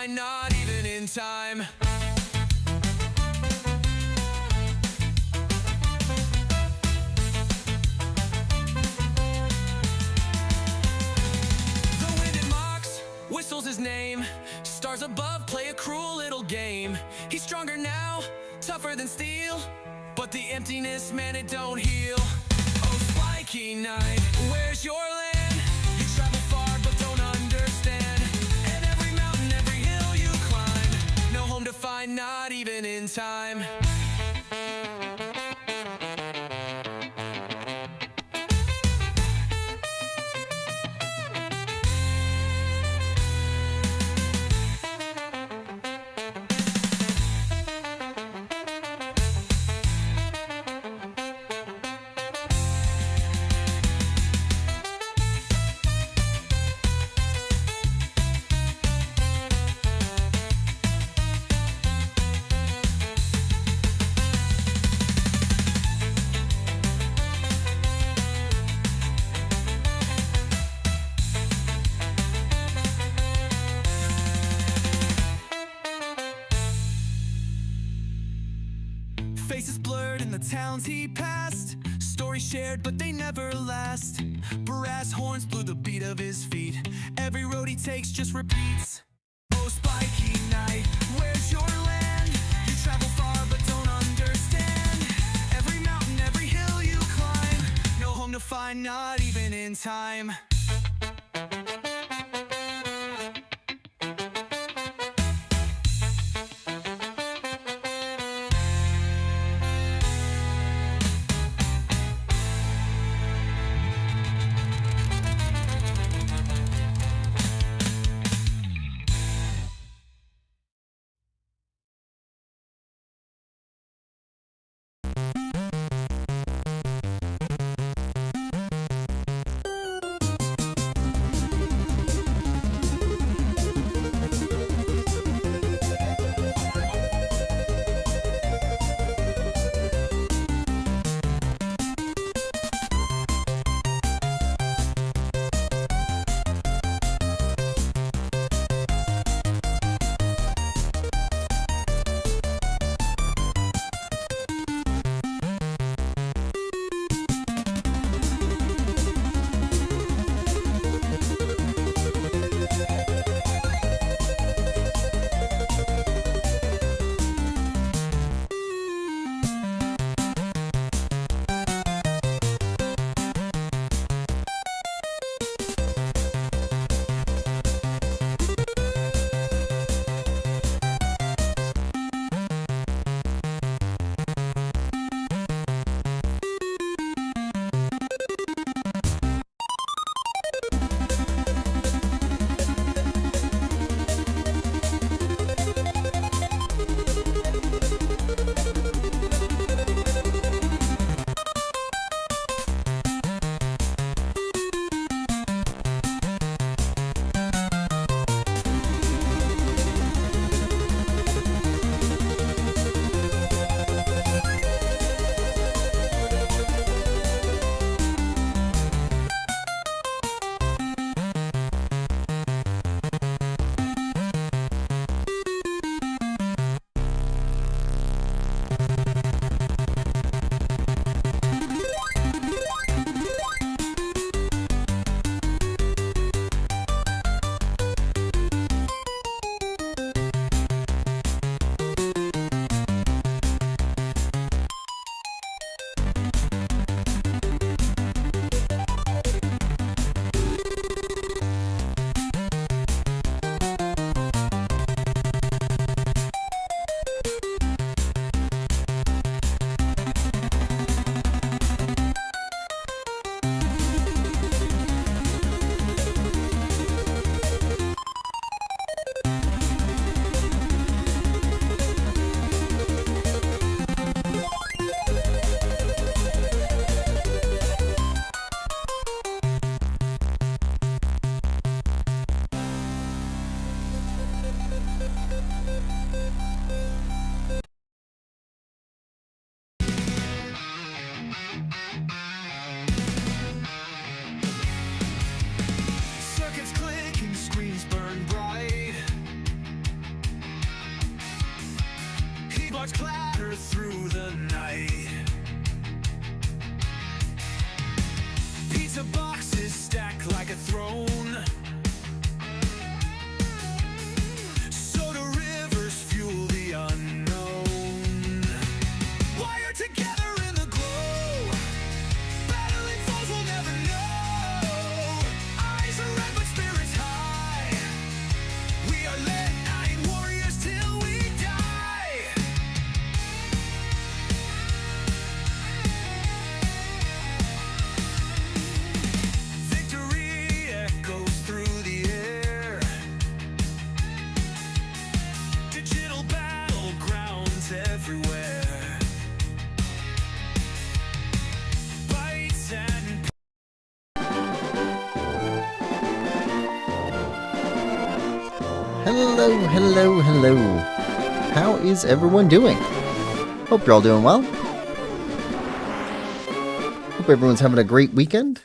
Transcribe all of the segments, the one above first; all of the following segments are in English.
find, not even in time. The wind it mocks, whistles his name. Stars above play a cruel little game. He's stronger now, tougher than steel, but the emptiness, man, it don't heal. Oh, spiky night, where's your land? You travel far but don't understand. And every mountain, every hill you climb, no home to find, not even in time. Faces blurred in the towns he passed, stories shared but they never last. Brass horns blew the beat of his feet, every road he takes just repeats. Oh, spiky night, where's your land? You travel far but don't understand. Every mountain, every hill you climb, no home to find, not even in time. Hello, hello, hello. How is everyone doing? Hope you're all doing well. Hope everyone's having a great weekend.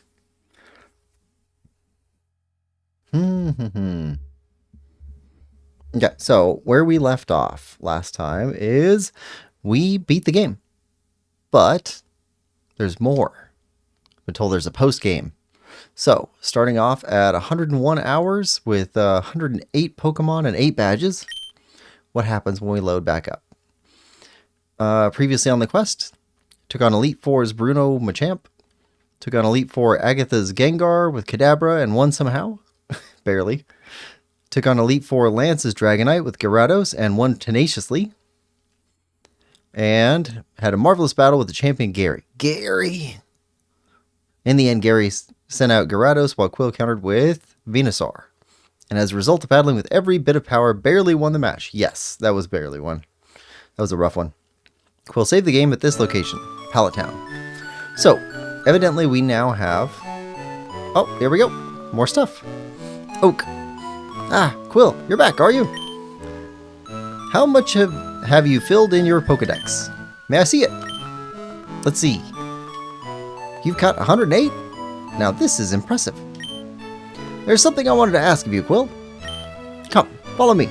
Okay, so where we left off last time is we beat the game. But there's more. I've been told there's a post-game. So, starting off at 101 hours with 108 Pokemon and 8 badges. What happens when we load back up? Previously on the quest, took on Elite Four's Bruno Machamp. Took on Elite Four Agatha's Gengar with Kadabra and won somehow. Barely. Took on Elite Four Lance's Dragonite with Gyarados and won tenaciously. And had a marvelous battle with the champion Gary. Gary! In the end, Gary sent out Gyarados while Quill countered with Venusaur. And as a result of battling with every bit of power, barely won the match. Yes, that was barely won. That was a rough one. Quill saved the game at this location, Pallet Town. So, evidently we now have... Oh, here we go. More stuff. Oak. Ah, Quill, you're back, are you? How much have you filled in your Pokedex? May I see it? Let's see. You've caught 108? Now this is impressive. There's something I wanted to ask of you, Quill. Come, follow me.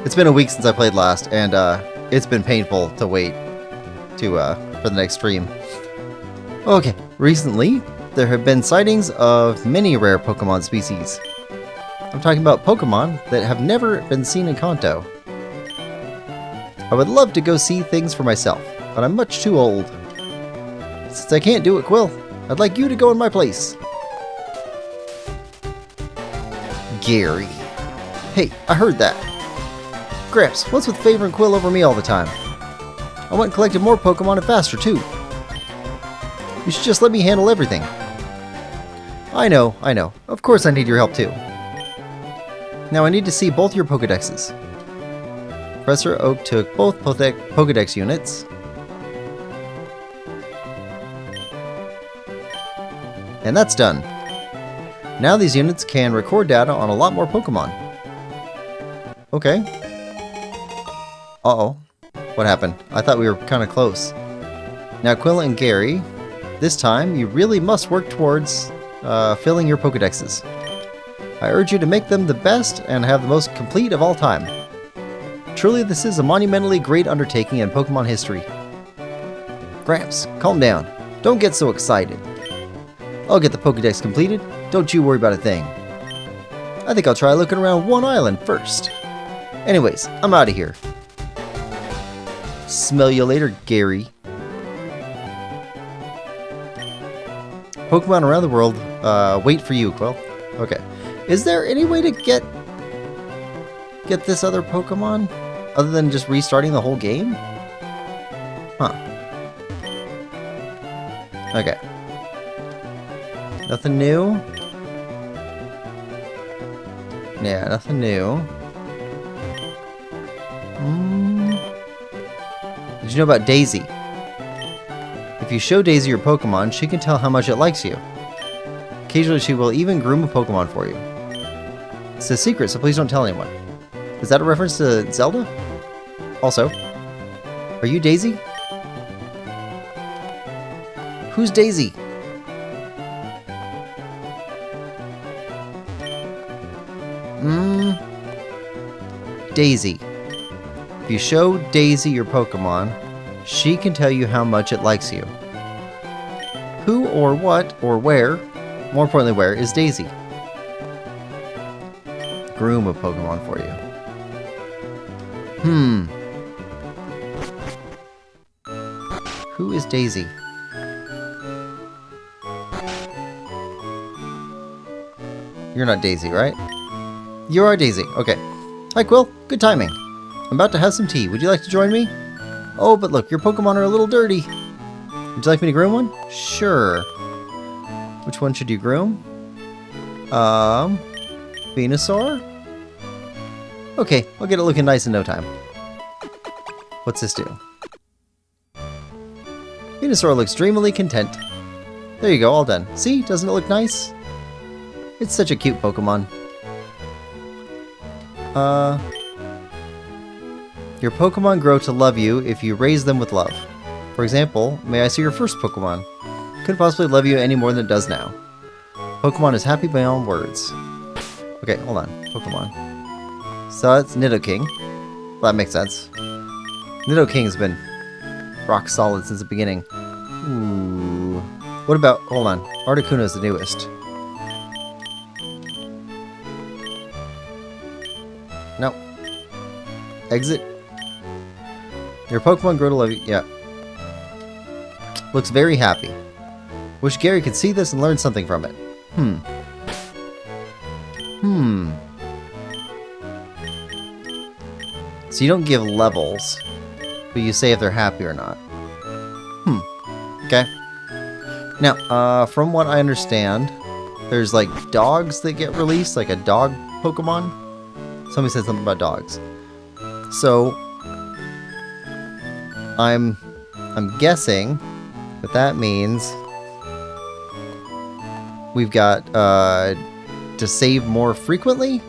It's been a week since I played last, and it's been painful to wait for the next stream. Okay, recently there have been sightings of many rare Pokemon species. I'm talking about Pokemon that have never been seen in Kanto. I would love to go see things for myself, but I'm much too old. Since I can't do it, Quill, I'd like you to go in my place. Gary. Hey, I heard that. Gramps, what's with favoring Quill over me all the time? I went and collected more Pokemon and faster, too. You should just let me handle everything. I know. Of course I need your help, too. Now I need to see both your Pokedexes. Professor Oak took both Pokedex units. And that's done. Now these units can record data on a lot more Pokemon. Okay. Uh-oh. What happened? I thought we were kind of close. Now Quill and Gary, this time you really must work towards filling your Pokedexes. I urge you to make them the best and have the most complete of all time. Truly, this is a monumentally great undertaking in Pokemon history. Gramps, calm down. Don't get so excited. I'll get the Pokedex completed. Don't you worry about a thing. I think I'll try looking around one island first. Anyways, I'm out of here. Smell you later, Gary. Pokemon around the world wait for you, Quill. Okay. Is there any way to get this other Pokemon? Other than just restarting the whole game? Huh. Okay. Nothing new? Yeah, nothing new. Did you know about Daisy? If you show Daisy your Pokemon, she can tell how much it likes you. Occasionally she will even groom a Pokemon for you. It's a secret, so please don't tell anyone. Is that a reference to Zelda? Also, are you Daisy? Who's Daisy? Daisy. If you show Daisy your Pokemon, she can tell you how much it likes you. Who or what or where, more importantly where, is Daisy? Groom a Pokemon for you. Who is Daisy? You're not Daisy, right? You are Daisy. Okay. Hi, Quill. Good timing. I'm about to have some tea. Would you like to join me? Oh, but look, your Pokemon are a little dirty. Would you like me to groom one? Sure. Which one should you groom? Venusaur? Okay, I'll get it looking nice in no time. What's this do? Venusaur looks dreamily content. There you go, all done. See, doesn't it look nice? It's such a cute Pokemon. Your Pokemon grow to love you if you raise them with love. For example, may I see your first Pokemon? Couldn't possibly love you any more than it does now. Pokemon is happy beyond words. Okay, hold on. Pokemon. So that's Nidoking. Well, that makes sense. Nidoking's been rock solid since the beginning. Ooh. What about... Hold on. Articuno's the newest. No. Exit. Your Pokemon grow to love you. Yeah. Looks very happy. Wish Gary could see this and learn something from it. So you don't give levels, but you say if they're happy or not. Okay. Now, from what I understand, there's like dogs that get released, like a dog Pokemon. Somebody said something about dogs. So I'm guessing that means we've got to save more frequently.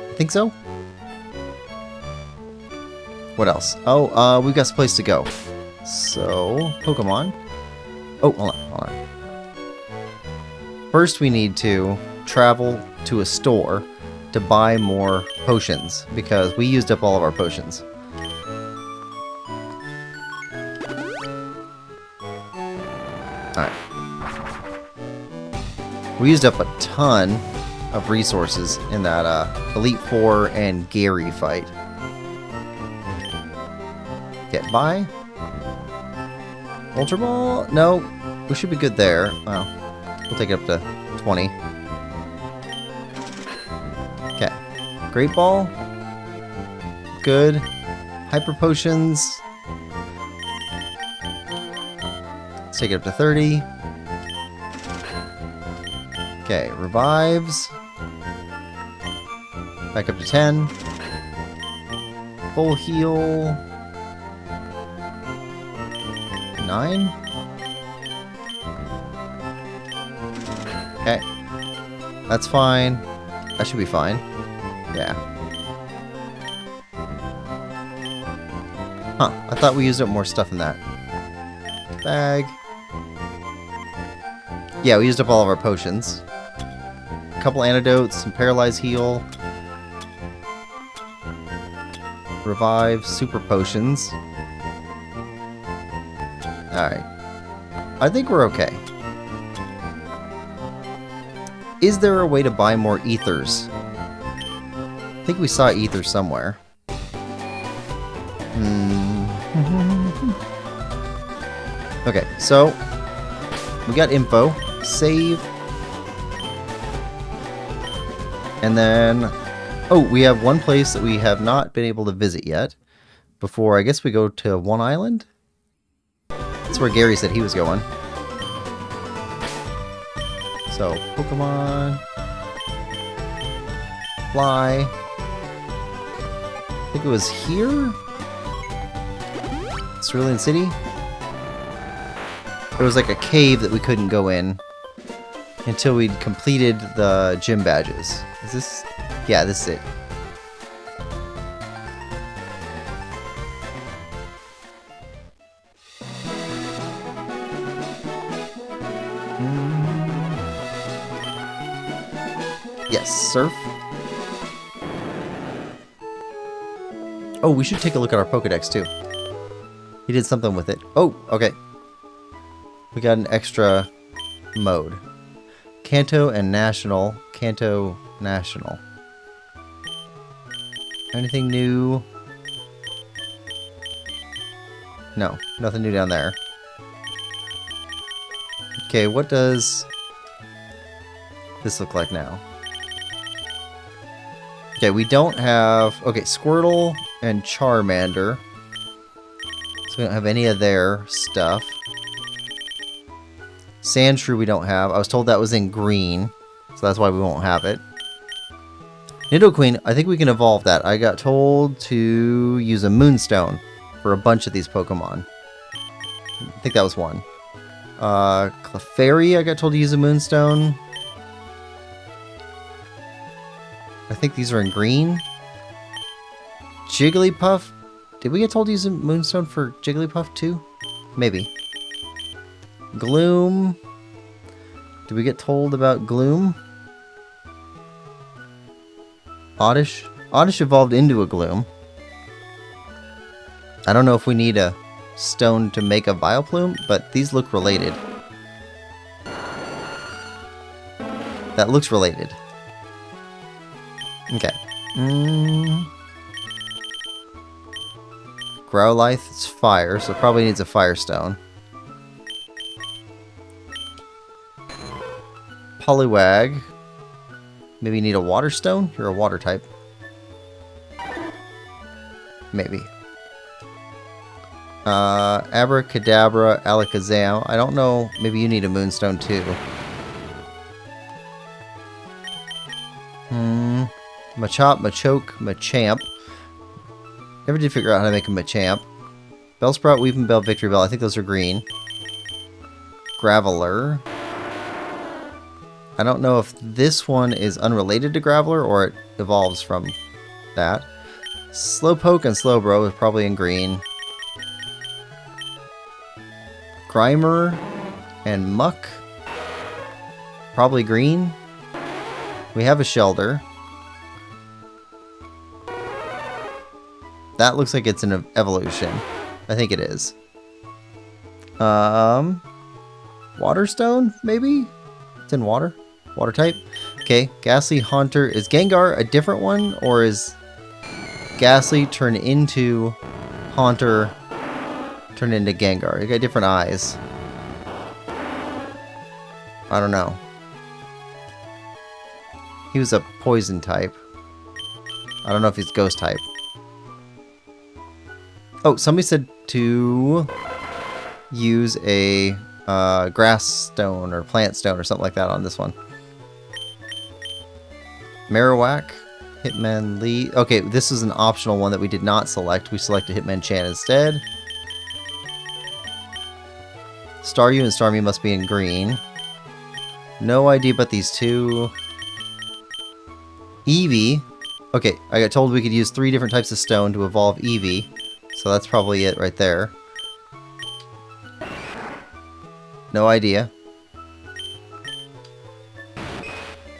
I think so. What else? Oh, we've got some place to go. So, Pokemon. Oh, hold on. First, we need to travel to a store to buy more potions, because we used up all of our potions. Alright. We used up a ton of resources in that Elite Four and Gary fight. Get by. Ultra Ball? No. We should be good there. Well, we'll take it up to 20. Okay. Great Ball. Good. Hyper Potions. Let's take it up to 30. Okay. Revives. Back up to 10. Full heal. 9. Okay. That's fine. That should be fine. Yeah. Huh. I thought we used up more stuff in that. Bag. Yeah, we used up all of our potions. A couple antidotes, some paralyze heal. Revive, super potions. Alright. I think we're okay. Is there a way to buy more ethers? I think we saw ether somewhere. Okay, so we got info. Save. And then... Oh, we have one place that we have not been able to visit yet. Before, I guess we go to one island? That's where Gary said he was going. So, Pokemon. Fly. I think it was here? Cerulean City? There was like a cave that we couldn't go in until we'd completed the gym badges. Is this? Yeah, this is it. Yes, surf. Oh, we should take a look at our Pokedex too. He did something with it. Oh, okay. We got an extra mode. Kanto and National. Kanto National. Anything new? No, nothing new down there. Okay, what does this look like now? Okay, we don't have... Okay, Squirtle and Charmander. So we don't have any of their stuff. Sandshrew we don't have. I was told that was in green, so that's why we won't have it. Nidoqueen, I think we can evolve that. I got told to use a Moonstone for a bunch of these Pokemon. I think that was one. Clefairy, I got told to use a Moonstone. I think these are in green. Jigglypuff. Did we get told to use a Moonstone for Jigglypuff too? Maybe. Gloom. Did we get told about Gloom? Oddish. Oddish evolved into a Gloom. I don't know if we need a stone to make a Vileplume, but these look related. That looks related. Okay. Growlithe, it's fire, so it probably needs a Firestone. Poliwag. Maybe you need a Water Stone? You're a water type. Maybe. Abracadabra, Alakazam. I don't know. Maybe you need a Moonstone too. Machop, Machoke, Machamp. Never did figure out how to make a Machamp. Bellsprout, Weepinbell, Victreebel. I think those are green. Graveler. I don't know if this one is unrelated to Graveler or it evolves from that. Slowpoke and Slowbro is probably in green. Grimer and Muck. Probably green. We have a Shelter. That looks like it's an evolution. I think it is. Waterstone, maybe? It's in water. Water type. Okay, Ghastly Haunter. Is Gengar a different one? Or is Ghastly turned into Haunter turned into Gengar? You got different eyes. I don't know. He was a poison type. I don't know if he's ghost type. Oh, somebody said to use a grass stone or plant stone or something like that on this one. Marowak, Hitmonlee. Okay, this is an optional one that we did not select. We selected Hitmonchan instead. Staryu and Starmie must be in green. No idea about these two. Eevee. Okay, I got told we could use 3 different types of stone to evolve Eevee. So that's probably it right there. No idea.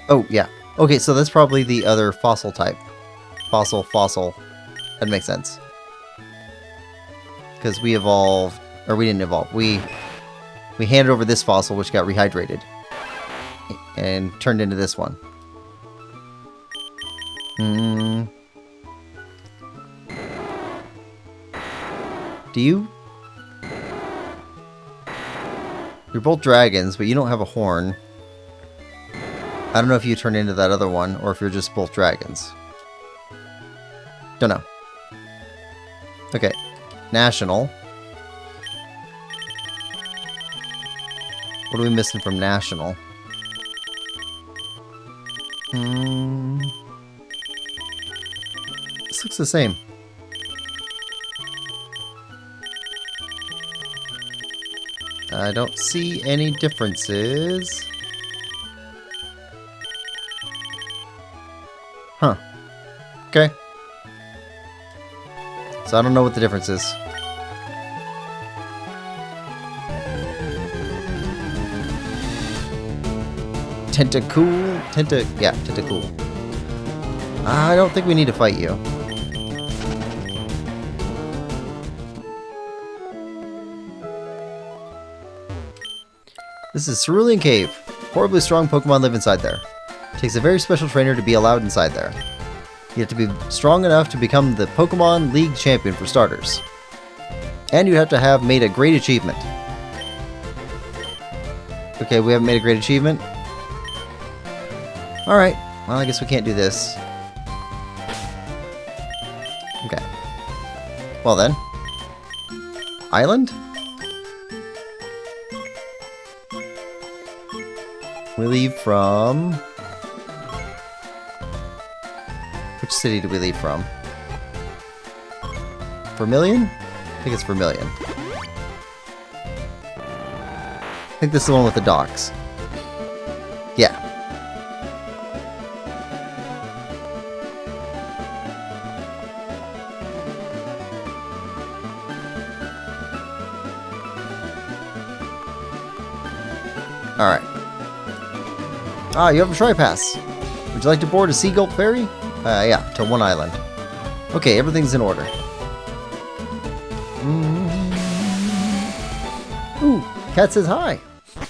Oh, yeah. Okay, so that's probably the other fossil type. Fossil. That makes sense. Because we evolved... Or we didn't evolve. We handed over this fossil, which got rehydrated. And turned into this one. Do you? You're both dragons, but you don't have a horn. I don't know if you turn into that other one, or if you're just both dragons. Don't know. Okay. National. What are we missing from National? This looks the same. I don't see any differences. Huh. Okay. So I don't know what the difference is. Tentacool? Tentacool. I don't think we need to fight you. This is Cerulean Cave. Horribly strong Pokemon live inside there. It takes a very special trainer to be allowed inside there. You have to be strong enough to become the Pokemon League champion for starters. And you have to have made a great achievement. Okay, we haven't made a great achievement. Alright, well I guess we can't do this. Okay. Well then. Island? We leave from... Which city do we leave from? Vermilion? I think it's Vermilion. think this is the one with the docks. Yeah. Alright. Ah, you have a tri-pass. Would you like to board a Sea Gulp ferry? Yeah, to one island. Okay, everything's in order. Ooh, Cat says hi.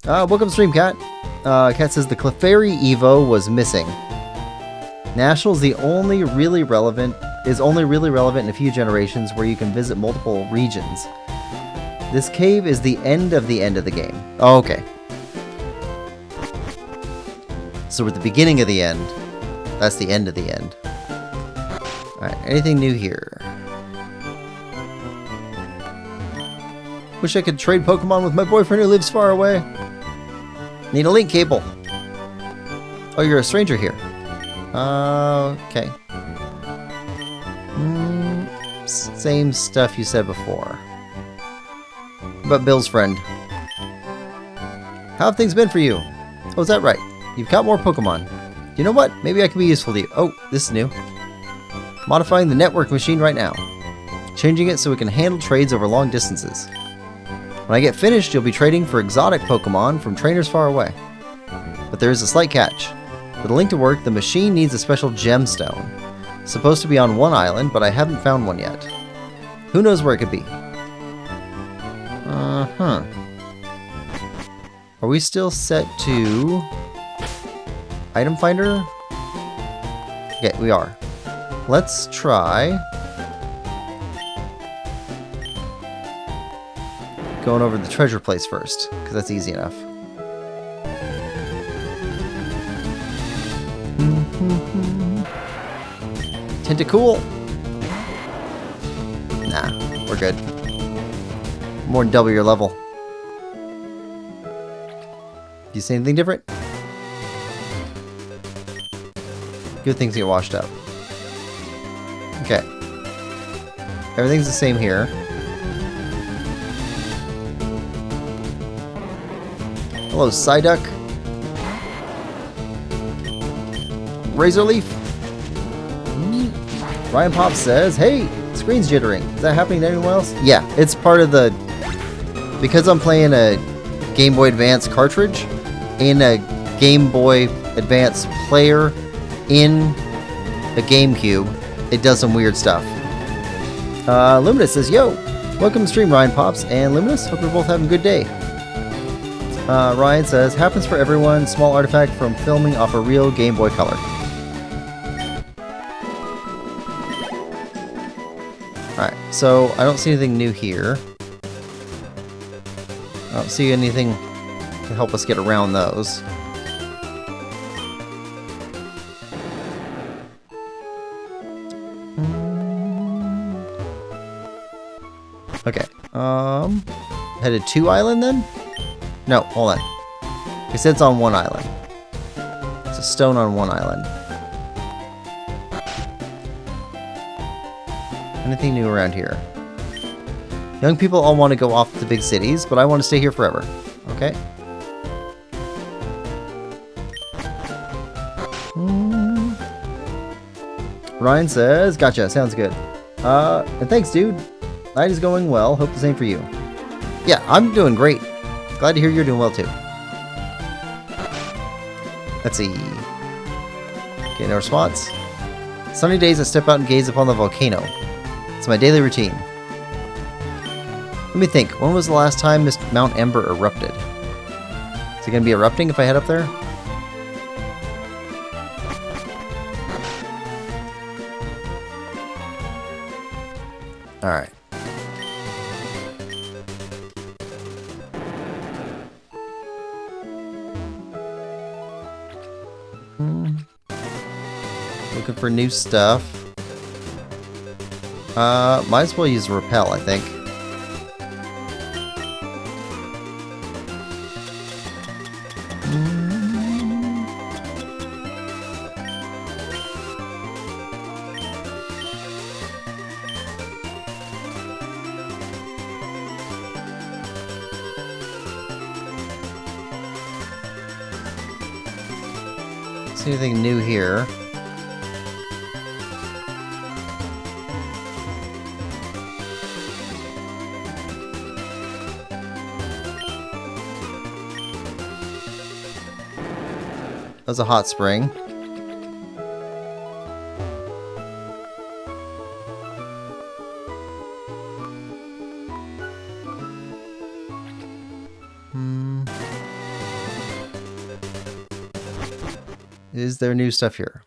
Welcome stream, Cat. Cat says the Clefairy Evo was missing. National is only really relevant in a few generations where you can visit multiple regions. This cave is the end of the game. Oh, okay. So we're at the beginning of the end. That's the end of the end. Alright, anything new here? Wish I could trade Pokemon with my boyfriend who lives far away. Need a link cable. Oh, you're a stranger here. Okay. Same stuff you said before. But Bill's friend. How have things been for you? Oh, is that right? You've got more Pokemon. You know what? Maybe I can be useful to you. Oh, this is new. Modifying the network machine right now. Changing it so it can handle trades over long distances. When I get finished, you'll be trading for exotic Pokemon from trainers far away. But there is a slight catch. For the link to work, the machine needs a special gemstone. It's supposed to be on one island, but I haven't found one yet. Who knows where it could be? Are we still set to item finder? Okay, we are. Let's try going over the treasure place first, because that's easy enough. Tentacool. Nah, we're good. More than double your level. Do you see anything different? Good things get washed up. Okay. Everything's the same here. Hello, Psyduck. Razor Leaf. Ryan Pop says, hey, screen's jittering. Is that happening to anyone else? Yeah, it's part of the... Because I'm playing a Game Boy Advance cartridge in a Game Boy Advance player in a GameCube, it does some weird stuff. Luminous says, yo, welcome to stream, Ryan Pops and Luminous. Hope you're both having a good day. Ryan says, happens for everyone, small artifact from filming off a real Game Boy Color. Alright, so I don't see anything new here. I don't see anything to help us get around those. Okay, headed to island then? No, hold on. It said it's on one island. It's a stone on one island. Anything new around here? Young people all want to go off to big cities, but I want to stay here forever. Okay. Ryan says, gotcha, sounds good. And thanks, dude. Night is going well. Hope the same for you. Yeah, I'm doing great. Glad to hear you're doing well, too. Let's see. Okay, no response. Sunny days I step out and gaze upon the volcano. It's my daily routine. Let me think. When was the last time Mount Ember erupted? Is it going to be erupting if I head up there? Alright. Looking for new stuff. Might as well use Repel, I think. See anything new here? That's a hot spring. Is there new stuff here?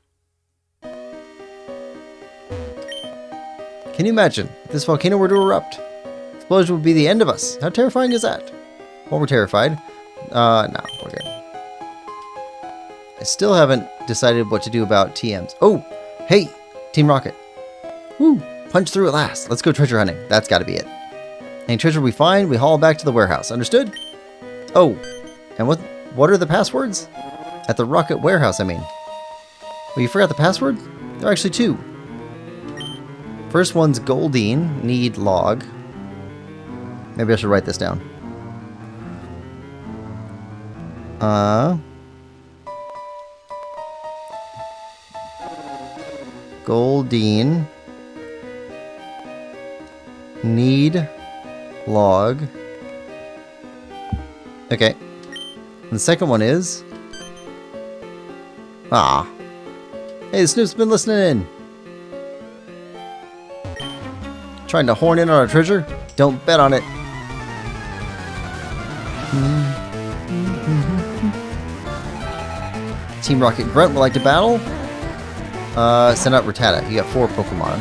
Can you imagine if this volcano were to erupt? Explosion would be the end of us. How terrifying is that? Well, we're terrified. No, we're good. I still haven't decided what to do about TMs. Oh, hey, Team Rocket. Woo, punch through at last. Let's go treasure hunting. That's got to be it. Any treasure we find, we haul back to the warehouse. Understood? Oh, and what are the passwords? At the Rocket warehouse, I mean. Well, you forgot the password? There are actually two. First one's Goldine, need log. Maybe I should write this down. Goldine, need log. Okay. And the second one is... Ah. Hey, the Snoop's been listening in. Trying to horn in on our treasure? Don't bet on it. Team Rocket Grunt would like to battle. Send out Rattata. You got 4 Pokemon.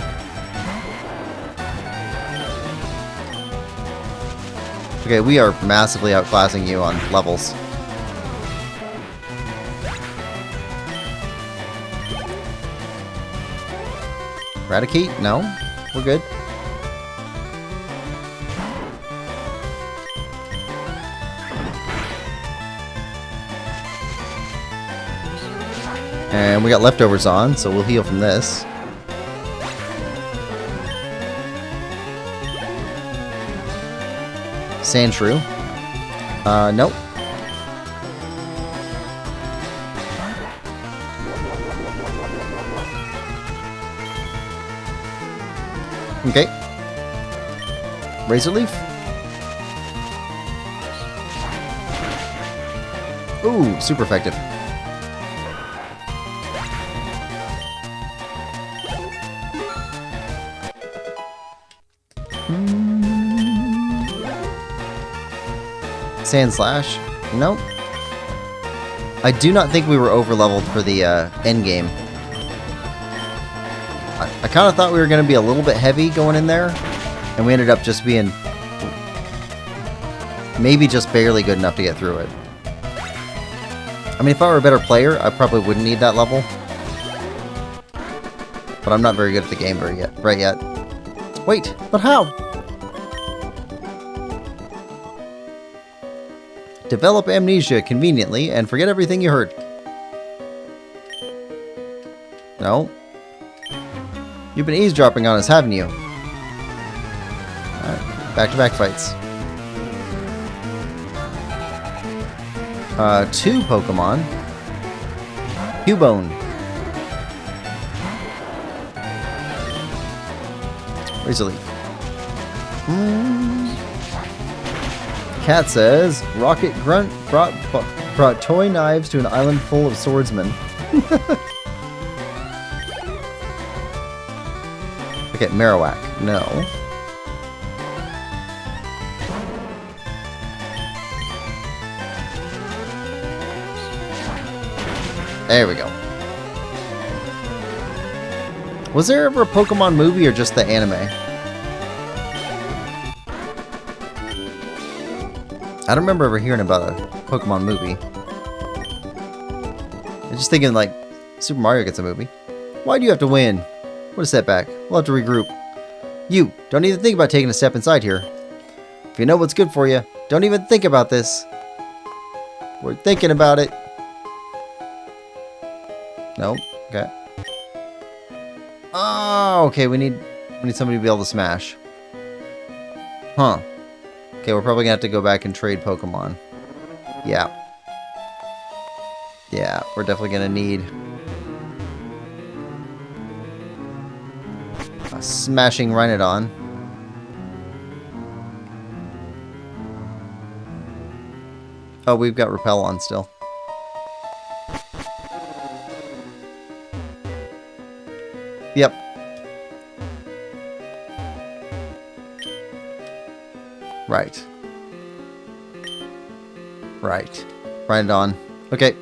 Okay, we are massively outclassing you on levels. Eradicate? No. We're good. And we got leftovers on, so we'll heal from this. Sandshrew. Nope. Okay. Razor Leaf. Ooh, super effective. Sand Slash. Nope. I do not think we were over leveled for the end game. I kind of thought we were going to be a little bit heavy going in there, and we ended up just being maybe just barely good enough to get through it. I mean, if I were a better player, I probably wouldn't need that level. But I'm not very good at the game right yet. Wait, but how? Develop amnesia conveniently and forget everything you heard. No. You've been eavesdropping on us, haven't you? Alright, back-to-back fights. 2 Pokemon. Cubone. Razor Leaf. Cat says, Rocket Grunt brought toy knives to an island full of swordsmen. Okay, Marowak. No. There we go. Was there ever a Pokemon movie or just the anime? I don't remember ever hearing about a Pokemon movie. I'm just thinking like Super Mario gets a movie. Why do you have to win? What a setback. We'll have to regroup. You, don't even think about taking a step inside here. If you know what's good for you, don't even think about this. We're thinking about it. No? Okay. Oh, okay, we need somebody to be able to smash. Huh. Okay, we're probably gonna have to go back and trade Pokemon. Yeah. Yeah, we're definitely gonna need Smashing Rhynodon. Oh, we've got Repel on still. Yep. Right. Right. Rhynodon. Okay.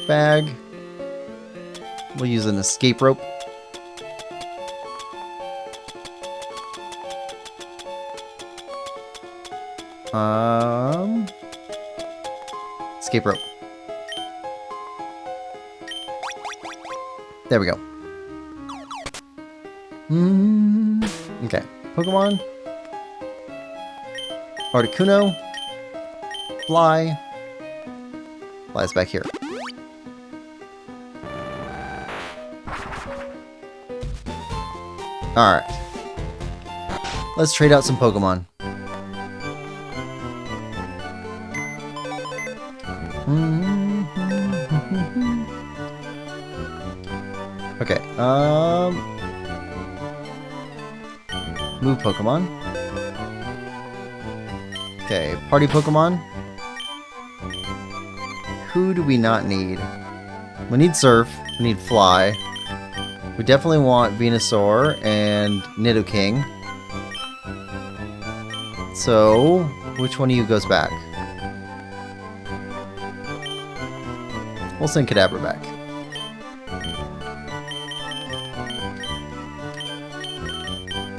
Bag. We'll use an escape rope. Escape rope. There we go. Okay. Pokemon. Articuno. Fly. Flies back here. Alright. Let's trade out some Pokemon. Okay, move Pokemon. Okay, party Pokemon. Who do we not need? We need Surf, we need Fly. We definitely want Venusaur and Nidoking. So, which one of you goes back? We'll send Kadabra back.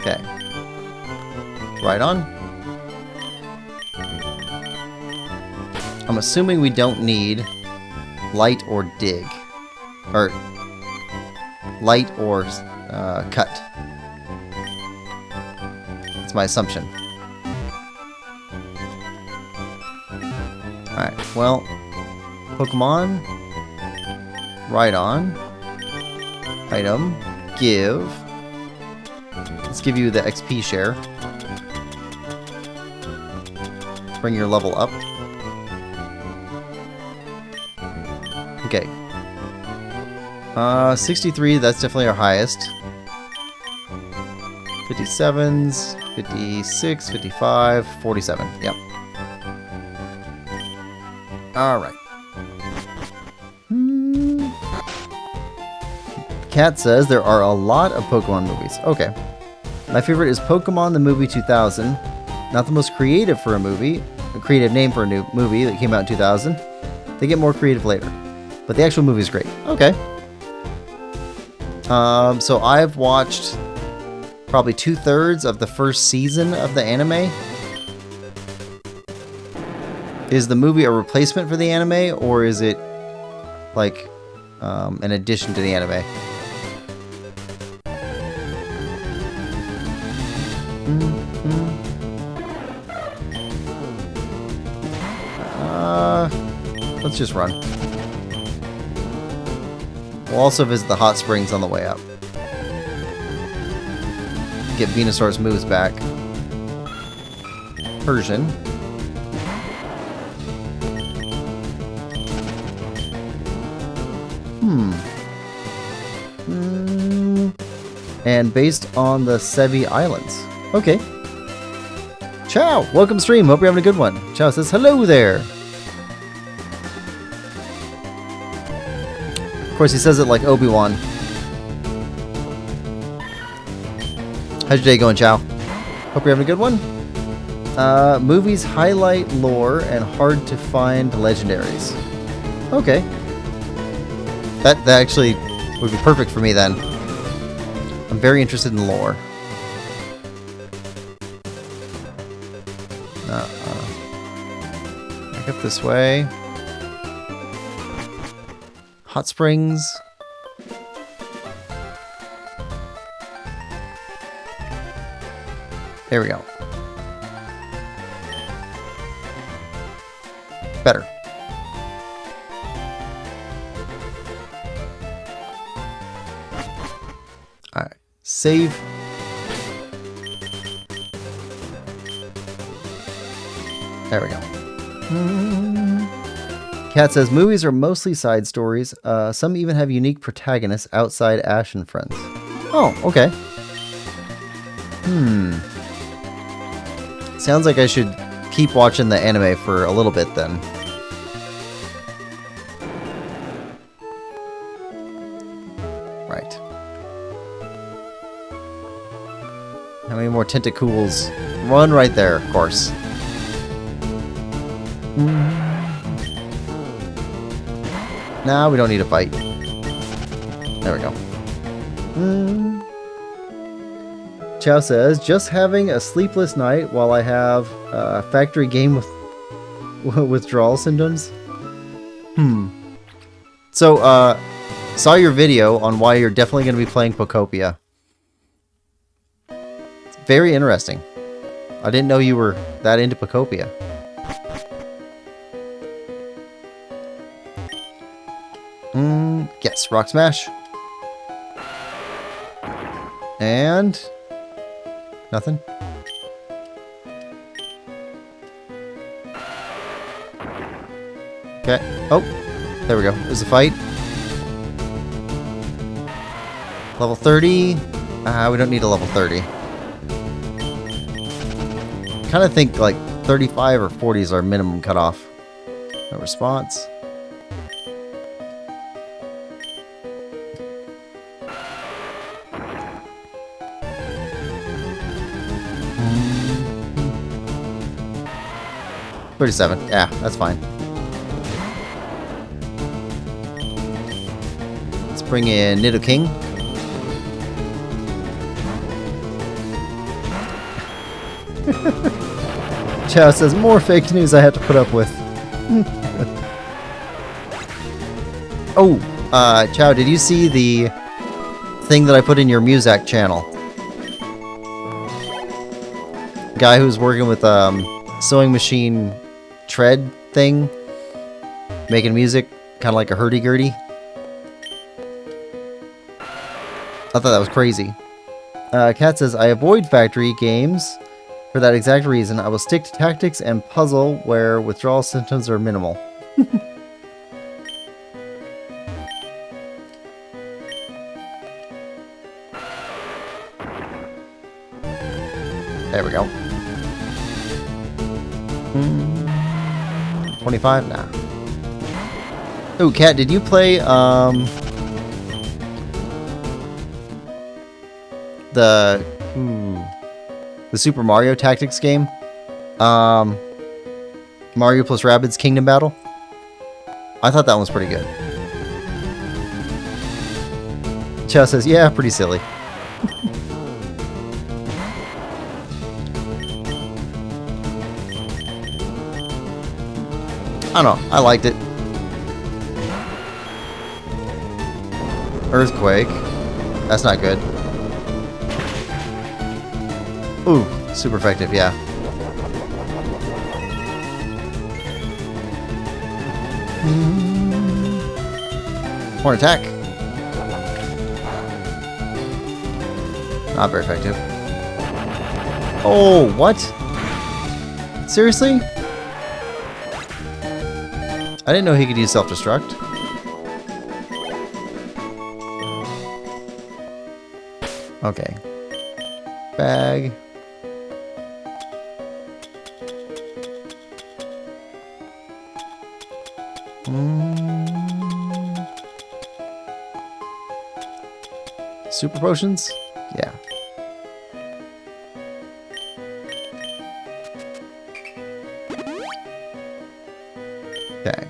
Okay. Right on. I'm assuming we don't need Light or Dig. Or Light or Cut. That's my assumption. Alright, well, Pokemon. Right on. Item. Give. Let's give you the XP share. Bring your level up. Okay. 63, that's definitely our highest. 57s, 56, 55, 47. Yep. Alright. Cat says there are a lot of Pokemon movies. Okay. My favorite is Pokemon the Movie 2000. Not the most creative for a movie. A creative name for a new movie that came out in 2000. They get more creative later. But the actual movie is great. Okay. So I've watched probably 2/3 of the first season of the anime. Is the movie a replacement for the anime, or is it like an addition to the anime? Let's just run. We'll also visit the hot springs on the way up. Get Venusaur's moves back. Persian. And based on the Sevi Islands. Okay. Chow! Welcome stream. Hope you're having a good one. Chow says, hello there. Of course, he says it like Obi-Wan. How's your day going, Chow? Hope you're having a good one. Movies highlight lore and hard to find legendaries. Okay. That actually would be perfect for me then. I'm very interested in lore. Back up this way. Hot springs. There we go. Better. Alright. Save. There we go. Cat says, movies are mostly side stories. Some even have unique protagonists outside Ash and Friends. Oh, okay. Sounds like I should keep watching the anime for a little bit then. Right. How many more tentacles? Run right there, of course. Nah, we don't need a fight. There we go. Chow says, just having a sleepless night while I have factory game with withdrawal symptoms. So, saw your video on why you're definitely going to be playing Pokopia. It's very interesting. I didn't know you were that into Pokopia. Yes, Rock Smash. And nothing. Okay. Oh, there we go. There's a fight. Level 30. We don't need a level 30. Kind of think like 35 or 40 is our minimum cutoff. No response. $37. Yeah, that's fine. Let's bring in Nidoking. Chow says, more fake news I have to put up with. Oh, Chow, did you see the thing that I put in your Muzak channel? Guy who's working with sewing machine tread thing, making music, kind of like a hurdy-gurdy. I thought that was crazy. Kat says, I avoid factory games for that exact reason. I will stick to tactics and puzzle where withdrawal symptoms are minimal. There we go. 25? Nah. Oh, Kat, did you play, the Super Mario Tactics game? Mario plus Rabbids Kingdom Battle? I thought that one was pretty good. Chow says, yeah, pretty silly. I don't know. I liked it. Earthquake. That's not good. Ooh, super effective, yeah. Horn attack. Not very effective. Oh, what? Seriously? I didn't know he could use self-destruct. Okay. Bag. Super potions? Yeah. Okay.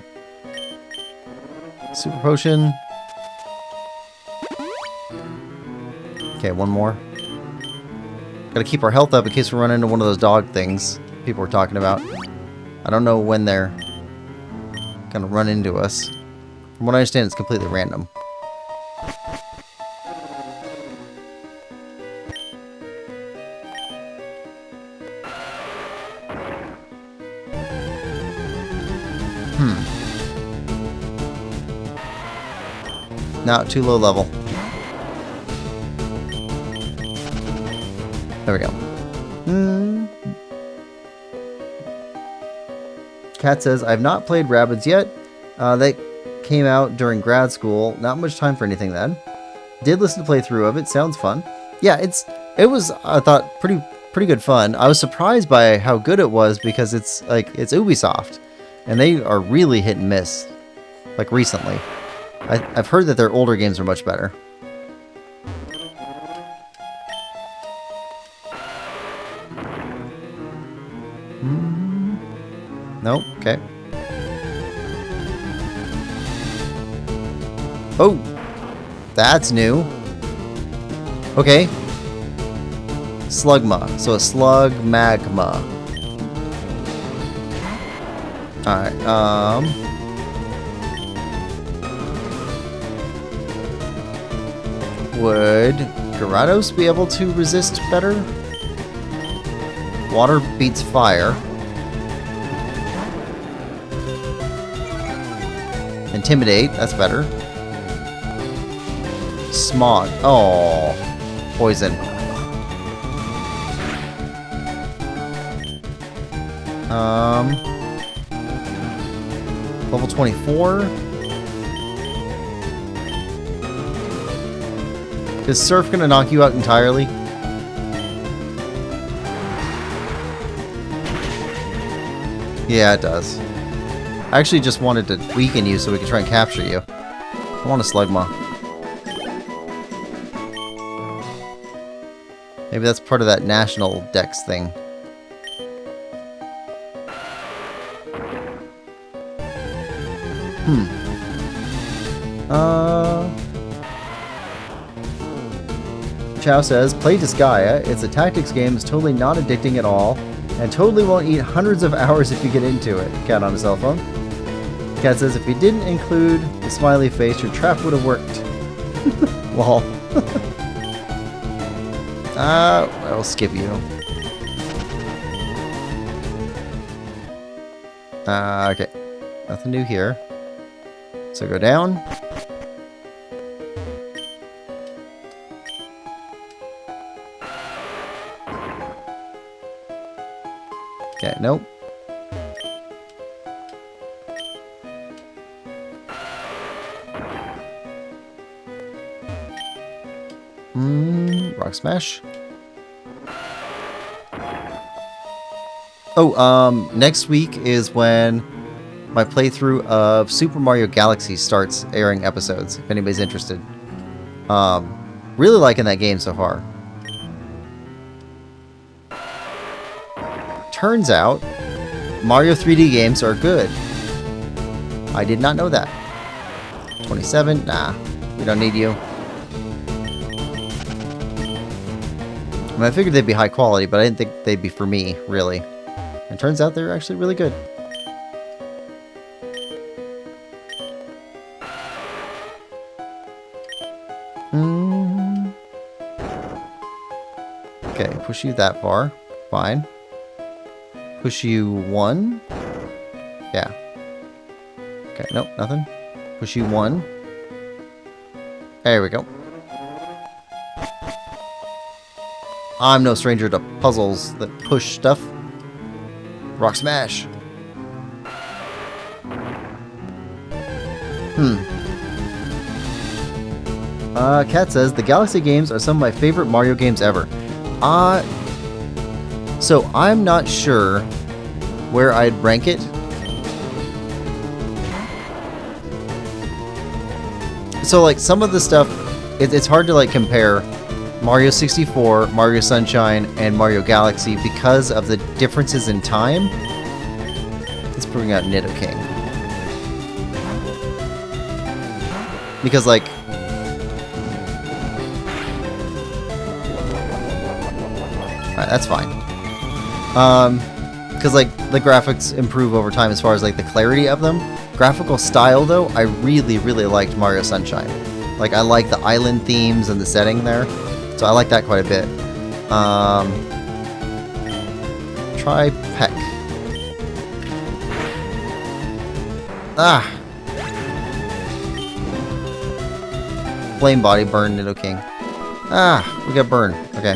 Super potion. Okay, one more. Gotta keep our health up in case we run into one of those dog things people were talking about. I don't know when they're gonna run into us. From what I understand, it's completely random. Not too low level. There we go. Kat says, I've not played Rabbids yet. They came out during grad school. Not much time for anything then. Did listen to playthrough of it. Sounds fun. Yeah, it was, I thought, pretty good fun. I was surprised by how good it was because it's Ubisoft, and they are really hit and miss. Like recently, I've heard that their older games are much better. Nope. Okay. Oh, that's new. Okay. Slugma. So a slug magma. Alright, would Gyarados be able to resist better? Water beats fire. Intimidate, that's better. Smog. Oh, poison. Level 24. Is Surf gonna knock you out entirely? Yeah, it does. I actually just wanted to weaken you so we could try and capture you. I want a Slugma. Maybe that's part of that national dex thing. Chow says, play Disgaea. It's a tactics game. It's totally not addicting at all. And totally won't eat hundreds of hours if you get into it. Cat on a cell phone. Cat says, if you didn't include the smiley face, your trap would have worked. Lol. I'll skip you. Okay. Nothing new here. So go down. Okay, nope. Rock Smash. Oh, next week is when my playthrough of Super Mario Galaxy starts airing episodes, if anybody's interested. Really liking that game so far. Turns out, Mario 3D games are good. I did not know that. 27? Nah, we don't need you. I mean, I figured they'd be high quality, but I didn't think they'd be for me, really. And turns out they're actually really good. Okay, push you that far. Fine. Push you 1. Yeah. Okay, nope, nothing. Push you 1. There we go. I'm no stranger to puzzles that push stuff. Rock Smash. Kat says, the Galaxy games are some of my favorite Mario games ever. So I'm not sure where I'd rank it. So like some of the stuff, it's hard to like compare Mario 64, Mario Sunshine, and Mario Galaxy because of the differences in time. Let's bring out Nidoking. Because like... Alright, that's fine. Because like the graphics improve over time as far as like the clarity of them. Graphical style though, I really liked Mario Sunshine. Like I like the island themes and the setting there. So I like that quite a bit. Try Peck. Ah! Flame Body burn Nidoking. Ah! We got burned. Okay.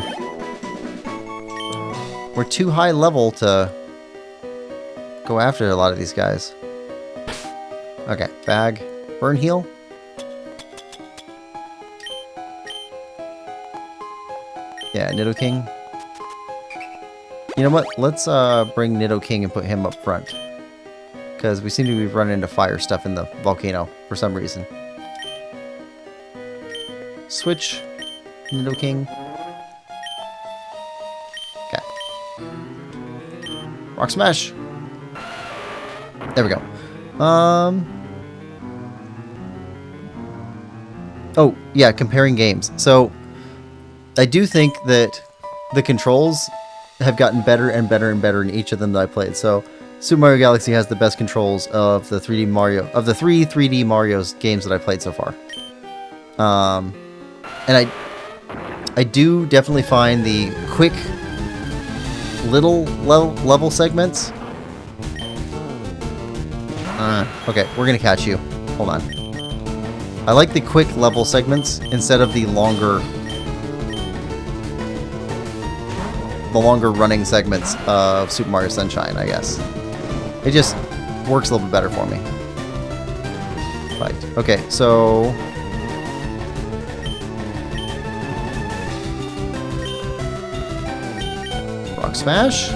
We're too high level to go after a lot of these guys. Okay, bag. Burn heal. Yeah, Nidoking. You know what? Let's bring Nidoking and put him up front. Because we seem to be running into fire stuff in the volcano for some reason. Switch. Nidoking. Okay. Rock Smash. There we go. Oh, yeah, comparing games. So, I do think that the controls have gotten better and better and better in each of them that I played. So, Super Mario Galaxy has the best controls of the 3D Mario, of the three 3D Mario's games that I played so far. And I do definitely find the quick little level segments. Okay, we're gonna catch you. Hold on. I like the quick level segments instead of the longer running segments of Super Mario Sunshine, I guess. It just works a little bit better for me. Right. Okay, so Rock Smash.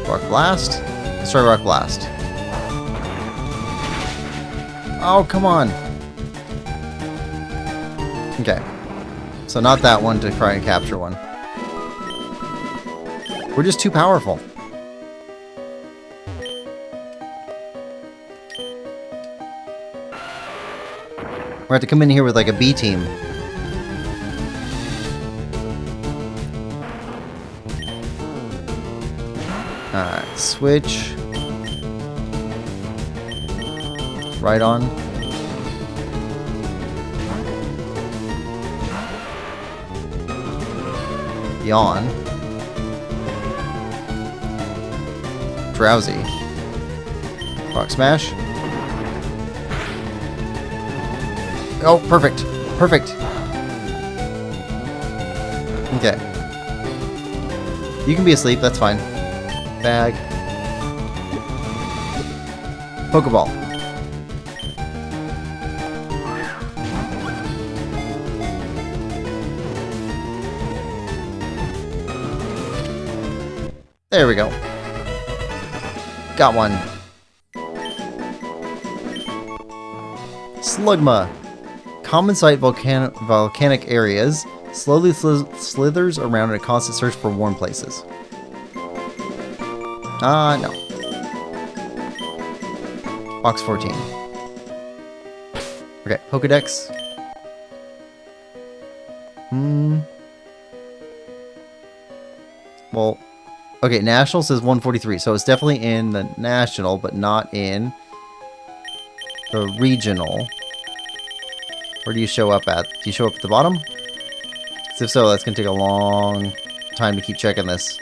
Rock Blast. Let's try Rock Blast. Oh, come on. Okay. So not that one to try and capture one. We're just too powerful. We're going to have to come in here with like a B team. Alright, switch. Right on. Yawn. Drowsy. Rock Smash. Oh, perfect. Perfect. Okay. You can be asleep, that's fine. Bag. Pokeball. There we go. Got one. Slugma. Common sight volcanic areas. Slowly slithers around in a constant search for warm places. No. Box 14. Okay, Pokedex. Well, okay, National says 143, so it's definitely in the National, but not in the Regional. Where do you show up at? Do you show up at the bottom? 'Cause if so, that's going to take a long time to keep checking this.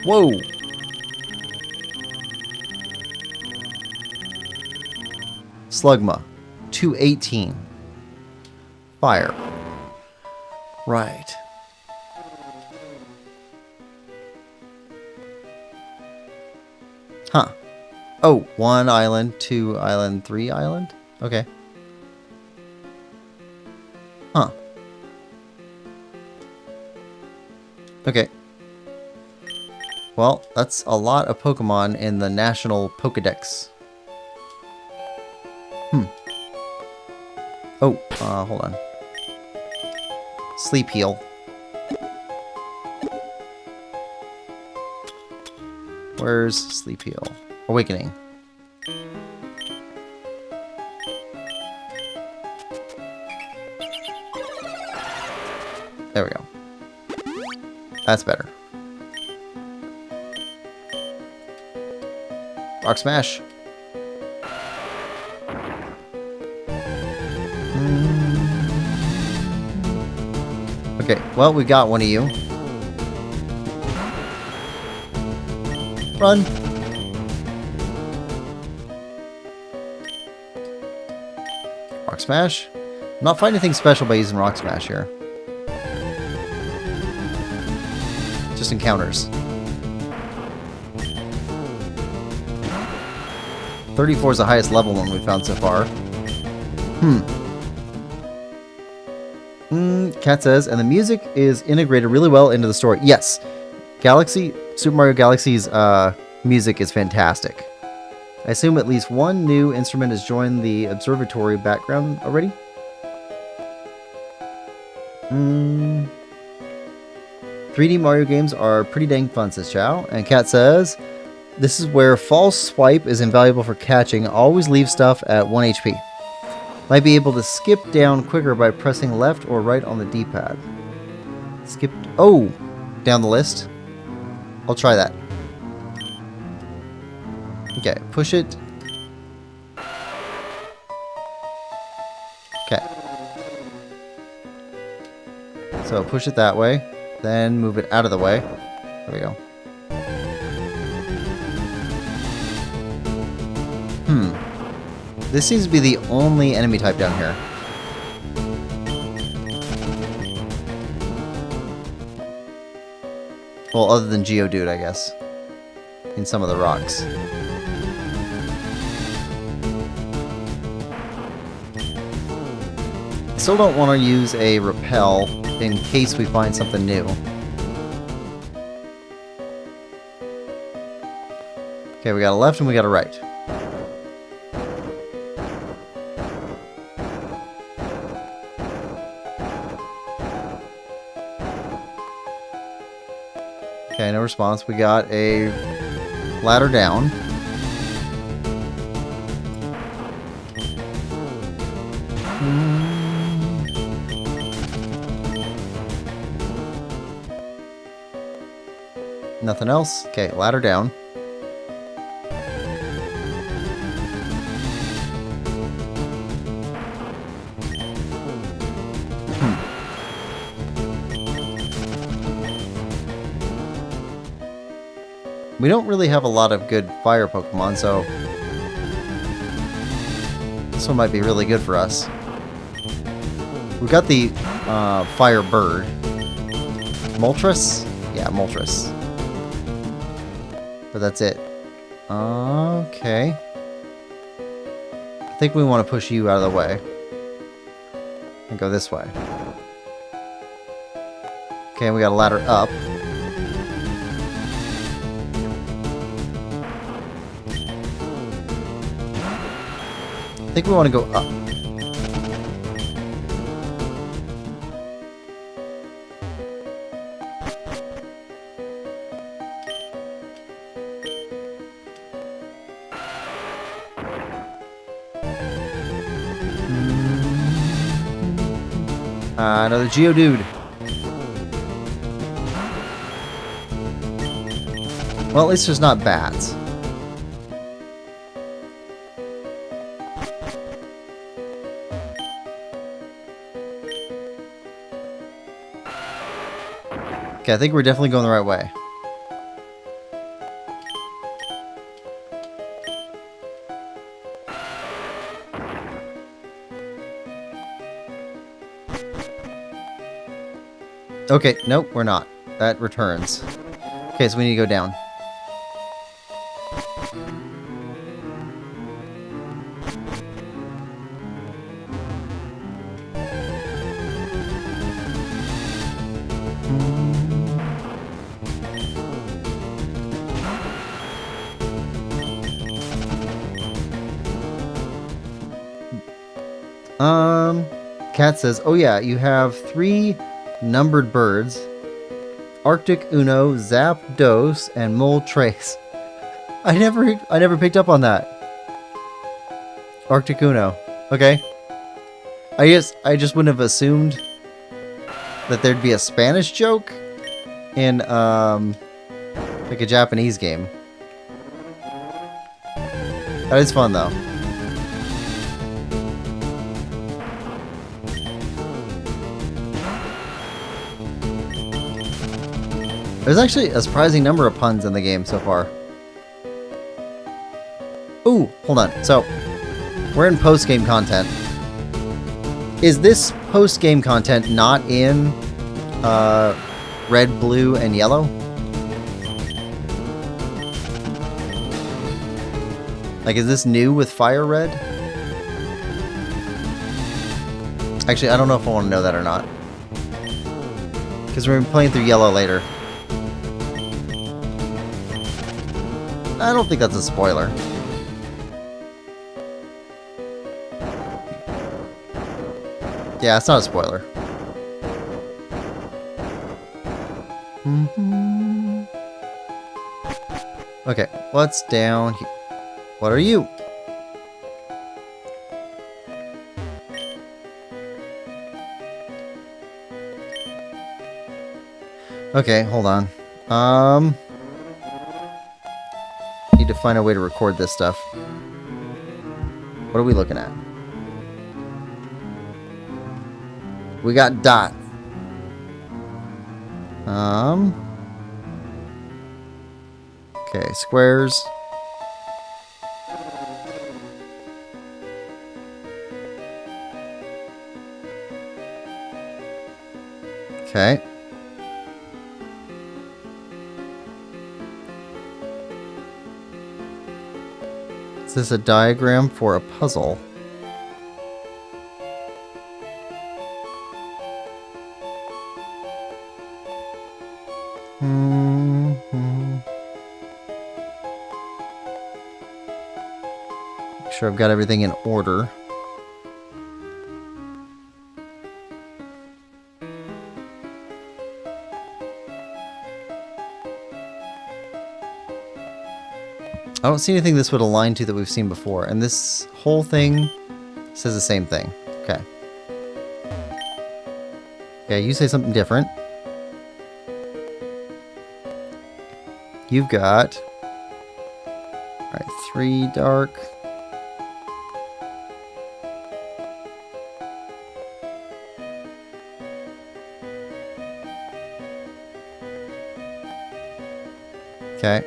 Whoa! Slugma. 218. Fire. Right. Huh. Oh, 1 island, 2 island, 3 island? Okay. Huh. Okay. Well, that's a lot of Pokemon in the National Pokedex. Oh, hold on. Sleep Heal. Where's Sleep Heal? Awakening. There we go. That's better. Rock Smash. Okay, well, we got one of you. Run. Rock Smash. I'm not finding anything special by using Rock Smash here. Just encounters. 34 is the highest level one we found so far. Cat says, and the music is integrated really well into the story. Yes, Super Mario Galaxy's music is fantastic. I assume at least one new instrument has joined the observatory background already. 3D Mario games are pretty dang fun, says Chow. And Cat says, this is where false swipe is invaluable for catching. Always leave stuff at 1 HP. Might be able to skip down quicker by pressing left or right on the D-pad. Skip... Oh! Down the list. I'll try that. Okay, push it. Okay. So push it that way. Then move it out of the way. There we go. This seems to be the only enemy type down here. Well, other than Geodude, I guess. In some of the rocks. Still don't want to use a repel in case we find something new. Okay, we got a left and we got a right. Okay, no response. We got a ladder down. Nothing else. Okay, ladder down. We don't really have a lot of good fire Pokemon, so this one might be really good for us. We got the fire bird. Moltres? Yeah, Moltres. But that's it. Okay. I think we want to push you out of the way. And go this way. Okay, we got a ladder up. I think we want to go up. Another Geodude. Well, at least there's not bats. Okay, I think we're definitely going the right way. Okay, nope, we're not. That returns. Okay, so we need to go down. Cat says, oh yeah, you have 3 numbered birds. Arctic Uno, Zapdos, and Moltres. I never picked up on that. Arctic Uno. Okay. I just wouldn't have assumed that there'd be a Spanish joke in like a Japanese game. That is fun though. There's actually a surprising number of puns in the game so far. Ooh, hold on. So, we're in post-game content. Is this post-game content not in red, blue, and yellow? Like, is this new with FireRed? Actually, I don't know if I want to know that or not. Because we're playing through yellow later. I don't think that's a spoiler. Yeah, it's not a spoiler. Okay, what's down here? What are you? Okay, hold on. Need to find a way to record this stuff. What are we looking at? We got Dot. Okay, squares. Okay. Is this a diagram for a puzzle? Make sure I've got everything in order. I don't see anything this would align to that we've seen before, and this whole thing says the same thing. Okay. Okay, you say something different. You've got... Alright, 3 dark. Okay.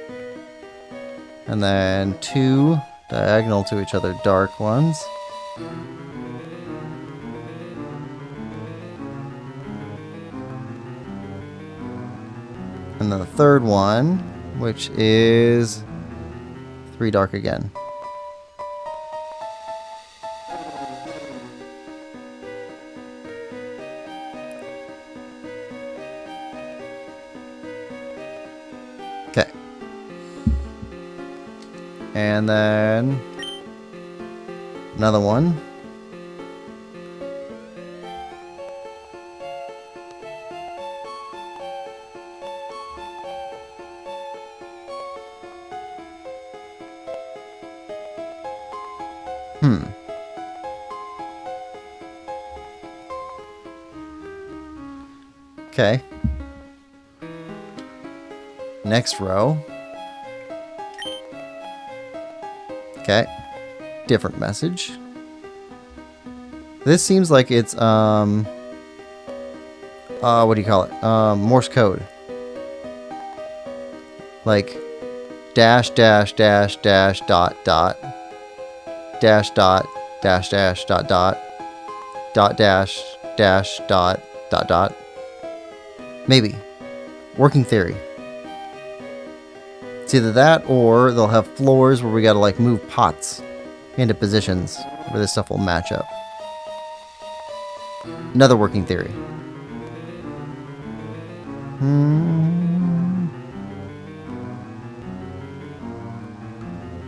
And then 2 diagonal to each other dark ones. And then the third one, which is 3 dark again. Okay. And then another one. Okay. Next row. Okay. Different message. This seems like it's, what do you call it? Morse code. Like, dash, dash, dash, dash, dot, dot. Dash, dot, dash, dash, dot, dot. Dot, dash, dash, dot, dot, dot. Maybe. Working theory. It's either that or they'll have floors where we gotta like move pots into positions where this stuff will match up. Another working theory.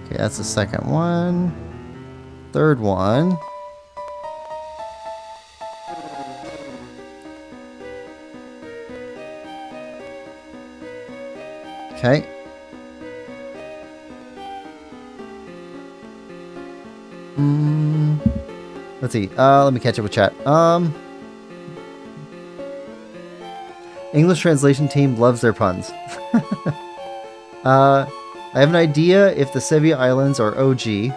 Okay, that's the second one. Third one. Okay. Let's see. Let me catch up with chat. English translation team loves their puns. I have an idea if the Sevilla Islands are OG.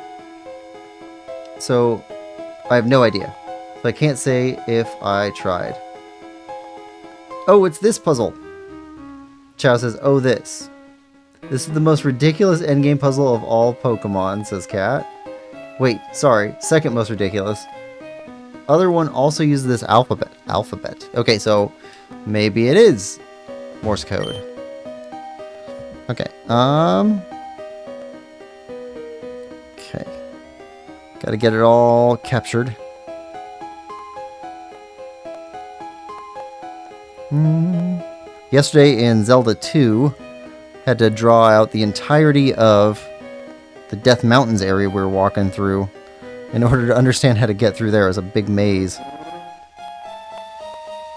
So, I have no idea. So I can't say if I tried. Oh, it's this puzzle. Chow says, oh, this. This is the most ridiculous endgame puzzle of all Pokemon, says Cat. Wait, sorry. Second most ridiculous. Other one also uses this alphabet. Okay, so maybe it is Morse code. Okay. Okay. Got to get it all captured. Yesterday in Zelda 2, had to draw out the entirety of the Death Mountains area we were walking through in order to understand how to get through there. It was a big maze.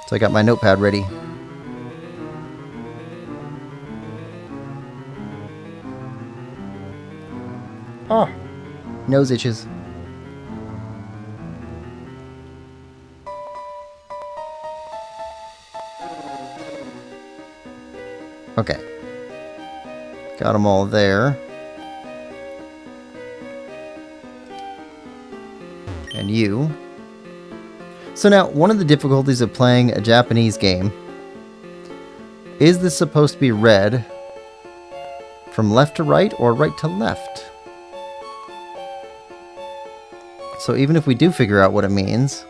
So I got my notepad ready. Oh, nose itches. Okay. Got them all there. And you. So now, one of the difficulties of playing a Japanese game, is this supposed to be read from left to right or right to left? So even if we do figure out what it means,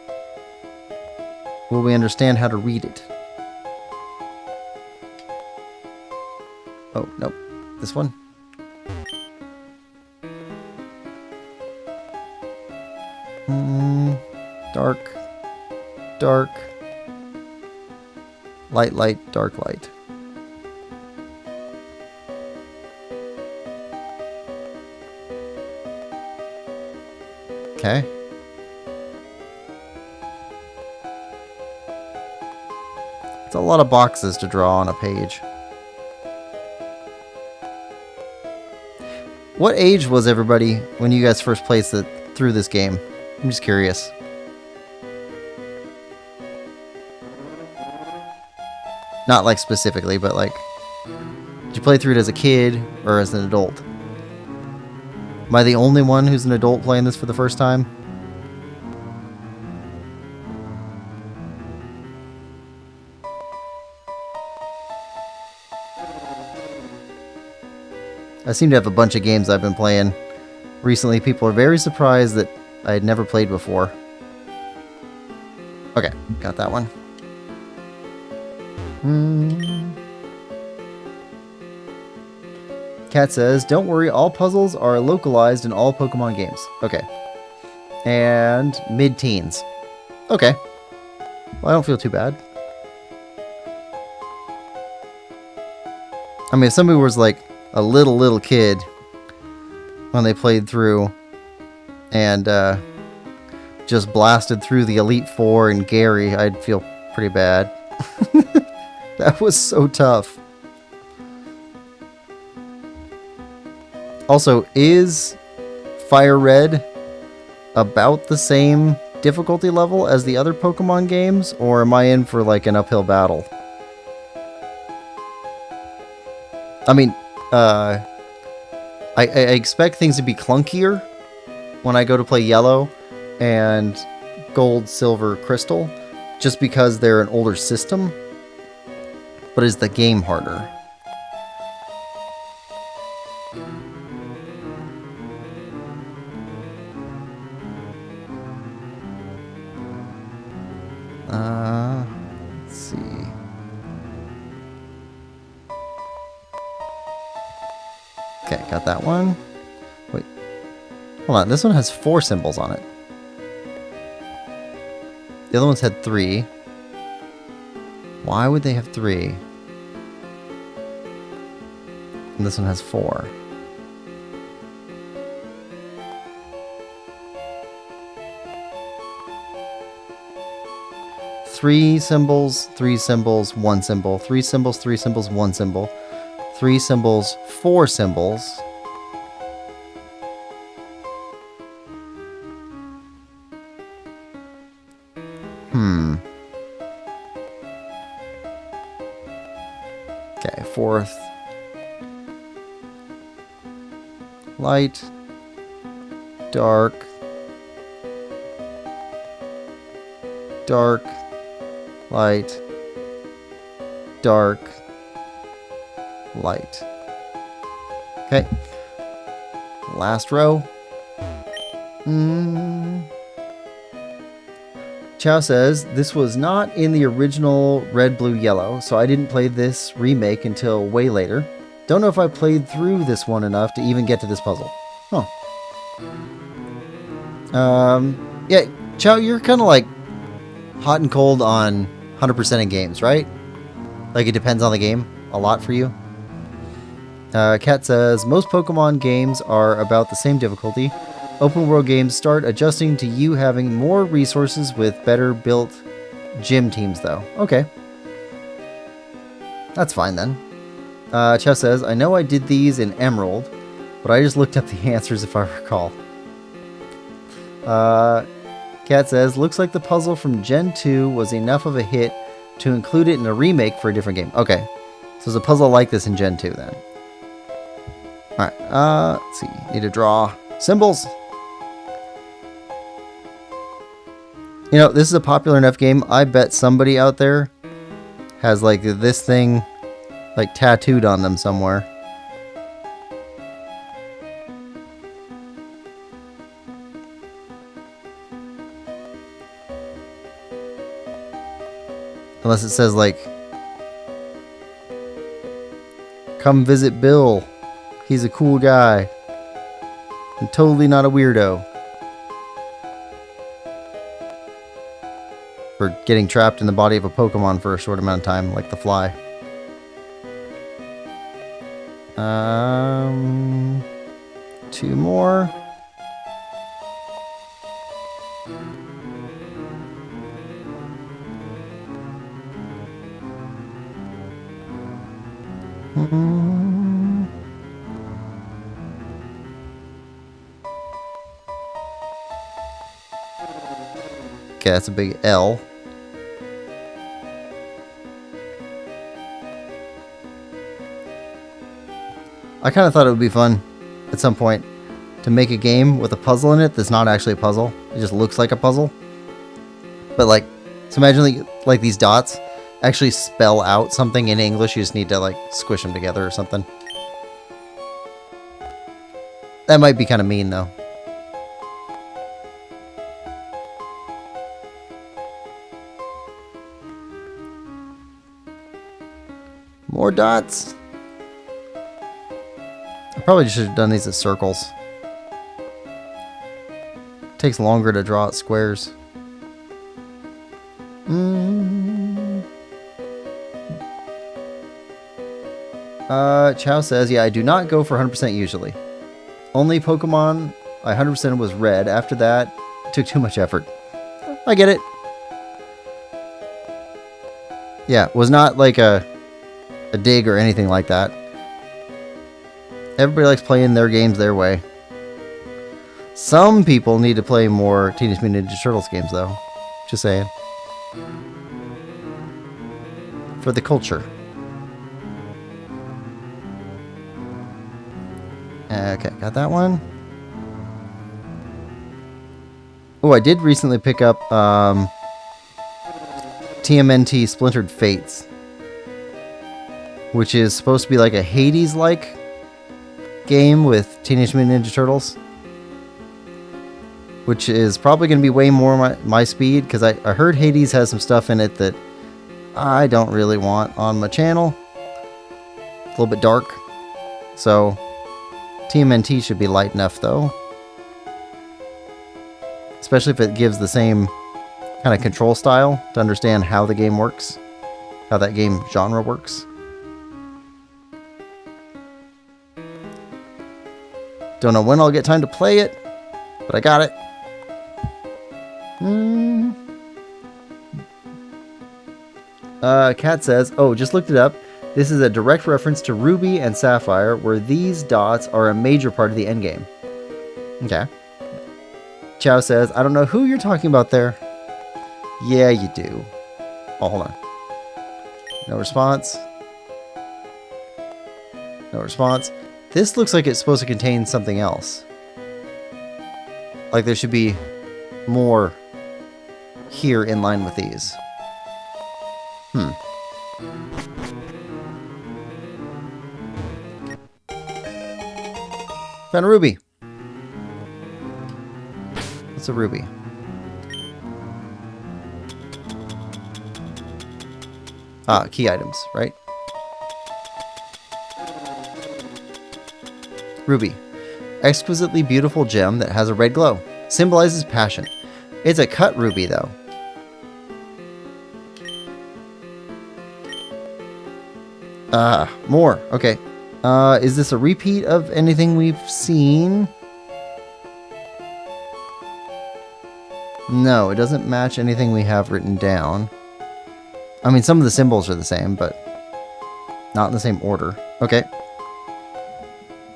will we understand how to read it? Oh, nope. This one? Dark. Dark. Light, light, dark, light. Okay. It's a lot of boxes to draw on a page. What age was everybody when you guys first played through this game? I'm just curious. Not like specifically, but like, did you play through it as a kid or as an adult? Am I the only one who's an adult playing this for the first time? I seem to have a bunch of games I've been playing recently. People are very surprised that I had never played before. Okay, got that one. Cat says, don't worry, all puzzles are localized in all Pokemon games. Okay. And mid-teens. Okay. Well, I don't feel too bad. I mean, if somebody was like a little kid when they played through and just blasted through the Elite Four and Gary, I'd feel pretty bad. That was so tough. Also, is FireRed about the same difficulty level as the other Pokemon games, or am I in for like an uphill battle? I mean, I expect things to be clunkier when I go to play Yellow and Gold, Silver, Crystal, just because they're an older system. But is the game harder? Let's see. Okay, got that one. Wait. Hold on, this one has 4 symbols on it. The other ones had 3. Why would they have 3? And this one has 4. Three symbols, 3 symbols, 1 symbol. 3 symbols, 3 symbols, 1 symbol. 3 symbols, 4 symbols. Okay, 4th. Light. Dark. Dark. Light. Dark. Light. Okay. Last row. Chow says, this was not in the original Red, Blue, Yellow, so I didn't play this remake until way later. Don't know if I played through this one enough to even get to this puzzle. Huh. Yeah, Chow, you're kind of like hot and cold on 100% in games, right? Like it depends on the game a lot for you. Kat says, most Pokemon games are about the same difficulty. Open world games start adjusting to you having more resources with better built gym teams though. Okay. That's fine then. Chow says, I know I did these in Emerald, but I just looked up the answers if I recall. Kat says, looks like the puzzle from Gen 2 was enough of a hit to include it in a remake for a different game. Okay. So there's a puzzle like this in Gen 2 then. Alright, let's see. Need to draw symbols. You know, this is a popular enough game. I bet somebody out there has like this thing like tattooed on them somewhere. Unless it says like, come visit Bill. He's a cool guy. And totally not a weirdo. For getting trapped in the body of a Pokemon for a short amount of time, like the fly. Two more. Okay, that's a big L. I kind of thought it would be fun at some point to make a game with a puzzle in it that's not actually a puzzle. It just looks like a puzzle. But like, so imagine like these dots actually spell out something in English. You just need to like squish them together or something. That might be kind of mean though. More dots. I probably should have done these as circles. Takes longer to draw out squares. Chow says, yeah, I do not go for 100% usually. Only Pokemon I 100% was Red. After that, it took too much effort. I get it. Yeah, was not like a dig or anything like that. Everybody likes playing their games their way. Some people need to play more Teenage Mutant Ninja Turtles games, though. Just saying. For the culture. Okay, got that one. Oh, I did recently pick up TMNT Splintered Fates, which is supposed to be like a Hades-like game with Teenage Mutant Ninja Turtles, which is probably going to be way more my speed, because I heard Hades has some stuff in it that I don't really want on my channel. It's a little bit dark, so TMNT should be light enough though, especially if it gives the same kind of control style to understand how the game works, how that game genre works. Don't know when I'll get time to play it, but I got it. Kat says, oh, just looked it up. This is a direct reference to Ruby and Sapphire, where these dots are a major part of the endgame. Okay. Chow says, I don't know who you're talking about there. Yeah, you do. Oh, hold on. No response. No response. This looks like it's supposed to contain something else. Like there should be more here in line with these. Found a ruby. What's a ruby? Ah, key items, right? Ruby. Exquisitely beautiful gem that has a red glow. Symbolizes passion. It's a cut ruby, though. More. Okay. Is this a repeat of anything we've seen? No, it doesn't match anything we have written down. I mean, some of the symbols are the same, but not in the same order. Okay.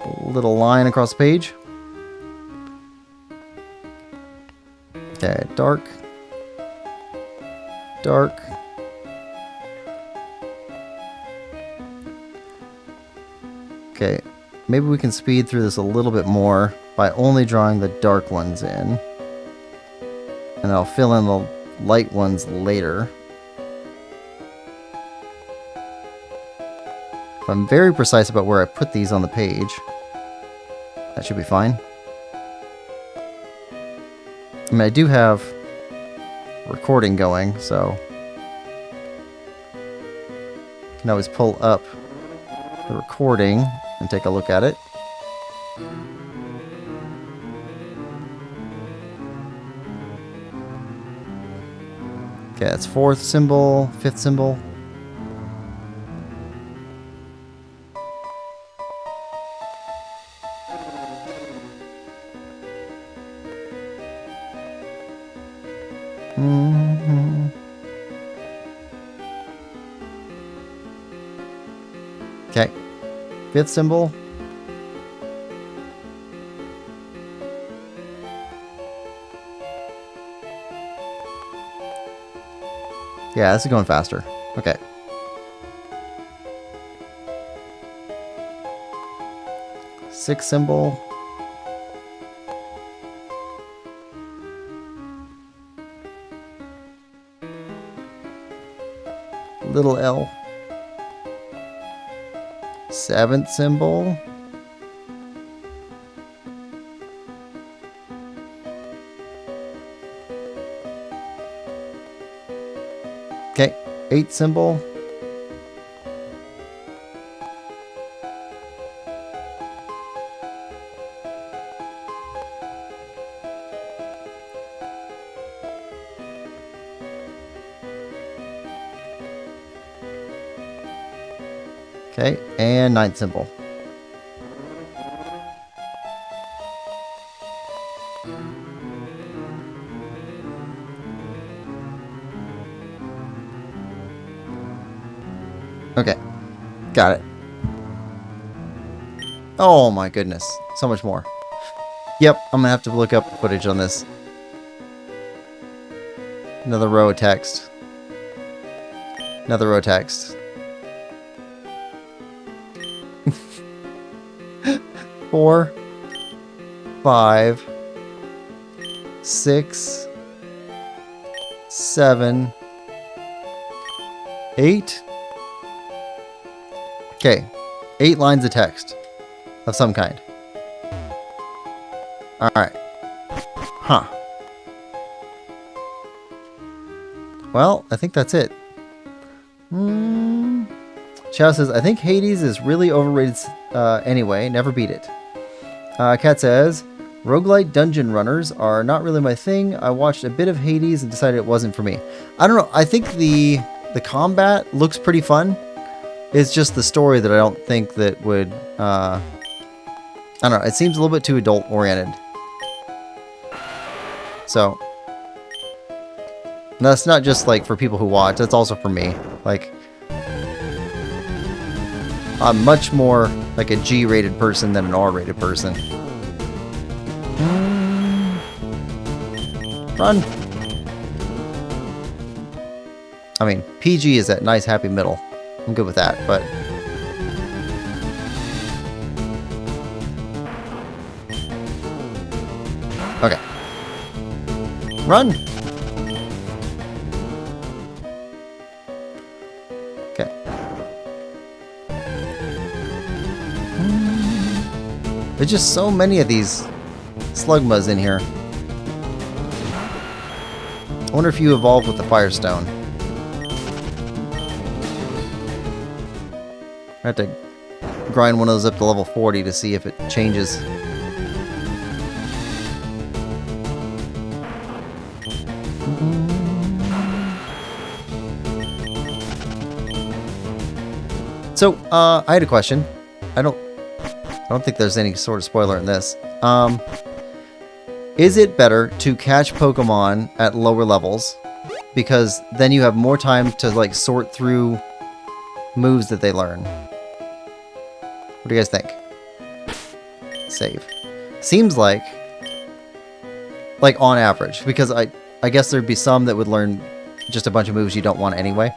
A little line across the page. Okay, dark. Dark. Okay, maybe we can speed through this a little bit more by only drawing the dark ones in. And I'll fill in the light ones later. If I'm very precise about where I put these on the page, that should be fine. I mean, I do have recording going, so I can always pull up the recording and take a look at it. Okay, that's fourth symbol, fifth symbol. Okay, fifth symbol. Yeah, this is going faster. Okay. Sixth symbol. Little L. Seventh symbol. Okay, eighth symbol. Okay, and ninth symbol. Okay, got it. Oh my goodness, so much more. Yep, I'm gonna have to look up footage on this. Another row of text. Another row of text. 4, 5, 6, 7, 8. Okay, 8 lines of text of some kind. Alright. Huh. Well, I think that's it. Chow says, I think Hades is really overrated anyway. Never beat it. Kat says, roguelite dungeon runners are not really my thing. I watched a bit of Hades and decided it wasn't for me. I don't know. I think the combat looks pretty fun. It's just the story that I don't think that would... I don't know. It seems a little bit too adult-oriented. So... that's not just, like, for people who watch. That's also for me. Like... I'm much more like a G-rated person than an R-rated person. Run! I mean, PG is that nice happy middle. I'm good with that, but... okay. Run! Okay. There's just so many of these slugmas in here. I wonder if you evolve with the Firestone. I have to grind one of those up to level 40 to see if it changes. So, I had a question. I don't think there's any sort of spoiler in this. Is it better to catch Pokemon at lower levels? Because then you have more time to, like, sort through moves that they learn. What do you guys think? Save. Seems like on average, because I guess there'd be some that would learn just a bunch of moves you don't want anyway.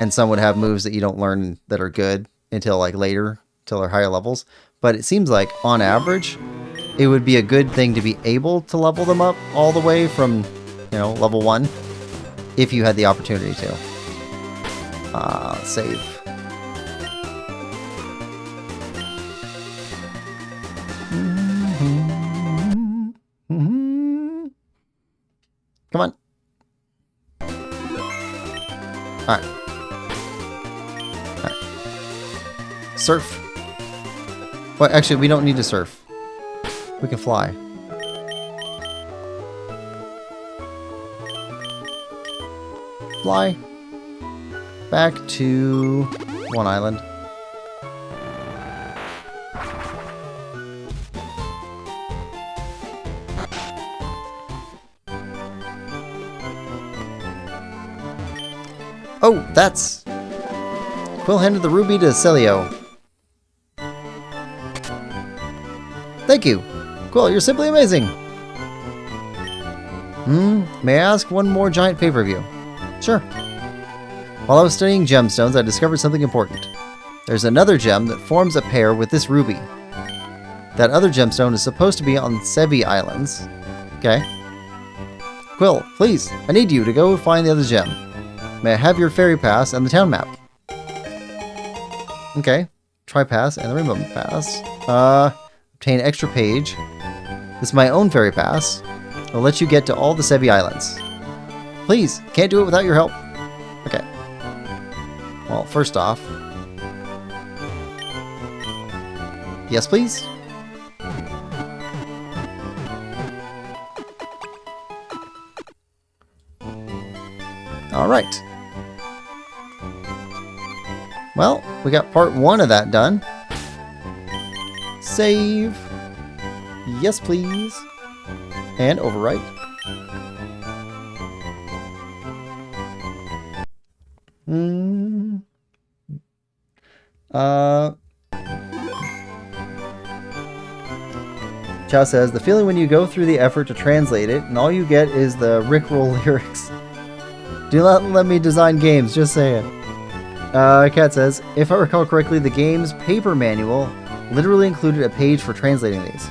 And some would have moves that you don't learn that are good until, like, later, till they're higher levels. But it seems like, on average, it would be a good thing to be able to level them up all the way from, you know, level 1, if you had the opportunity to. Save. Come on. Alright. Surf. Well, actually, we don't need to surf. We can fly. Fly. Back to one island. Oh, that's... Quill handed the ruby to Celio. Thank you. Quill, you're simply amazing. May I ask one more giant favor of you? Sure. While I was studying gemstones, I discovered something important. There's another gem that forms a pair with this ruby. That other gemstone is supposed to be on Sevi Islands. Okay. Quill, please, I need you to go find the other gem. May I have your fairy pass and the town map? Okay. Tri-pass and the rainbow pass. Obtain extra page. This is my own fairy pass. I'll let you get to all the Sevi Islands. Please, can't do it without your help. Okay. Well, first off... Yes, please? Alright. Well, we got part 1 of that done. Save. Yes, please. And overwrite. Chow says, the feeling when you go through the effort to translate it, and all you get is the Rickroll lyrics. Do not let me design games, just saying. Kat says, if I recall correctly, the game's paper manual literally included a page for translating these.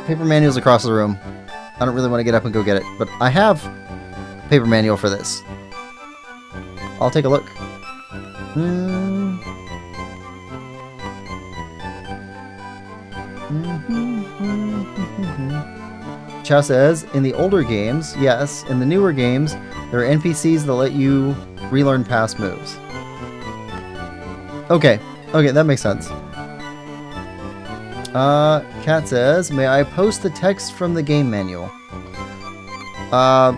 Paper manual's across the room. I don't really want to get up and go get it, but I have a paper manual for this. I'll take a look. Chow says, in the older games, yes. In the newer games, there are NPCs that let you relearn past moves. Okay, that makes sense. Kat says, may I post the text from the game manual?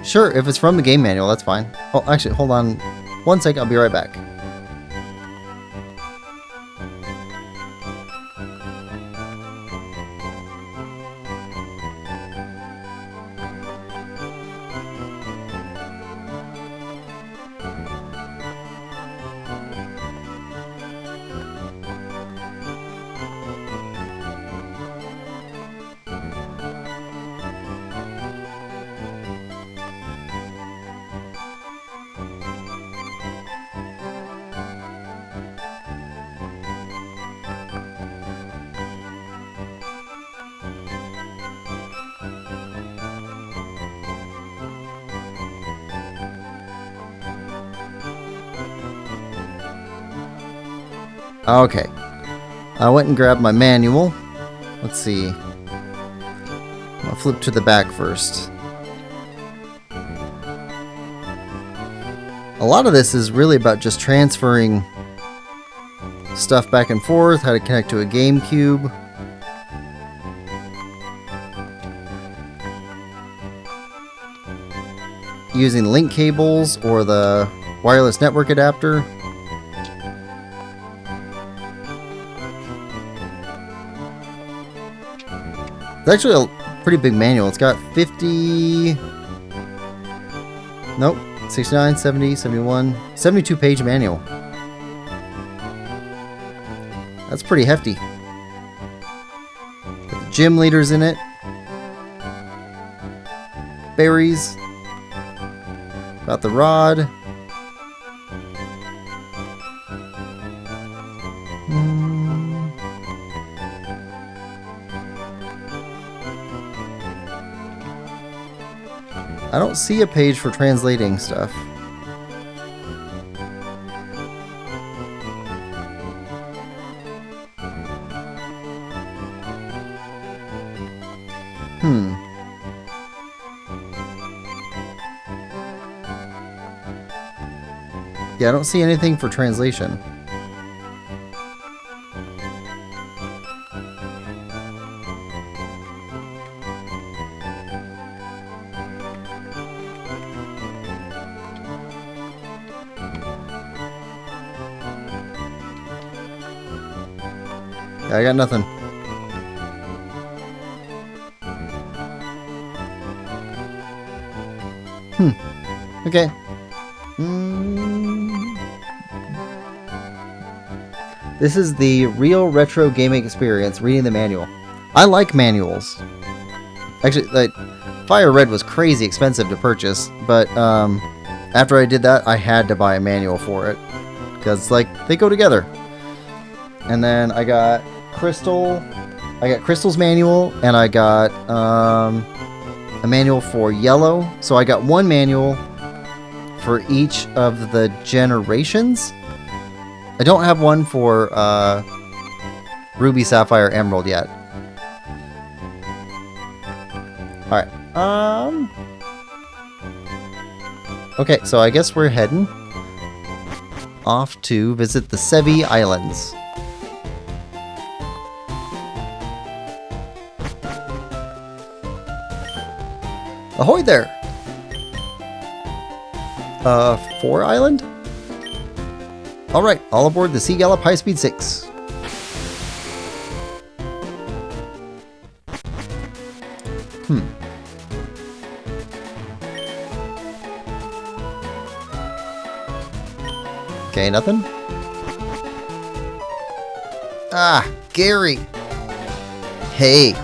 Sure, if it's from the game manual, that's fine. Oh, actually, hold on one sec, I'll be right back. Okay. I went and grabbed my manual. Let's see. I'll flip to the back first. A lot of this is really about just transferring stuff back and forth, how to connect to a GameCube. using link cables or the wireless network adapter. It's actually a pretty big manual. It's got 50... Nope. 69, 70, 71, 72 page manual. That's pretty hefty. Got the gym leaders in it. Berries. Got the rod. I don't see a page for translating stuff. Yeah, I don't see anything for translation. Yeah, I got nothing. Okay. This is the real retro gaming experience, reading the manual. I like manuals. Actually, like, FireRed was crazy expensive to purchase, but after I did that, I had to buy a manual for it. Because, like, they go together. And then I got Crystal's manual, and I got a manual for Yellow. So I got one manual for each of the generations. I don't have one for Ruby, Sapphire, Emerald yet. Alright. Okay, so I guess we're heading off to visit the Sevi Islands. Ahoy there! 4 Island? Alright, all aboard the Sea Gallop High Speed 6. Okay, nothing? Ah, Gary! Hey,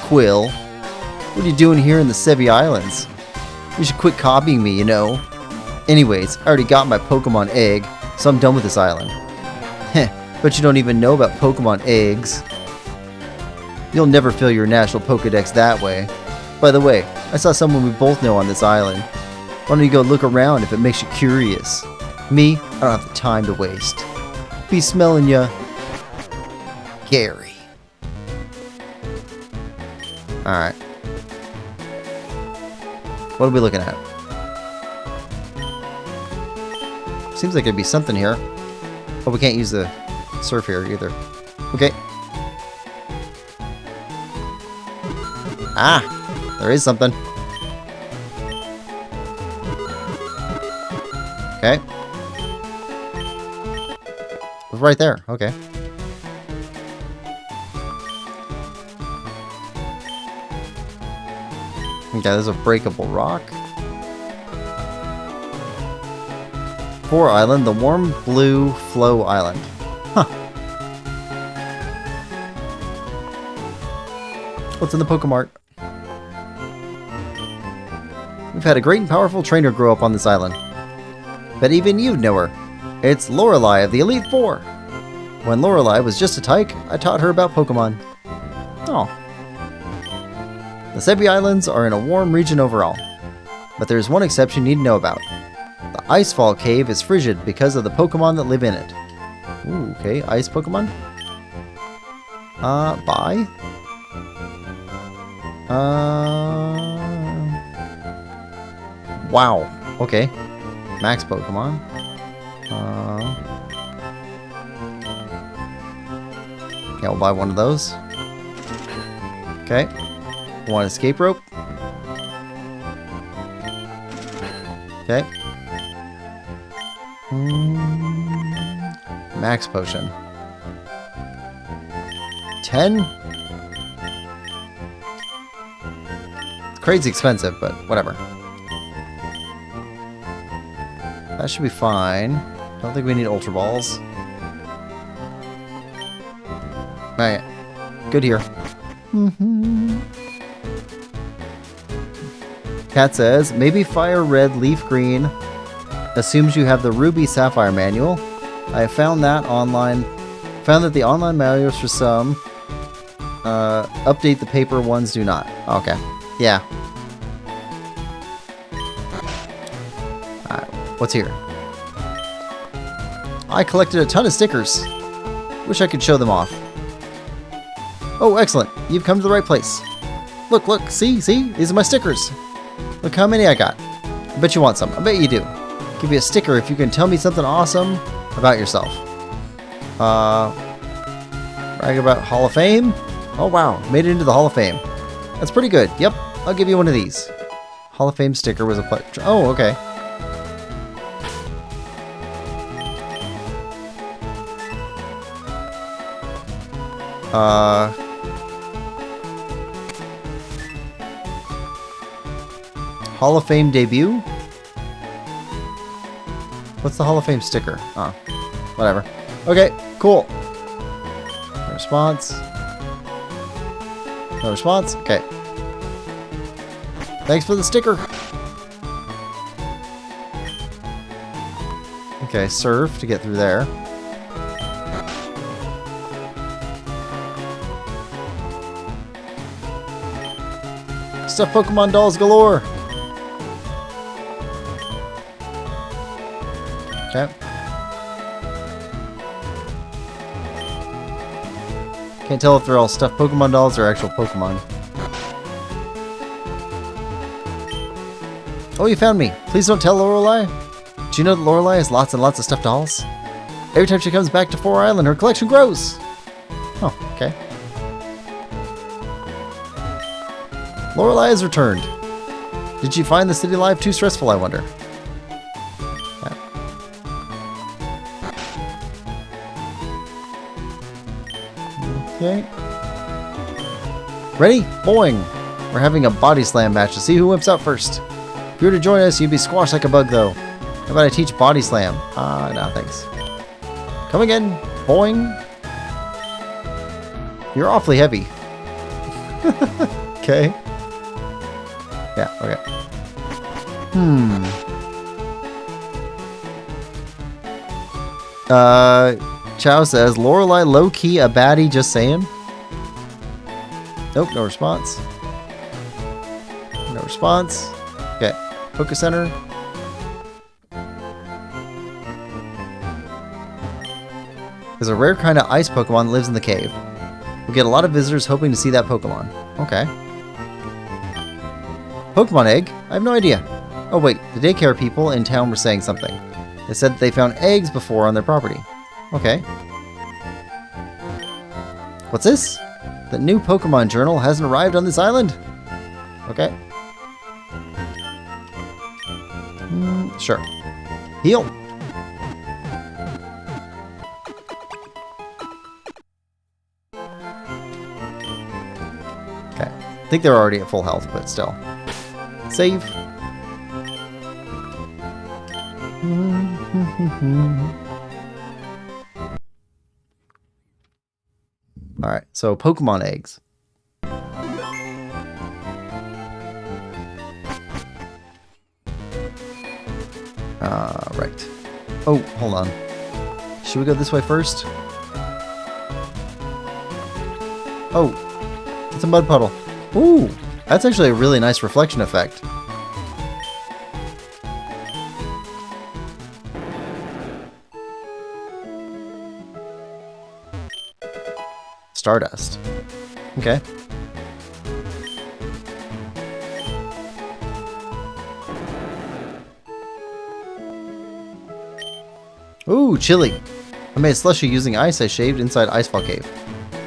Quill. What are you doing here in the Sevi Islands? You should quit copying me, you know. Anyways, I already got my Pokemon egg, so I'm done with this island. Heh, but you don't even know about Pokemon eggs. You'll never fill your national Pokedex that way. By the way, I saw someone we both know on this island. Why don't you go look around if it makes you curious? Me, I don't have the time to waste. Be smelling ya, Gary. Alright. What are we looking at? Seems like there'd be something here. Oh, we can't use the surf here either. Okay. Ah! There is something. Okay. It was right there. Okay. Okay, there's a breakable rock. 4 Island, the Warm Blue Flow Island. Huh. What's in the Pokemart? We've had a great and powerful trainer grow up on this island. Bet even you'd know her. It's Lorelei of the Elite Four. When Lorelei was just a tyke, I taught her about Pokemon. Oh. The Sebi Islands are in a warm region overall, but there's one exception you need to know about. The Icefall Cave is frigid because of the Pokemon that live in it. Ooh, okay, ice Pokemon? Buy? Wow, okay. Max Pokemon. Yeah, we'll buy one of those. Okay. One escape rope. Okay. Max potion. 10? It's crazy expensive, but whatever. That should be fine. Don't think we need Ultra Balls. Alright. Good here. Cat says, maybe FireRed Leaf Green assumes you have the Ruby Sapphire manual. I found that online. Found that the online manuals for some update, the paper ones do not. Okay. Yeah. Alright, what's here? I collected a ton of stickers. Wish I could show them off. Oh, excellent. You've come to the right place. Look, look, see? These are my stickers. Look how many I got. I bet you want some. I bet you do. Give you a sticker if you can tell me something awesome about yourself. Brag about Hall of Fame. Oh, wow. Made it into the Hall of Fame. That's pretty good. Yep. I'll give you one of these. Hall of Fame sticker was a pleasure. Oh, okay. Hall of Fame debut? What's the Hall of Fame sticker? Oh, whatever. Okay, cool. No response. No response? Okay. Thanks for the sticker. Okay, surf to get through there. Stuffed Pokemon dolls galore. Okay. Can't tell if they're all stuffed Pokemon dolls or actual Pokemon. Oh, you found me. Please don't tell Lorelei. Do you know that Lorelei has lots and lots of stuffed dolls? Every time she comes back to 4 Island, her collection grows. Oh, okay. Lorelei has returned. Did she find the city life too stressful, I wonder? Okay. Ready? Boing! We're having a body slam match to see who wimps out first. If you were to join us, you'd be squashed like a bug, though. How about I teach body slam? No, thanks. Come again. Boing. You're awfully heavy. Okay. Yeah, okay. Chow says, Lorelei low-key a baddie, just saying. Nope, no response. No response. Okay, Poké Center. There's a rare kind of ice Pokemon that lives in the cave. We get a lot of visitors hoping to see that Pokemon. Okay. Pokemon egg? I have no idea. Oh wait, the daycare people in town were saying something. They said that they found eggs before on their property. Okay. What's this? The new Pokemon journal hasn't arrived on this island? Okay. Sure. Heal. Okay. I think they're already at full health, but still. Save. Alright, so Pokemon eggs. Right. Oh, hold on. Should we go this way first? Oh, it's a mud puddle. Ooh, that's actually a really nice reflection effect. Stardust. Okay. Ooh, chili. I made a slushy using ice I shaved inside Icefall Cave.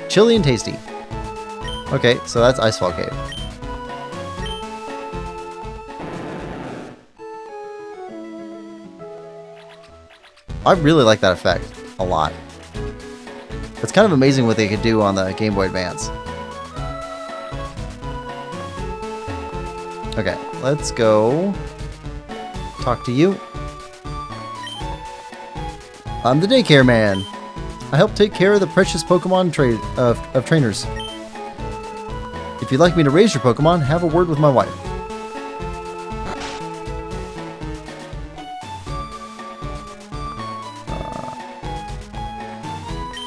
Chilly and tasty. Okay, so that's Icefall Cave. I really like that effect a lot. It's kind of amazing what they could do on the Game Boy Advance. Okay, let's go talk to you. I'm the daycare man. I help take care of the precious Pokemon of trainers. If you'd like me to raise your Pokemon, have a word with my wife.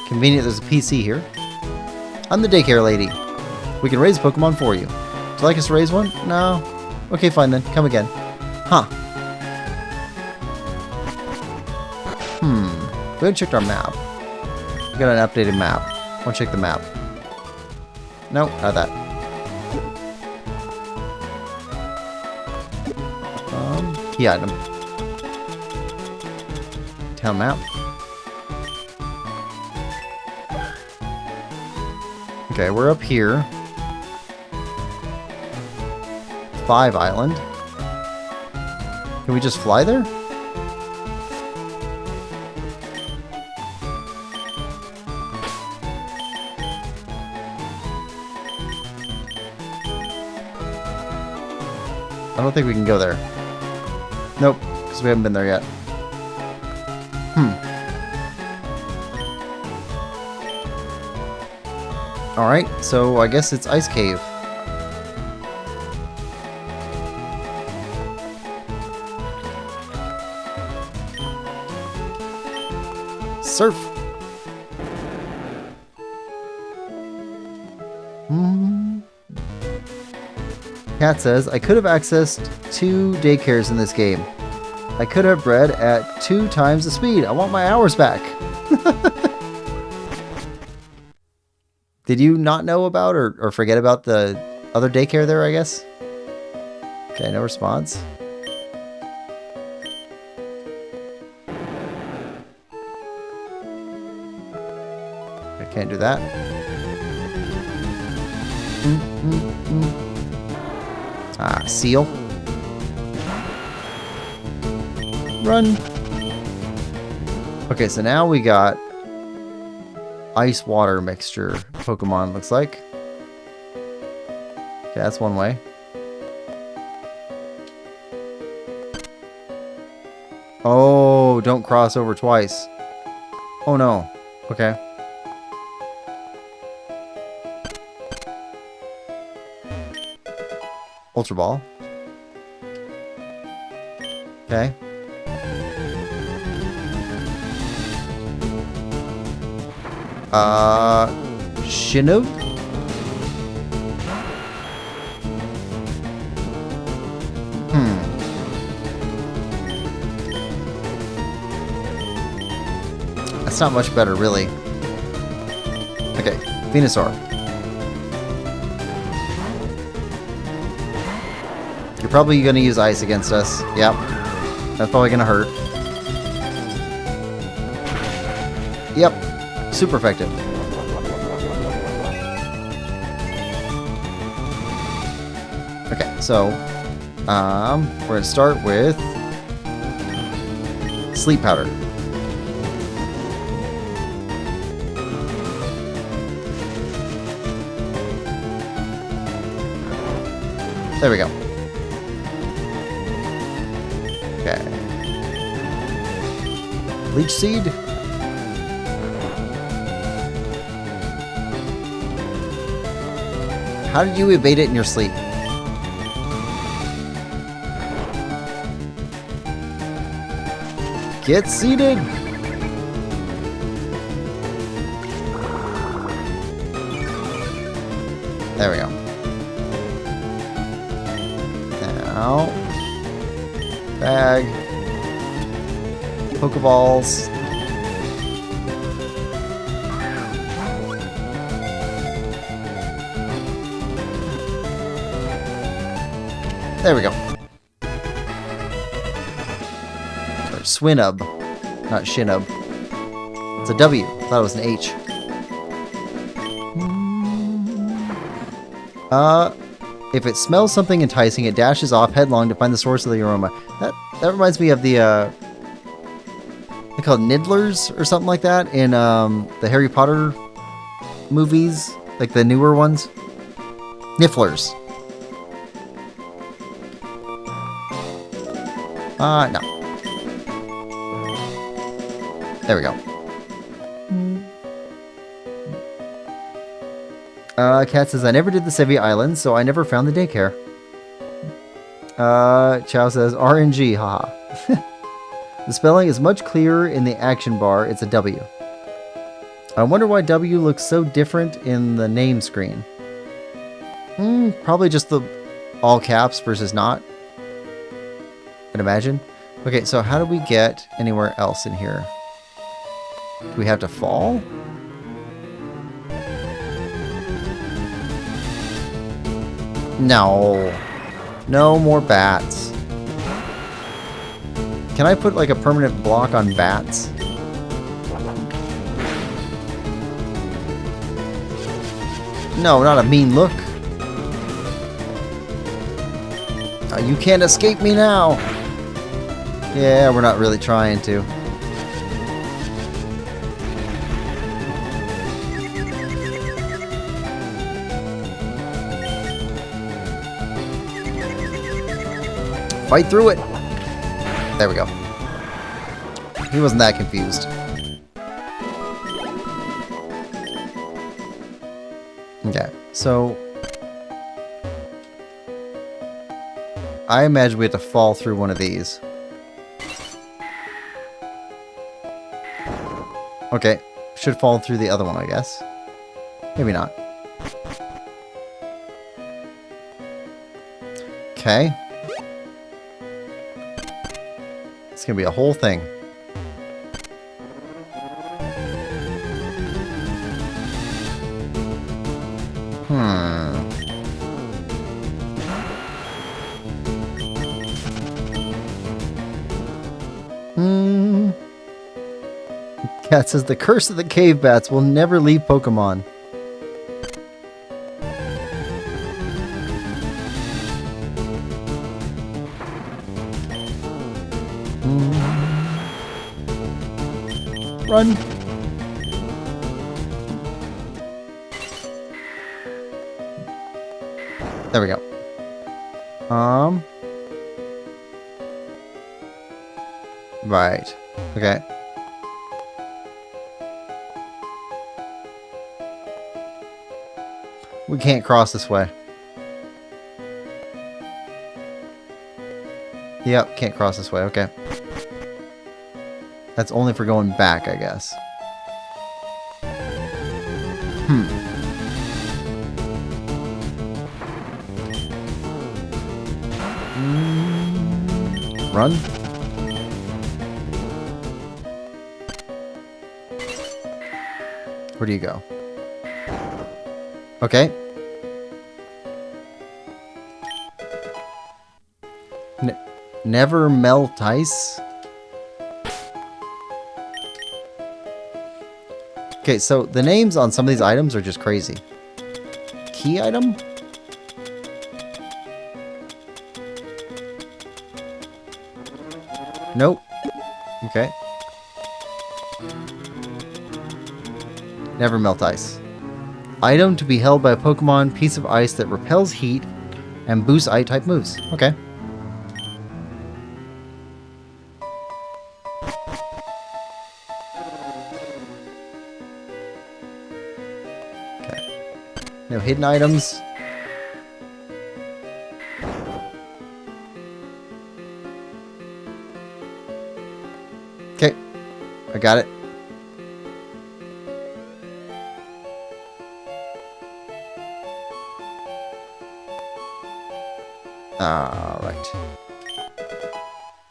Convenient there's a PC here. I'm the daycare lady. We can raise Pokemon for you. Would you like us to raise one? No? Okay, fine then. Come again. Huh. Go ahead and check our map. We got an updated map. I want to check the map. Nope, not that. Key item. Town map. Okay, we're up here. 5 Island. Can we just fly there? I don't think we can go there. Nope, because we haven't been there yet. Alright, so I guess it's Ice Cave. Surf! Cat says, I could have accessed 2 daycares in this game. I could have bred at 2 times the speed. I want my hours back. Did you not know about or forget about the other daycare there, I guess? Okay, no response. I can't do that. Ah, seal. Run. Okay, so now we got ice water mixture Pokemon, looks like. Okay, that's one way. Oh, don't cross over twice. Oh no. Okay. Ultra Ball. Okay. Shinobi? That's not much better, really. Okay, Venusaur. You're probably going to use ice against us. Yep. That's probably going to hurt. Yep. Super effective. Okay, so we're going to start with Sleep Powder. There we go. Okay. Leech Seed. How did you evade it in your sleep? Get seated! There we go. Now, bag, Pokeballs. There we go. Or Swinub, not Shinub. It's a W. I thought it was an H. If it smells something enticing, it dashes off headlong to find the source of the aroma. That reminds me of the, I they call it Nidlers or something like that in the Harry Potter movies, like the newer ones. Nifflers. No. There we go. Cat says, I never did the Sevi Islands, so I never found the daycare. Chow says, RNG, haha. The spelling is much clearer in the action bar. It's a W. I wonder why W looks so different in the name screen. Probably just the all caps versus not. I'd imagine. Okay, so how do we get anywhere else in here? Do we have to fall? No. No more bats. Can I put like a permanent block on bats? No, not a mean look. You can't escape me now. Yeah, we're not really trying to. Fight through it. There we go. He wasn't that confused. Okay, so I imagine we have to fall through one of these. Okay, should fall through the other one, I guess. Maybe not. Okay. It's gonna be a whole thing. Cat says the curse of the cave bats will never leave Pokemon. Run. There we go. Right. Okay. We can't cross this way. Yep, can't cross this way. Okay. That's only for going back, I guess. Run. Where do you go? Okay. Never melt ice. Okay, so the names on some of these items are just crazy. Key item? Nope. Okay. Never melt ice. Item to be held by a Pokemon, piece of ice that repels heat and boosts type moves. Okay. No hidden items. Okay. I got it. Alright.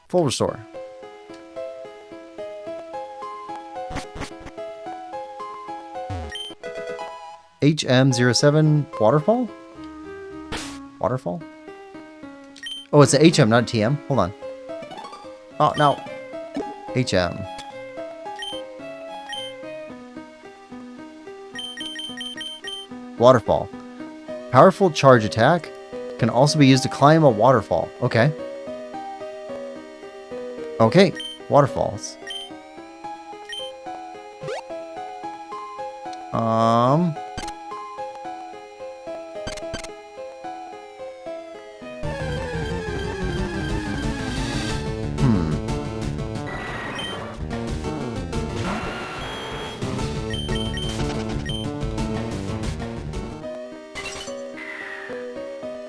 Full restore. HM07 waterfall? Waterfall? Oh, it's an HM, not a TM. Hold on. Oh, no. HM. Waterfall. Powerful charge attack. Can also be used to climb a waterfall. Okay. Okay. Waterfalls. Um...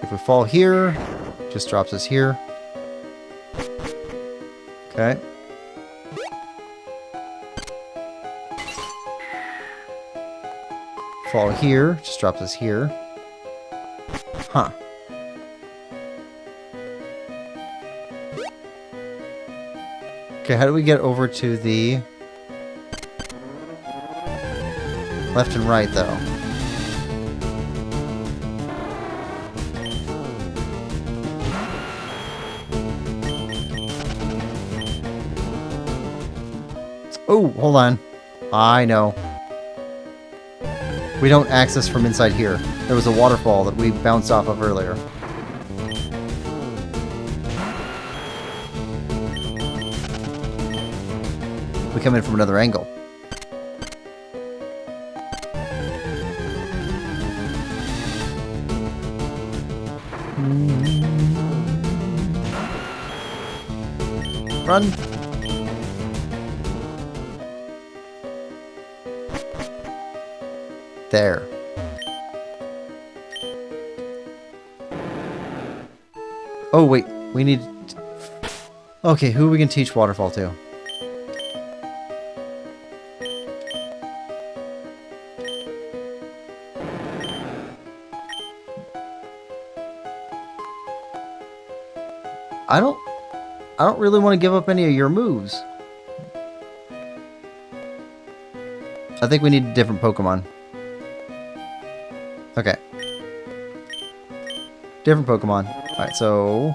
If we fall here, just drops us here. Okay. Fall here, just drops us here. Huh. Okay, how do we get over to the left and right, though? Oh, hold on. I know. We don't access from inside here. There was a waterfall that we bounced off of earlier. We come in from another angle. Run! There. Oh, wait. We need... Okay, who we can teach Waterfall to? I don't really want to give up any of your moves. I think we need a different Pokemon. Okay. Different Pokemon. Alright, so...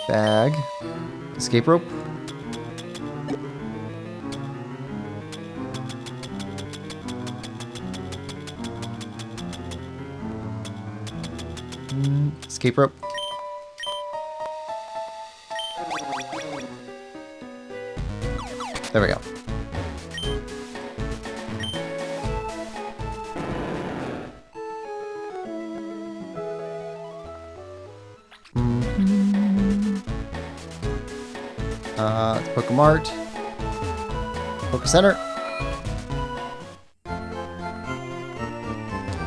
Bag. Escape rope. Escape rope. There we go. Pokemart. Poke Center.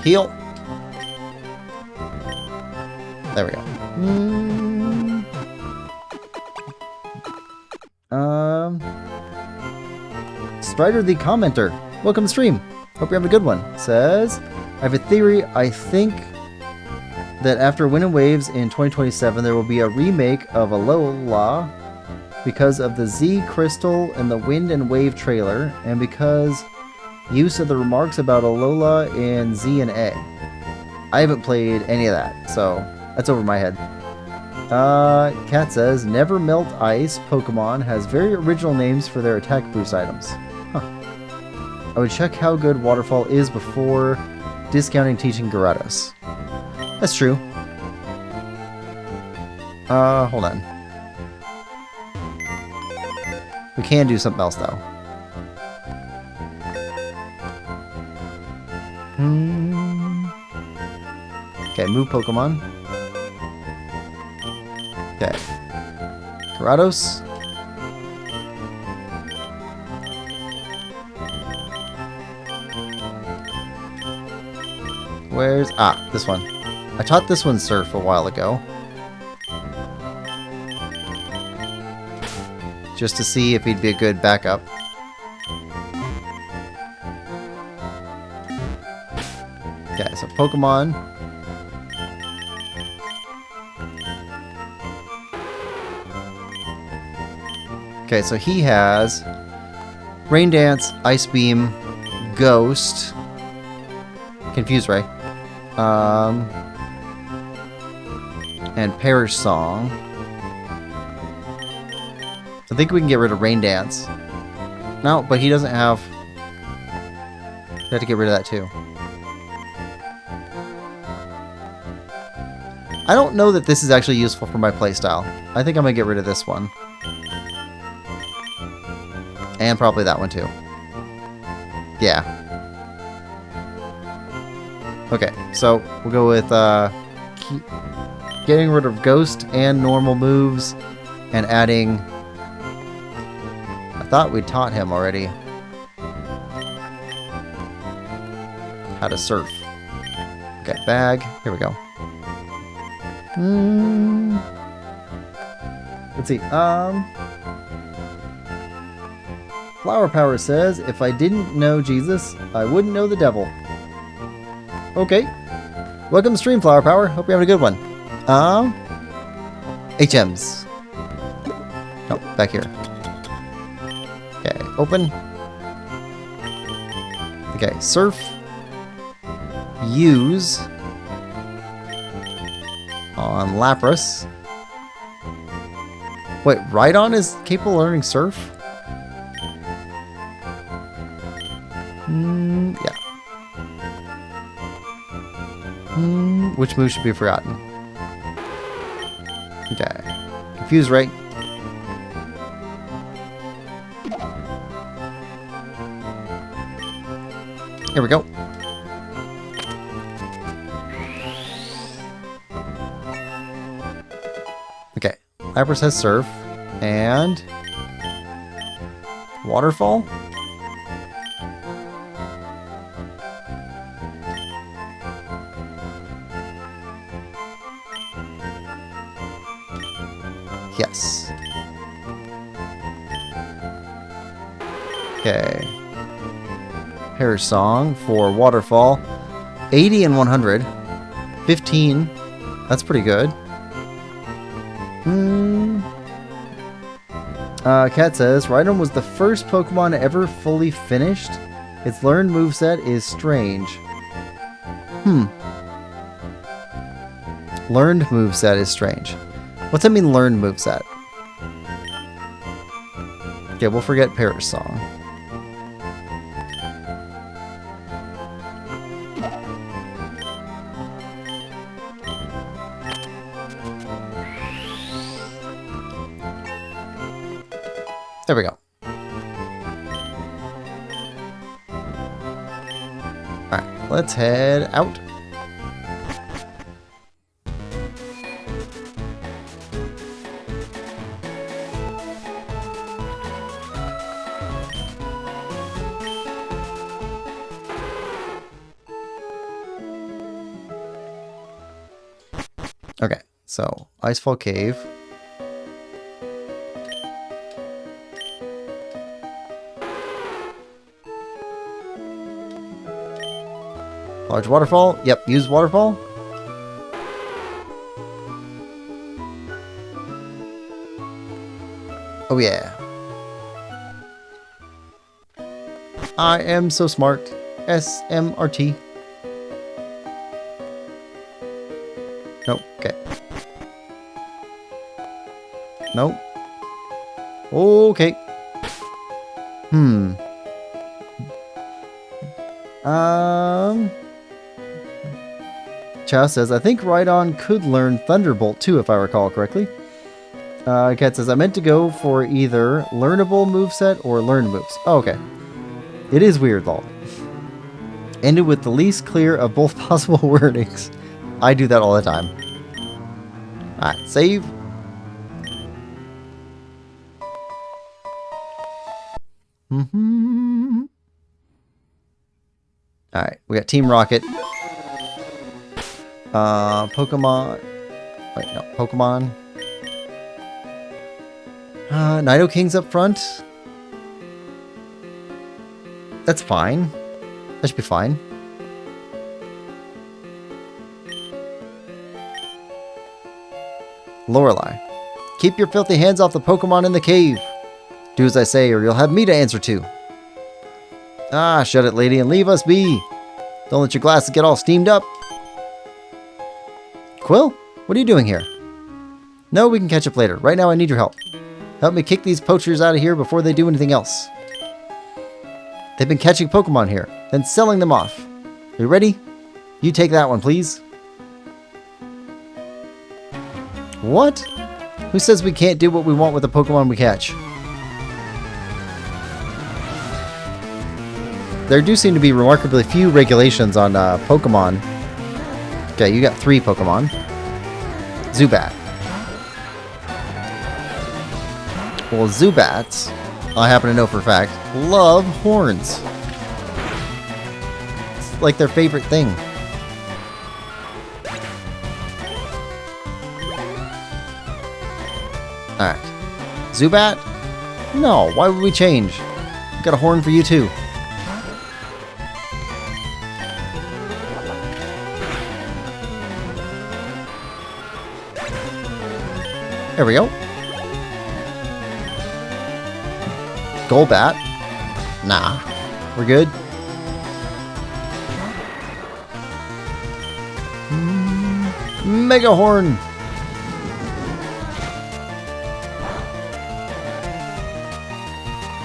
Heal. There we go. Strider the Commenter. Welcome to stream. Hope you're having a good one. Says, I have a theory. I think that after Wind and Waves in 2027, there will be a remake of Alola because of the Z Crystal and the Wind and Wave trailer, and because use of the remarks about Alola in Z and A. I haven't played any of that, so that's over my head. Cat says, Never Melt Ice Pokemon has very original names for their attack boost items. Huh. I would check how good Waterfall is before discounting teaching Gyarados. That's true. Hold on. We can do something else, though. Okay, move Pokemon. Okay. Gyarados. Where's... Ah, this one. I taught this one Surf a while ago. Just to see if he'd be a good backup. Okay, so Pokemon. Okay, so he has Rain Dance, Ice Beam, Ghost, Confuse Ray, and Perish Song. I think we can get rid of Rain Dance. No, but he doesn't have... We have to get rid of that too. I don't know that this is actually useful for my playstyle. I think I'm going to get rid of this one. And probably that one too. Yeah. Okay, so we'll go with getting rid of Ghost and normal moves and adding... I thought we taught him already how to surf. Okay, bag. Here we go. Let's see. Flower Power says, if I didn't know Jesus, I wouldn't know the devil. Okay. Welcome to stream, Flower Power. Hope you're having a good one. HMs. No, back here. Okay, open. Okay, surf. Use. On Lapras. Wait, Rhydon is capable of learning surf? Yeah. Which move should be forgotten? Okay. Confuse Ray. Here we go. Okay. Lapras has Surf. And... Waterfall? Yes. Okay. Hair Song for Waterfall. 80 and 100. 15. That's pretty good. Kat says, Rhydon was the first Pokemon ever fully finished. Its learned moveset is strange. Learned moveset is strange. What's that mean, learned moveset? Okay, we'll forget Parrot Song. There we go. Alright, let's head out. Okay, so Icefall Cave. Large waterfall. Yep, use waterfall. Oh yeah. I am so smart. SMRT. Nope. Okay. Nope. Okay. Chow says, I think Rhydon could learn Thunderbolt too, if I recall correctly. Kat says, I meant to go for either learnable moveset or learned moves. Oh, okay. It is weird, lol. Ended with the least clear of both possible wordings. I do that all the time. Alright, save. Alright, we got Team Rocket. Pokemon. Wait, no, Pokemon. Nidoking's up front. That's fine. That should be fine. Lorelei. Keep your filthy hands off the Pokemon in the cave. Do as I say or you'll have me to answer to. Ah, shut it, lady, and leave us be. Don't let your glasses get all steamed up. Quill, what are you doing here? No, we can catch up later. Right now I need your help. Help me kick these poachers out of here before they do anything else. They've been catching Pokemon here, then selling them off. Are you ready? You take that one, please. What? Who says we can't do what we want with the Pokemon we catch? There do seem to be remarkably few regulations on Pokemon Okay, you got 3 Pokemon. Zubat. Well, Zubats, I happen to know for a fact, love horns. It's like their favorite thing. Alright. Zubat? No, why would we change? Got a horn for you too. There we go. Golbat? Nah. We're good. Mega Horn!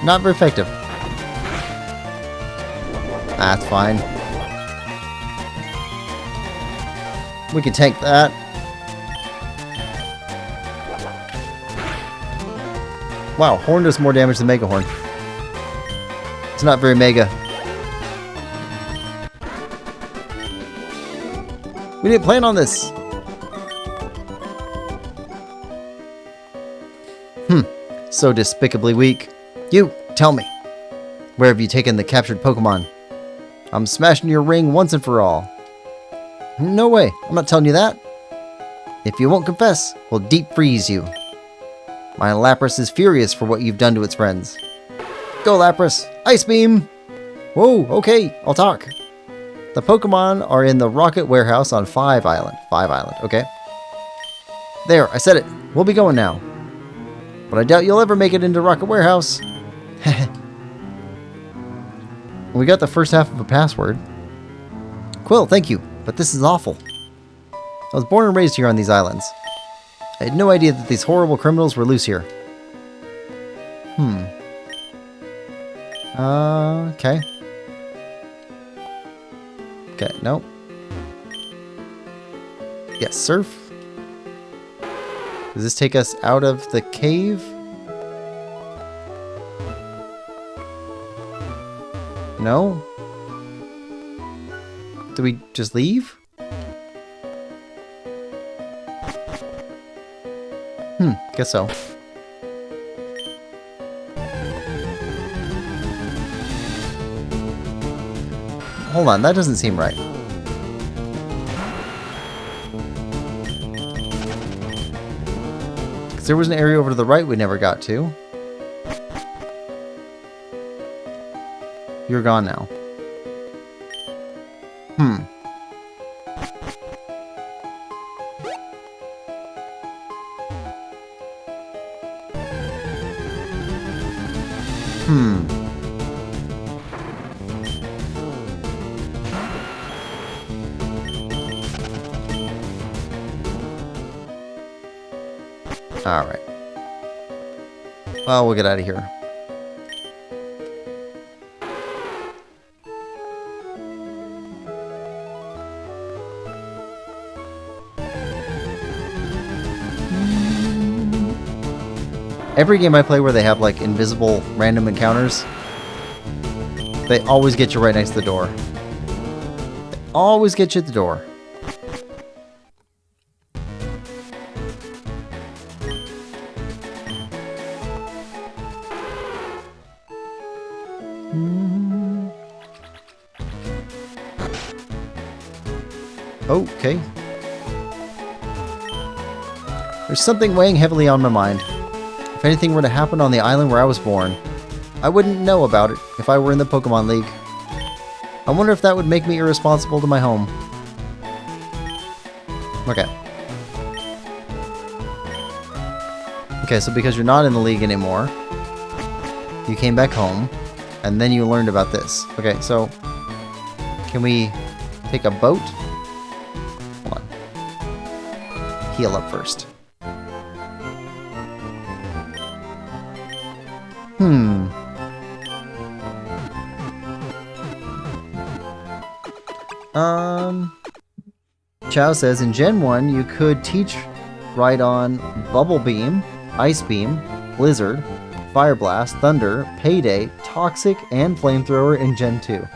Not very effective. That's fine. We can tank that. Wow, Horn does more damage than Mega Horn. It's not very mega. We didn't plan on this. So despicably weak. You, tell me. Where have you taken the captured Pokemon? I'm smashing your ring once and for all. No way, I'm not telling you that. If you won't confess, we'll deep freeze you. My Lapras is furious for what you've done to its friends. Go, Lapras! Ice Beam! Whoa, okay, I'll talk. The Pokemon are in the Rocket Warehouse on 5 Island. 5 Island, okay. There, I said it. We'll be going now. But I doubt you'll ever make it into Rocket Warehouse. We got the first half of a password. Quill, thank you, but this is awful. I was born and raised here on these islands. I had no idea that these horrible criminals were loose here. Okay. Okay, no. Yes, surf. Does this take us out of the cave? No? Do we just leave? Guess so. Hold on, that doesn't seem right. Because there was an area over to the right we never got to. You're gone now. Alright. Well, we'll get out of here. Every game I play where they have like invisible random encounters, they always get you right next to the door. They always get you at the door. Okay. There's something weighing heavily on my mind. If anything were to happen on the island where I was born, I wouldn't know about it if I were in the Pokemon League. I wonder if that would make me irresponsible to my home. Okay. Okay, so because you're not in the league anymore, you came back home, and then you learned about this. Okay, so can we take a boat? Hold on. Heal up first. Chow says in Gen 1 you could teach Rhydon Bubble Beam, Ice Beam, Blizzard, Fire Blast, Thunder, Payday, Toxic, and Flamethrower in Gen 2.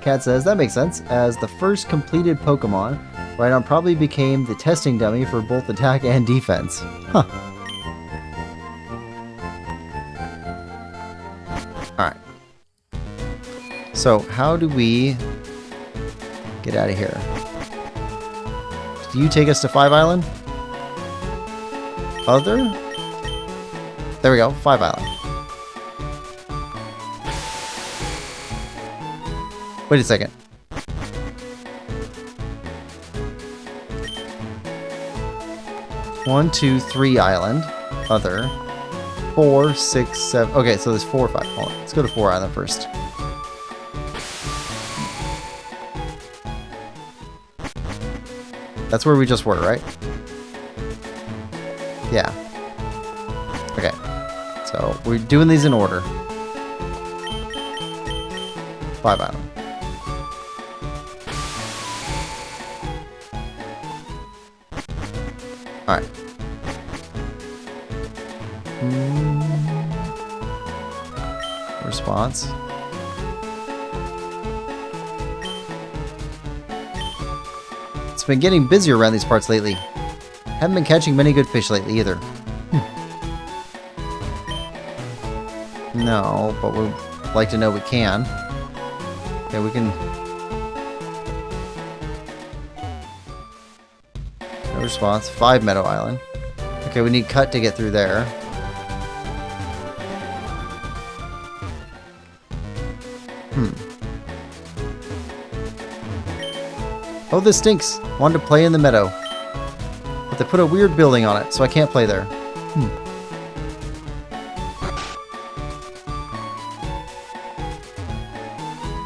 Cat says, that makes sense. As the first completed Pokemon, Rhydon probably became the testing dummy for both attack and defense. Huh. Alright. So, how do we get out of here? Do you take us to 5 Island? Other? There we go, 5 Island. Wait a second. One, 2, 3 Island. Other. 4, 6, 7. Okay, so there's 4 or 5. Hold on. Let's go to 4 Island first. That's where we just were, right? Yeah. Okay. So we're doing these in order. 5 Island. Alright. Response. It's been getting busier around these parts lately. Haven't been catching many good fish lately either. No, but we'd like to know we can. Okay, we can... No response. 5 Meadow Island. Okay, we need cut to get through there. Oh, this stinks. Wanted to play in the meadow. But they put a weird building on it, so I can't play there.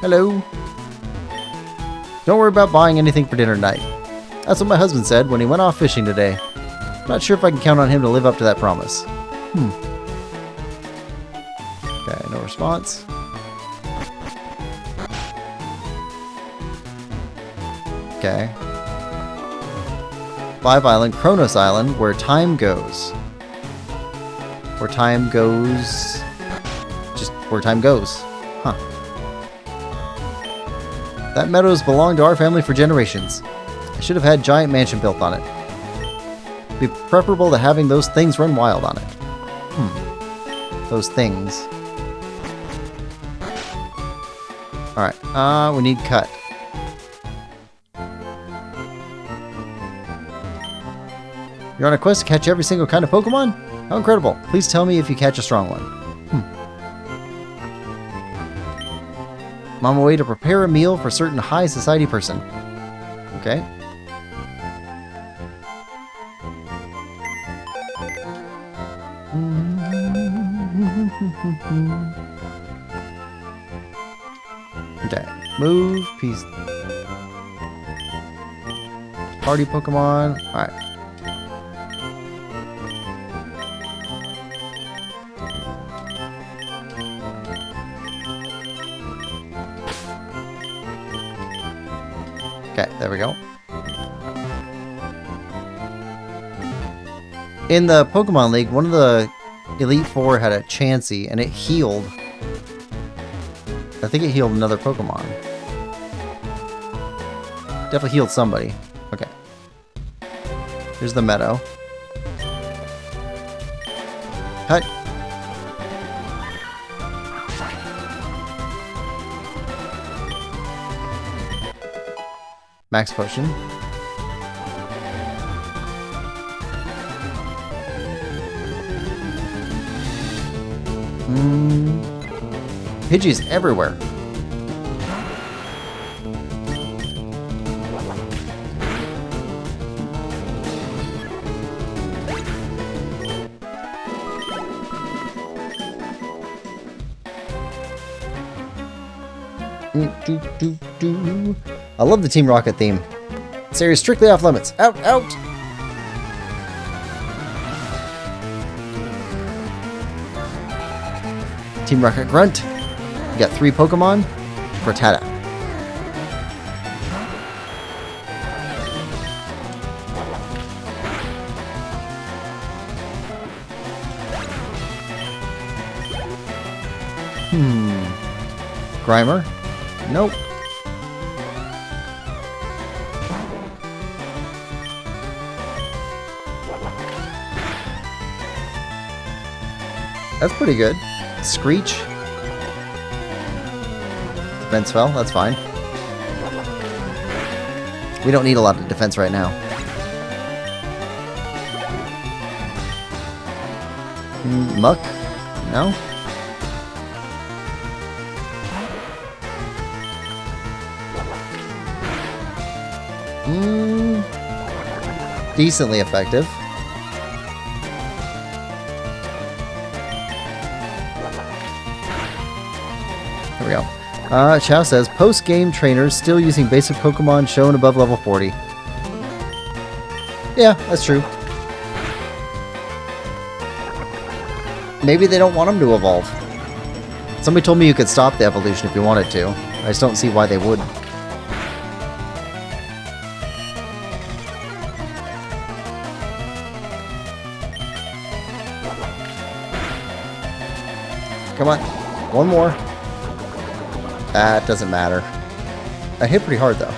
Hello. Don't worry about buying anything for dinner tonight. That's what my husband said when he went off fishing today. I'm not sure if I can count on him to live up to that promise. Okay, no response. Okay. 5 Island, Kronos Island, where time goes. Where time goes... Just where time goes. Huh. That meadow's belonged to our family for generations. I should have had giant mansion built on it. It'd be preferable to having those things run wild on it. Those things. Alright, we need cut. You're on a quest to catch every single kind of Pokemon? How incredible. Please tell me if you catch a strong one. I'm on my way to prepare a meal for a certain high society person. Okay. Okay. Move. Peace. Party Pokemon. Alright. Okay, there we go. In the Pokemon League, one of the Elite Four had a Chansey, and it healed. I think it healed another Pokemon. Definitely healed somebody. Okay. Here's the meadow. Cut. Max potion. Pidgeys everywhere. I love the Team Rocket theme. This area is strictly off limits. Out, out! Team Rocket Grunt. You got 3 Pokemon. Rattata. Grimer. Nope. That's pretty good. Screech. Defense fell, that's fine. We don't need a lot of defense right now. Muck? No? Decently effective. There we go. Chow says, post-game trainers still using basic Pokemon shown above level 40. Yeah, that's true. Maybe they don't want them to evolve. Somebody told me you could stop the evolution if you wanted to. I just don't see why they would. Come on. One more. That doesn't matter. I hit pretty hard, though.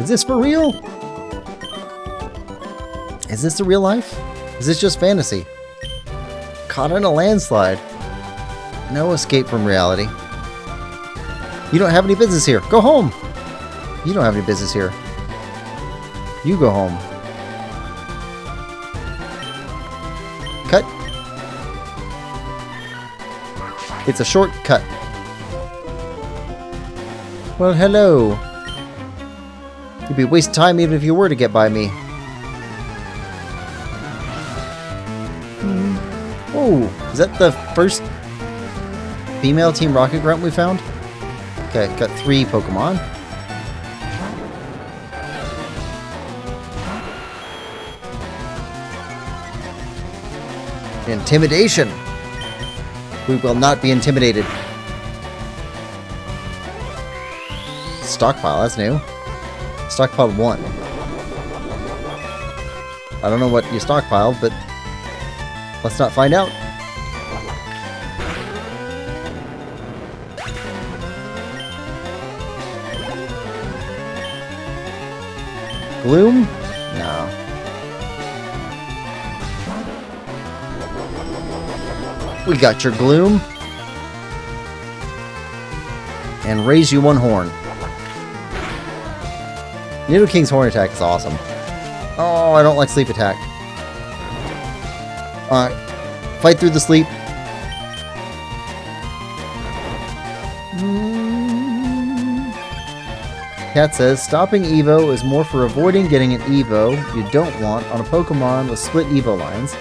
Is this for real? Is this the real life? Is this just fantasy? Caught in a landslide. No escape from reality. You don't have any business here. Go home. You don't have any business here. You go home. Cut. It's a shortcut. Well, hello. You'd be wasting time even if you were to get by me. Oh, is that the first female Team Rocket grunt we found? Okay, got 3 Pokemon. Intimidation. We will not be intimidated. Stockpile, that's new. Stockpiled 1. I don't know what you stockpiled, but let's not find out. Gloom? No. We got your Gloom. And raise you 1 horn. Nidoking's horn attack is awesome. Oh, I don't like sleep attack. Alright. Fight through the sleep. Cat says, stopping Evo is more for avoiding getting an Evo you don't want on a Pokemon with split Evo lines,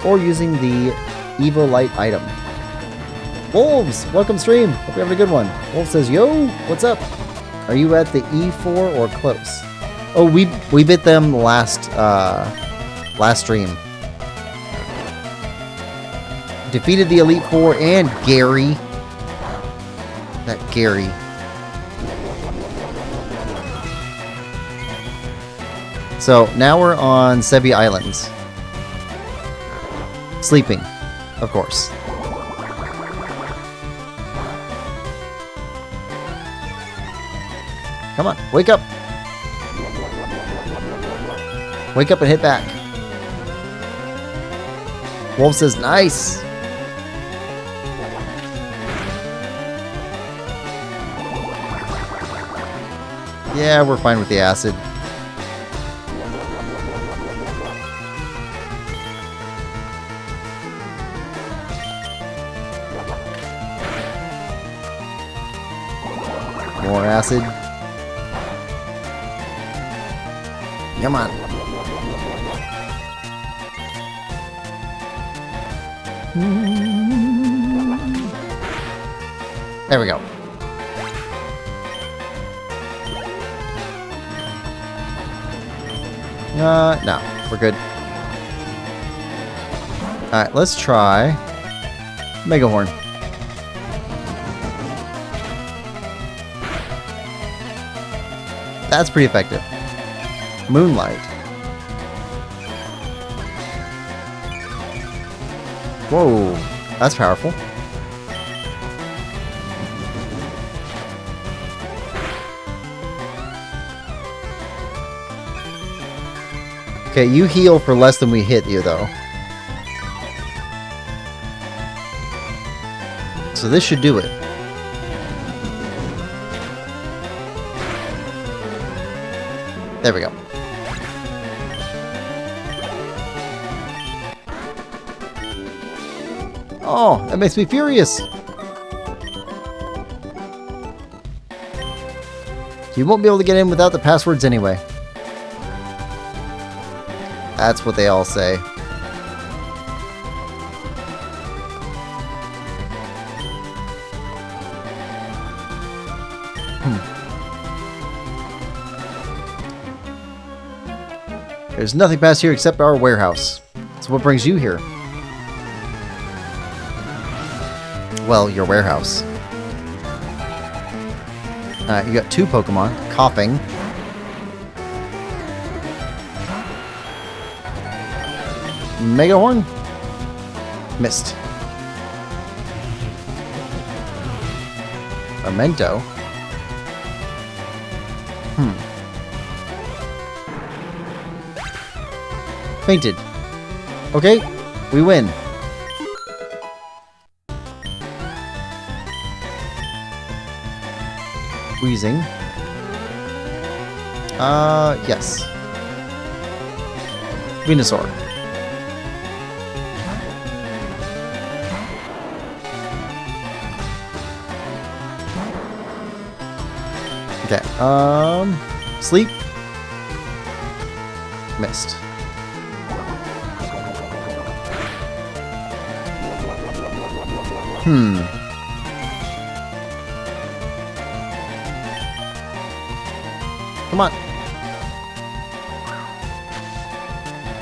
or using the Evo Light item. Wolves, welcome stream. Hope you're having a good one. Wolf says, yo, what's up? Are you at the E4 or close? Oh, we bit them last stream. Defeated the Elite Four and Gary. That Gary. So now we're on Sebi Islands. Sleeping, of course. Come on, wake up. Wake up and hit back. Wolf says, nice. Yeah, we're fine with the acid. More acid. Come on. There we go. No, we're good. Alright, let's try Mega Horn. That's pretty effective. Moonlight. Whoa, that's powerful. Okay, you heal for less than we hit you, though. So this should do it. There we go. Oh, that makes me furious. You won't be able to get in without the passwords anyway. That's what they all say. There's nothing past here except our warehouse. So what brings you here? Well, your warehouse. You got 2 Pokemon. Coughing. Mega Horn? Missed. Memento? Fainted. Okay, we win. Wheezing. Yes. Venusaur. Okay, sleep. Missed. Come on.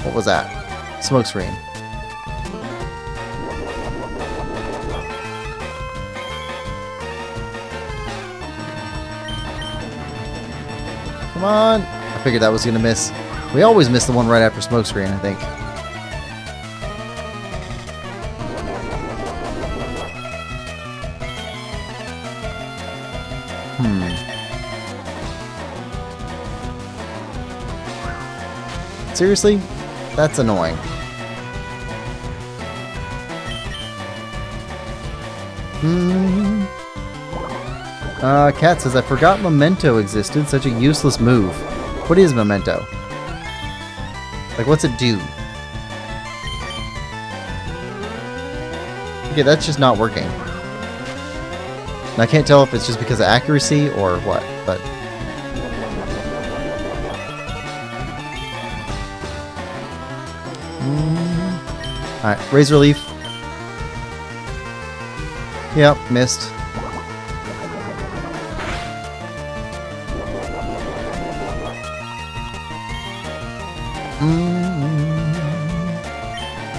What was that? Smoke screen. Come on. I figured that was gonna miss. We always miss the one right after smoke screen, I think. Seriously? That's annoying. Cat says, I forgot Memento existed. Such a useless move. What is Memento? Like, what's it do? Okay, that's just not working. And I can't tell if it's just because of accuracy or what, but... Alright, Razor Leaf. Yep, missed.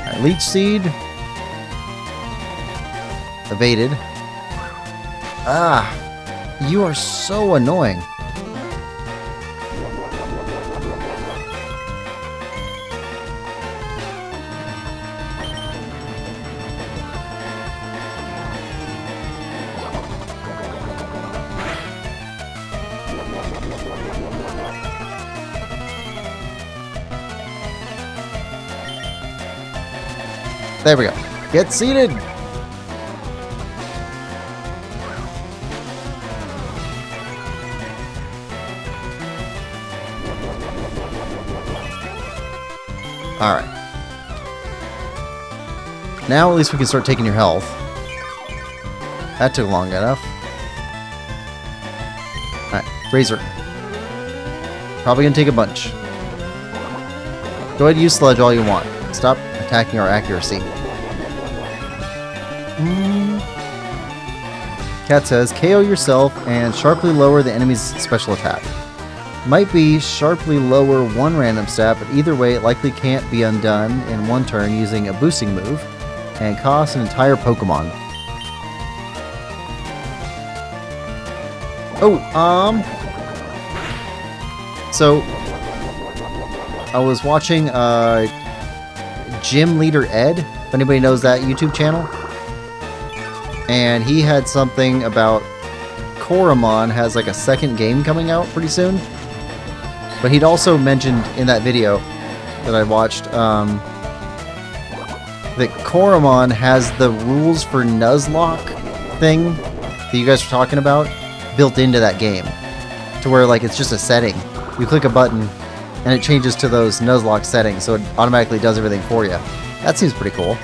Alright, Leech Seed. Evaded. Ah! You are so annoying. There we go. Get seated! Alright. Now at least we can start taking your health. That took long enough. Alright, Razor. Probably gonna take a bunch. Go ahead and use Sludge all you want. Stop attacking our accuracy. Cat says, KO yourself and sharply lower the enemy's special attack. Might be sharply lower one random stat, but either way it likely can't be undone in one turn using a boosting move and cost an entire Pokemon. So I was watching Gym Leader Ed, anybody knows that YouTube channel. And he had something about Koromon has like a second game coming out pretty soon. But he'd also mentioned in that video that I watched that Koromon has the rules for Nuzlocke thing that you guys were talking about built into that game. To where like it's just a setting. You click a button and it changes to those Nuzlocke settings, so it automatically does everything for you. That seems pretty cool.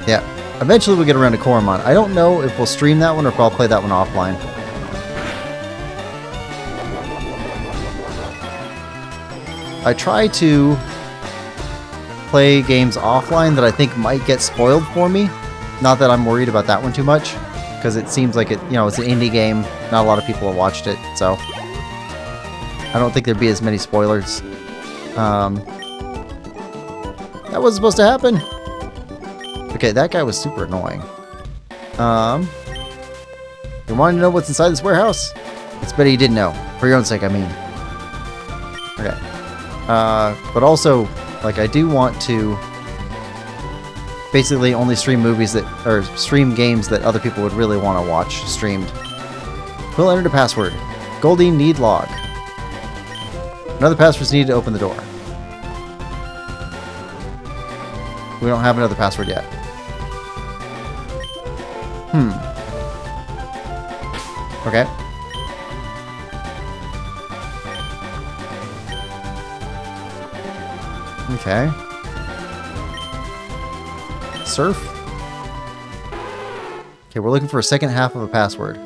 Yeah, eventually we'll get around to Koromon. I don't know if we'll stream that one or if I'll play that one offline. I try to play games offline that I think might get spoiled for me. Not that I'm worried about that one too much, because it seems like it's an indie game. Not a lot of people have watched it, so I don't think there'd be as many spoilers. That wasn't supposed to happen. Okay, that guy was super annoying. You want to know what's inside this warehouse? It's better you didn't know. For your own sake, I mean. Okay. But also, like, I do want to basically only stream movies or stream games that other people would really want to watch streamed. We'll enter the password. Goldie need log. Another password's needed to open the door. We don't have another password yet. Okay. Okay. Surf. Okay, we're looking for a second half of a password.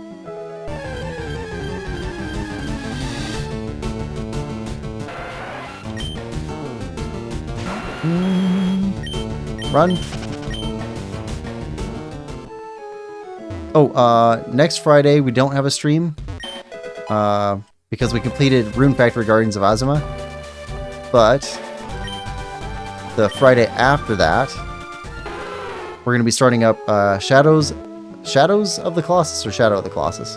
Run. Oh, next Friday we don't have a stream because we completed Rune Factory Guardians of Azuma. But the Friday after that, we're going to be starting up Shadows of the Colossus or Shadow of the Colossus.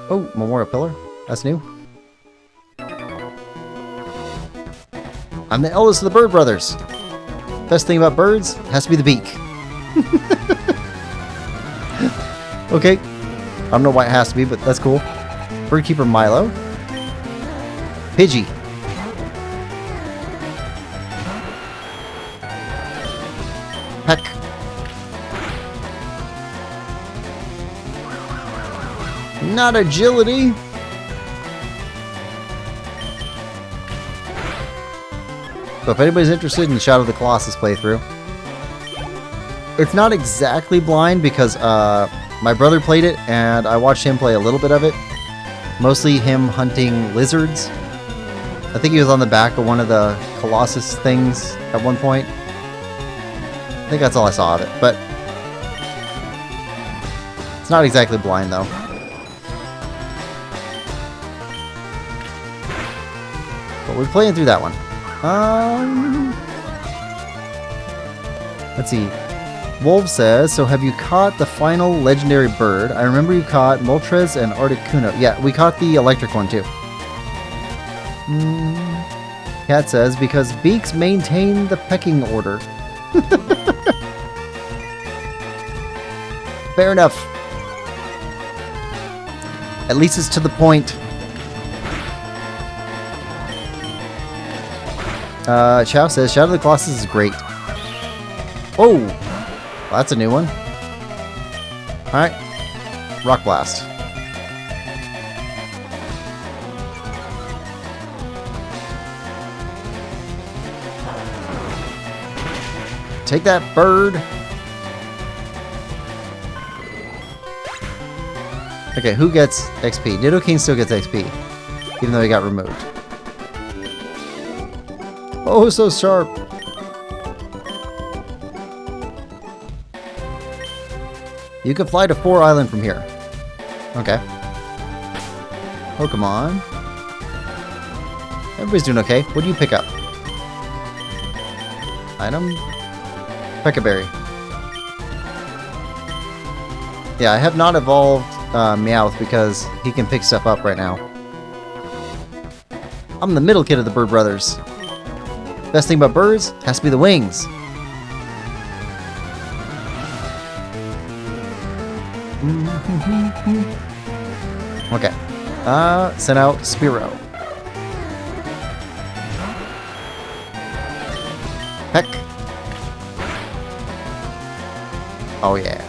Oh, Memorial Pillar. That's new. I'm the eldest of the Bird Brothers. Best thing about birds has to be the beak. Okay. I don't know why it has to be, but that's cool. Birdkeeper Milo. Pidgey. Peck. Not agility. So if anybody's interested in the Shadow of the Colossus playthrough, it's not exactly blind because my brother played it and I watched him play a little bit of it. Mostly him hunting lizards. I think he was on the back of one of the Colossus things at one point. I think that's all I saw of it, but it's not exactly blind though. But we're playing through that one. Let's see. Wolf says, so have you caught the final legendary bird? I remember you caught Moltres and Articuno. Yeah, we caught the electric one too. Cat says, because beaks maintain the pecking order. Fair enough. At least it's to the point. Chow says, Shadow of the Colossus is great. Oh! Well, that's a new one. Alright. Rock Blast. Take that, bird! Okay, who gets XP? Nidoking still gets XP, even though he got removed. Oh, so sharp! You can fly to 4 Island from here. Okay. Pokemon. Everybody's doing okay. What do you pick up? Item? Peccaberry. Yeah, I have not evolved Meowth because he can pick stuff up right now. I'm the middle kid of the Bird Brothers. Best thing about birds has to be the wings. Okay. Send out Spearow. Heck. Oh yeah.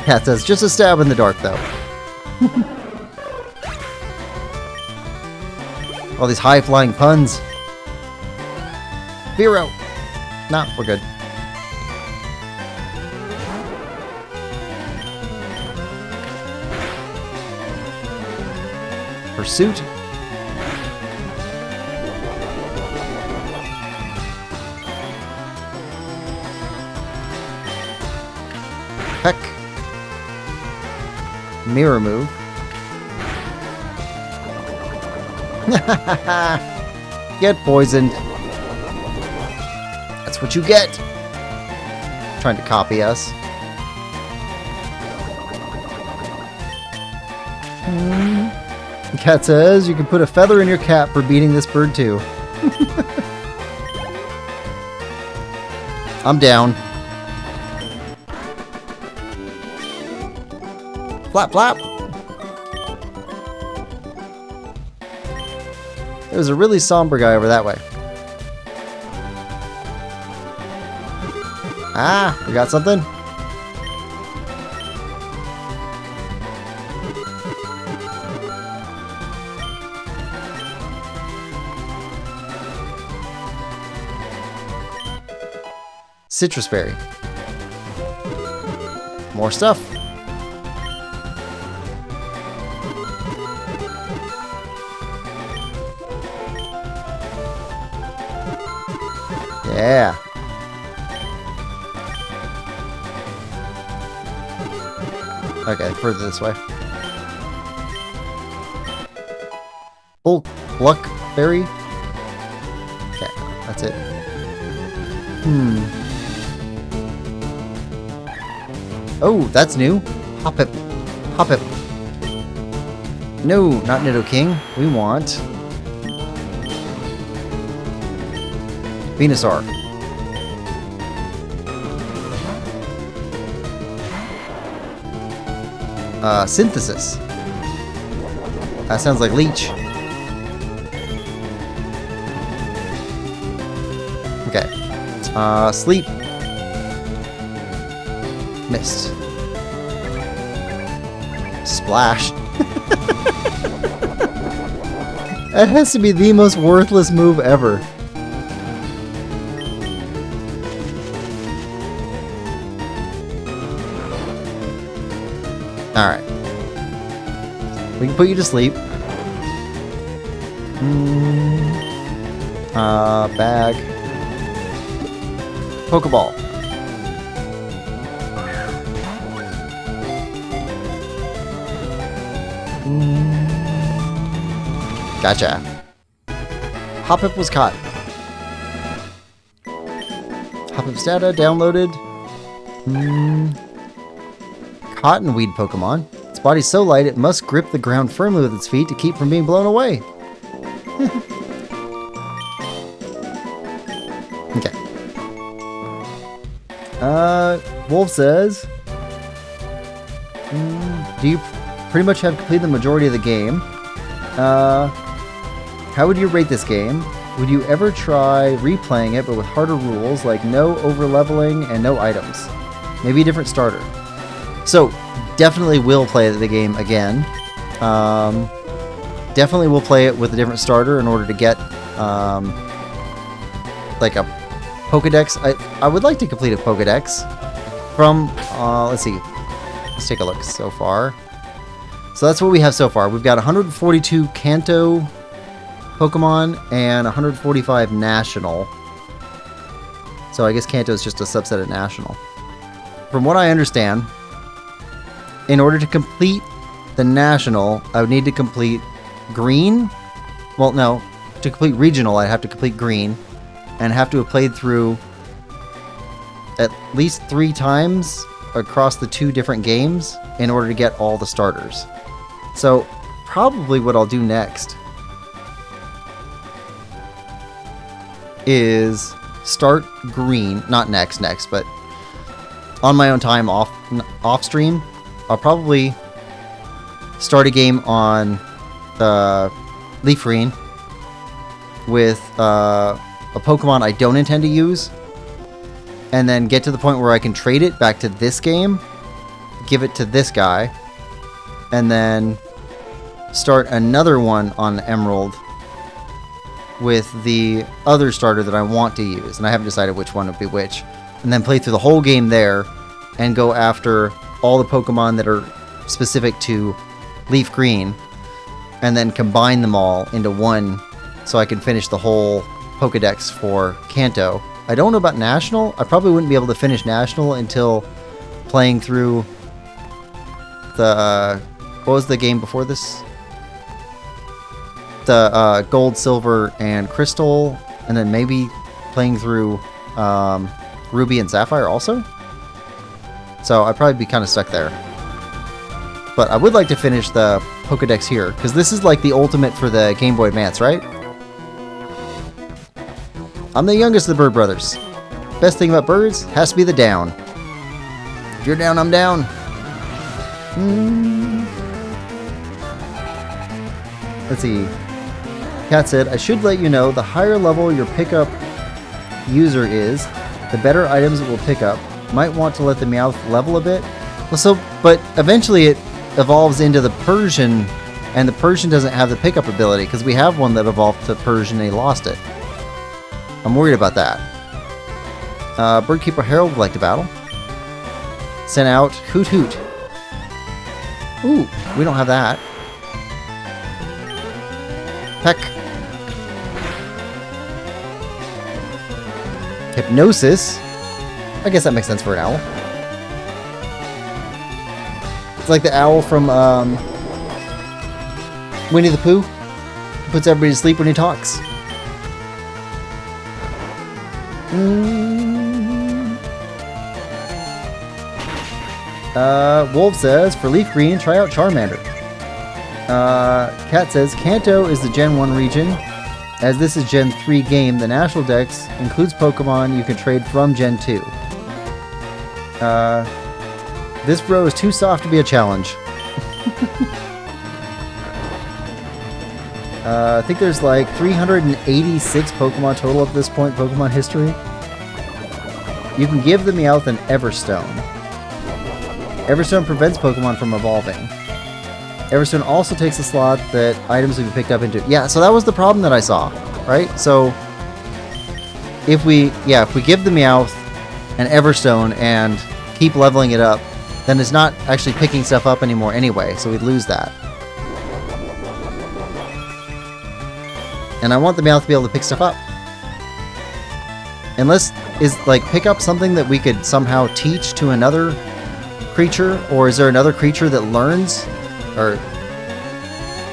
Cat says, just a stab in the dark though. All these high-flying puns. Spearow. Nah, we're good. Pursuit. Heck. Mirror move. Get poisoned. That's what you get. Trying to copy us. The cat says you can put a feather in your cap for beating this bird too. I'm down. Flap, flap. There's a really somber guy over that way. Ah, we got something? Citrus berry. More stuff. Yeah. Okay, further this way. Bulk Berry. Okay, that's it. Oh, that's new. Hoppip. Hoppip. No, not Nidoking. We want Venusaur. Synthesis. That sounds like Leech. Okay. Sleep. Mist. Splash. That has to be the most worthless move ever. Alright. We can put you to sleep. Bag. Pokeball. Gotcha. Hoppip was caught. Hoppip's data downloaded. Cottonweed Pokemon. Its body's so light it must grip the ground firmly with its feet to keep from being blown away. Okay. Wolf says, do you pretty much have completed the majority of the game? How would you rate this game? Would you ever try replaying it but with harder rules like no over-leveling and no items? Maybe a different starter. So, definitely will play the game again. Definitely will play it with a different starter in order to get like a Pokedex. I would like to complete a Pokedex from, let's see. Let's take a look so far. So that's what we have so far. We've got 142 Kanto Pokemon and 145 National. So I guess Kanto is just a subset of National. From what I understand, in order to complete the National, I would need to complete Green. Well, no. to complete regional, I'd have to complete green, and have to have played through at least 3 times across the 2 different games in order to get all the starters. So probably what I'll do next is start green, not next, but on my own time off stream, I'll probably start a game on Leaf Green with a Pokemon I don't intend to use, and then get to the point where I can trade it back to this game, give it to this guy, and then start another one on Emerald with the other starter that I want to use, and I haven't decided which one would be which, and then play through the whole game there and go after all the Pokemon that are specific to Leaf Green, and then combine them all into one so I can finish the whole Pokedex for Kanto. I don't know about National. I probably wouldn't be able to finish National until playing through the... what was the game before this? The Gold, Silver, and Crystal, and then maybe playing through Ruby and Sapphire also? So I'd probably be kind of stuck there. But I would like to finish the Pokedex here, because this is like the ultimate for the Game Boy Advance, right? I'm the youngest of the Bird Brothers. Best thing about birds has to be the down. If you're down, I'm down. Let's see. Kat said, I should let you know, the higher level your pickup user is, the better items it will pick up. Might want to let the Meowth level a bit. Well, but eventually it evolves into the Persian, and the Persian doesn't have the pickup ability, because we have one that evolved to Persian and he lost it. I'm worried about that. Birdkeeper Harold would like to battle. Sent out Hoot Hoot. Ooh, we don't have that. Peck. Hypnosis. I guess that makes sense for an owl. It's like the owl from Winnie the Pooh. He puts everybody to sleep when he talks. Wolf says, for Leaf Green, try out Charmander. Kat says, Kanto is the Gen 1 region. As this is Gen 3 game, the National Dex includes Pokemon you can trade from Gen 2. This bro is too soft to be a challenge. I think there's like 386 Pokemon total at this point, Pokemon history. You can give the Meowth an Everstone. Everstone prevents Pokemon from evolving. Everstone also takes a slot that items will be picked up into. Yeah, so that was the problem that I saw, right? So if we give the Meowth an Everstone and keep leveling it up, then it's not actually picking stuff up anymore anyway, so we'd lose that. And I want the Meowth to be able to pick stuff up. Unless, pick up something that we could somehow teach to another creature, or is there another creature that learns? Or,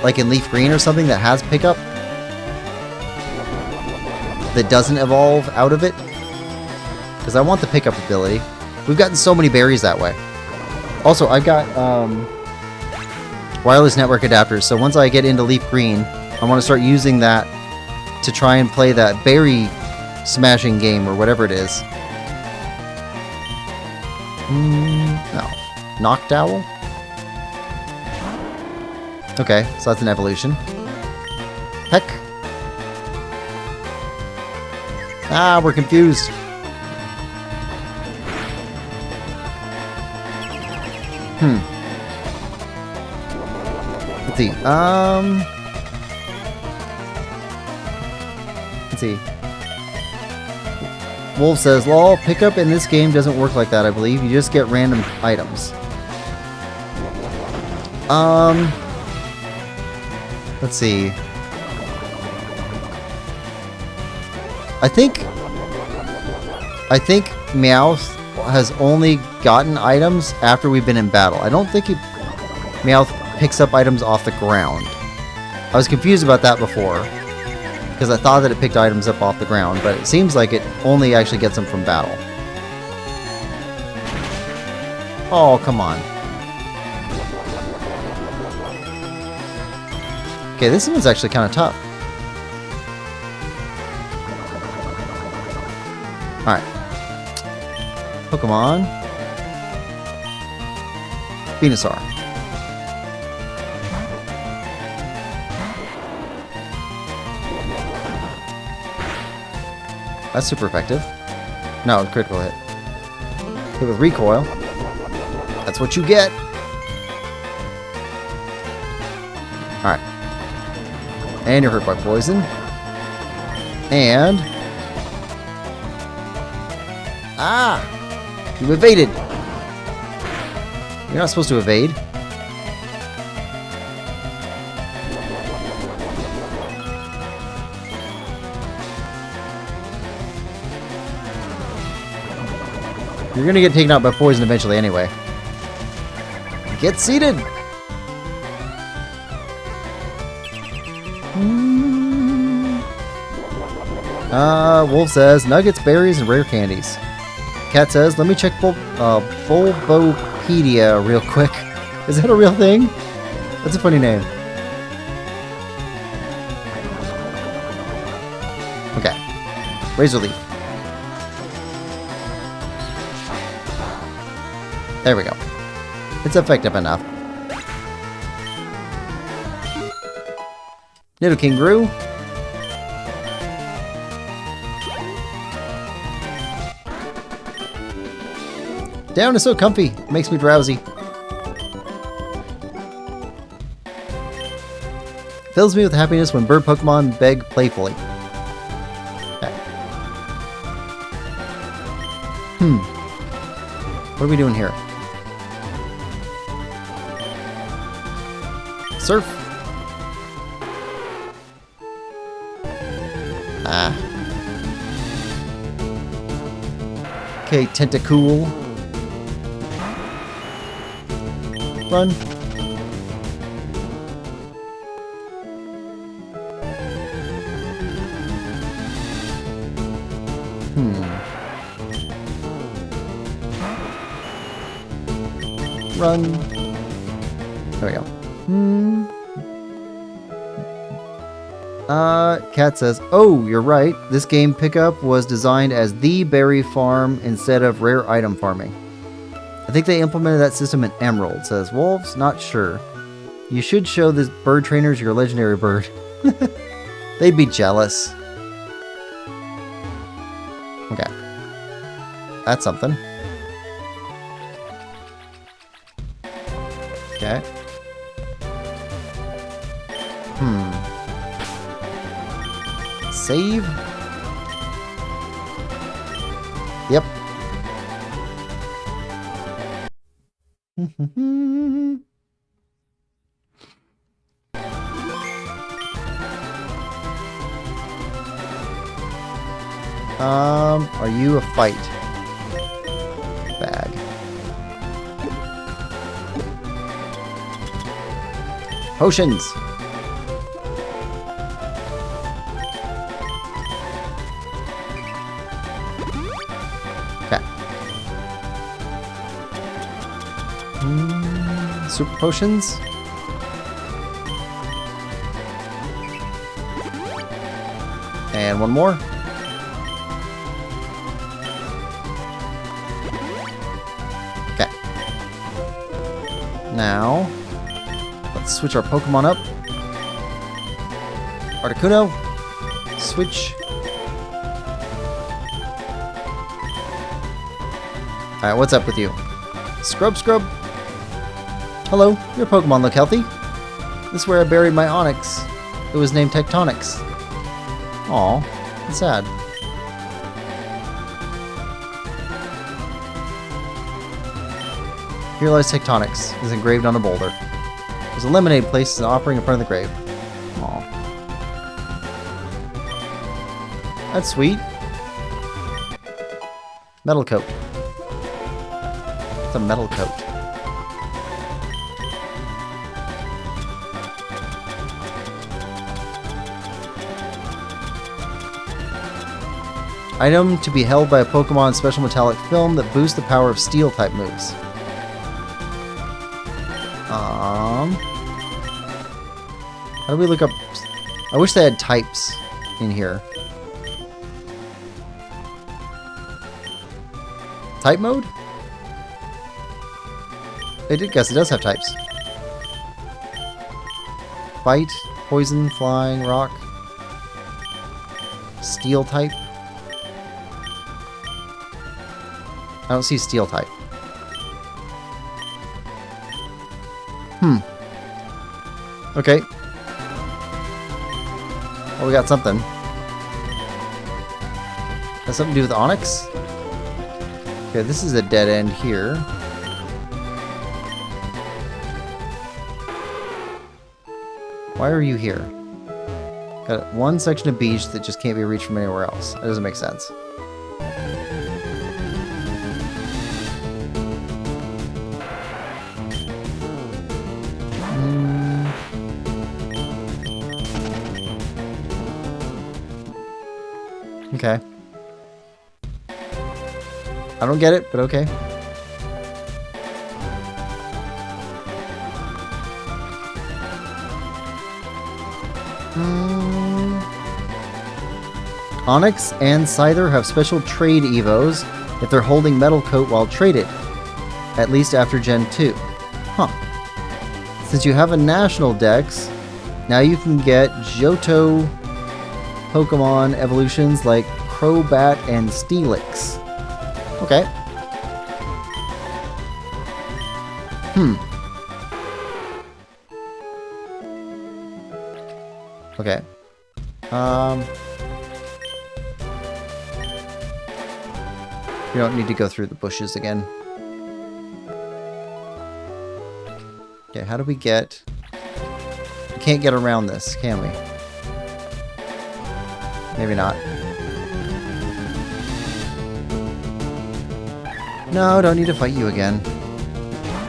like in Leaf Green or something that has pickup? That doesn't evolve out of it? Because I want the pickup ability. We've gotten so many berries that way. Also, I've got wireless network adapters, so once I get into Leaf Green, I want to start using that to try and play that berry smashing game or whatever it is. No. Noctowl? Okay, so that's an evolution. Heck. Ah, we're confused. Let's see. Let's see. Wolf says, lol, pickup in this game doesn't work like that, I believe. You just get random items. Let's see. I think Meowth has only gotten items after we've been in battle. I don't think Meowth picks up items off the ground. I was confused about that before. because I thought that it picked items up off the ground, but it seems like it only actually gets them from battle. Oh, come on. Okay, this one's actually kind of tough. Alright. Pokemon. Venusaur. That's super effective. No, critical hit. Hit with recoil. That's what you get. Alright. And you're hurt by poison. And... ah! You evaded! You're not supposed to evade. You're gonna get taken out by poison eventually anyway. Get seated! Wolf says, nuggets, berries, and rare candies. Cat says, let me check Bulbopedia real quick. Is that a real thing? That's a funny name. Okay. Razor Leaf. There we go. It's effective enough. Nidoking grew. Down is so comfy. Makes me drowsy. Fills me with happiness when bird Pokemon beg playfully. Okay. What are we doing here? Surf. Ah. Okay, Tentacool. Run. Run. There we go. Cat says, oh, you're right. This game pickup was designed as the berry farm instead of rare item farming. I think they implemented that system in Emerald, says Wolves. Not sure. You should show the bird trainers your legendary bird. They'd be jealous. Okay. That's something. Okay. Save? Yep. Are you a fight? Bag. Potions! Okay. Super potions? And one more. Okay. Now, let's switch our Pokemon up. Articuno. Switch. Alright, what's up with you? Scrub. Hello, your Pokemon look healthy. This is where I buried my Onix. It was named Tectonics. Aw, that's sad. Here lies Tectonics, is engraved on a boulder. There's a lemonade placed as an offering in front of the grave. Aw. That's sweet. Metal coat. It's a metal coat. Item to be held by a Pokemon special metallic film that boosts the power of steel type moves. How do we look up? I wish they had types in here. Type mode? They did guess it does have types. Bite, poison, flying, rock. Steel type. I don't see steel type. Okay. Oh, we got something. Has something to do with Onyx? Okay, this is a dead end here. Why are you here? Got one section of beach that just can't be reached from anywhere else. That doesn't make sense. Okay. I don't get it, but okay. Onyx and Scyther have special trade evos if they're holding Metal Coat while traded, at least after Gen 2. Huh. Since you have a national dex, now you can get Johto Pokemon evolutions like Crobat and Steelix. Okay. Okay. We don't need to go through the bushes again. Okay, how do we get... We can't get around this, can we? Maybe not. No, don't need to fight you again.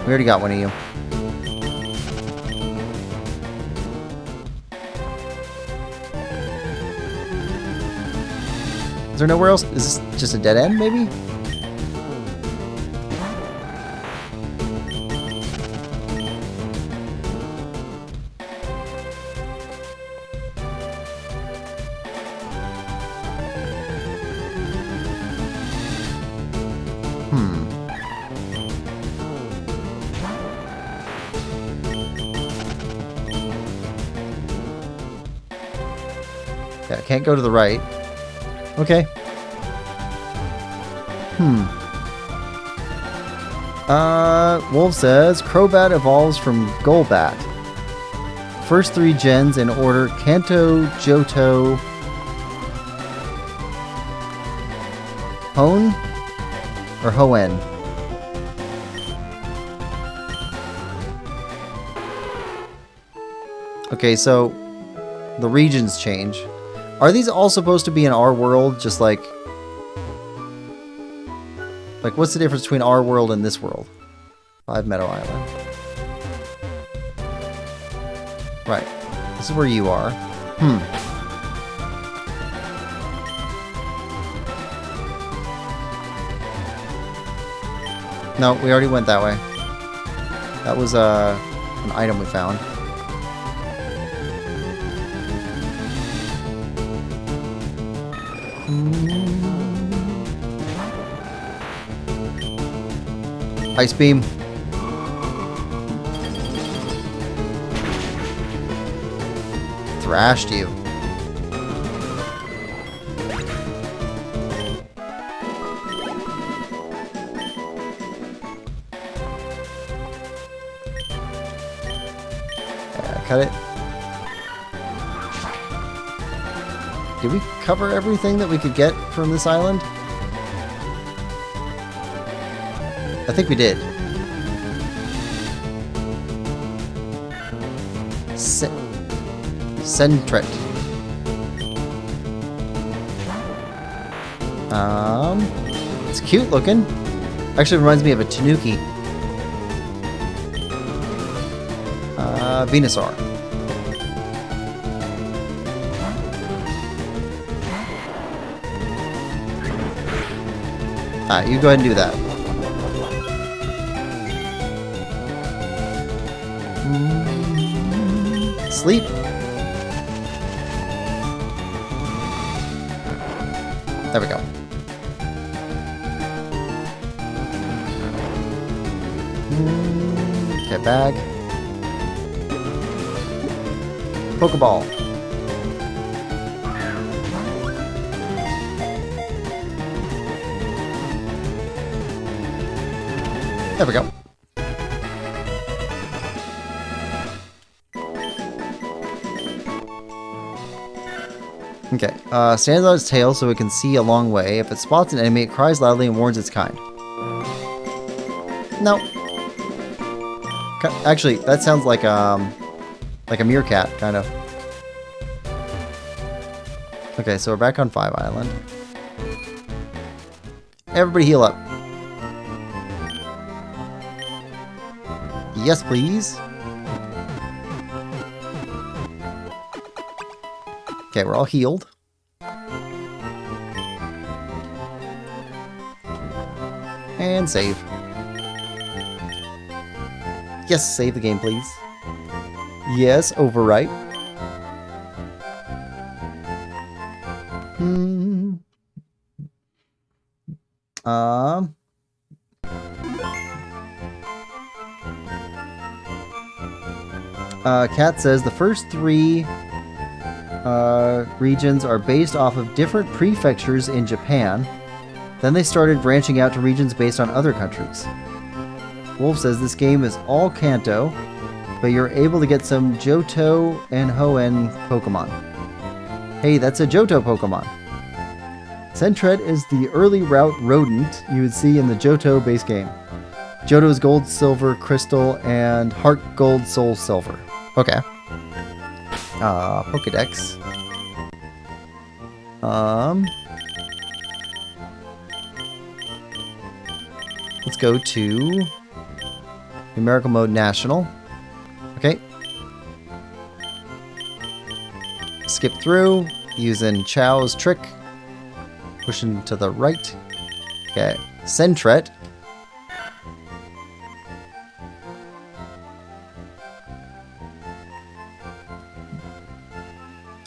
We already got one of you. Is there nowhere else? Is this just a dead end, maybe? Yeah, can't go to the right. Okay. Wolf says, Crobat evolves from Golbat. First 3 gens in order, Kanto, Johto, Hone, or Hoenn? Okay, so the regions change. Are these all supposed to be in our world, just like... Like, what's the difference between our world and this world? 5 Meadow Island. Right. This is where you are. No, we already went that way. That was an item we found. Ice beam. Thrashed you. Yeah, cut it. Did we cover everything that we could get from this island? I think we did. Sentret. It's cute looking. Actually reminds me of a Tanuki. Venusaur. Alright, you go ahead and do that. Sleep. There we go. Okay, bag. Pokeball. There we go. Okay, stands on its tail so it can see a long way. If it spots an enemy, it cries loudly and warns its kind. No. Actually, that sounds like a meerkat, kind of. Okay, so we're back on 5 Island. Everybody heal up. Yes, please. Okay, we're all healed. And save. Yes, save the game, please. Yes, overwrite. Kat says the first 3 regions are based off of different prefectures in Japan. Then they started branching out to regions based on other countries. Wolf says this game is all Kanto, but you're able to get some Johto and Hoenn Pokemon. Hey, that's a Johto Pokemon. Sentret is the early route rodent you would see in the Johto base game. Johto is Gold, Silver, Crystal, and Heart Gold, Soul Silver. Okay. Pokédex. Let's go to numerical mode national. Okay. Skip through using Chow's trick. Pushing to the right. Okay. Sentret.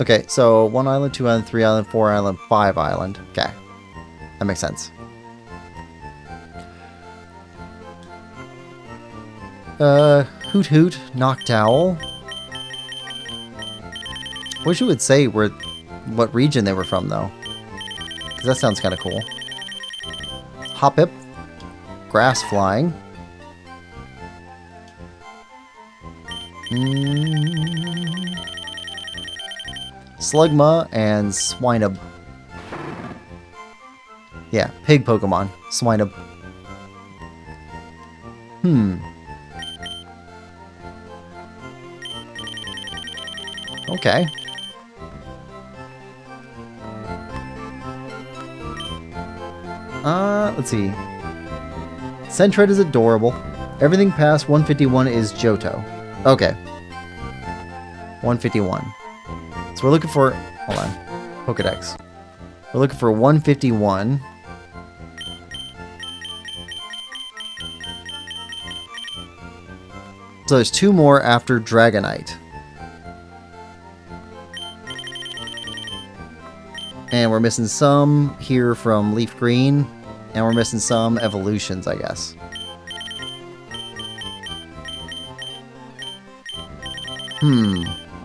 Okay, so 1 island, 2 island, 3 island, 4 island, 5 island. Okay. That makes sense. Hoot Hoot, Noctowl. Wish it would say what region they were from, though. Because that sounds kind of cool. Hoppip. Grass Flying. Slugma and Swinub. Yeah, pig Pokemon. Swinub. Okay. Let's see. Sentret is adorable. Everything past 151 is Johto. Okay. 151. So we're looking for... Hold on. Pokédex. We're looking for 151. So there's 2 more after Dragonite. And we're missing some here from Leaf Green. And we're missing some evolutions, I guess.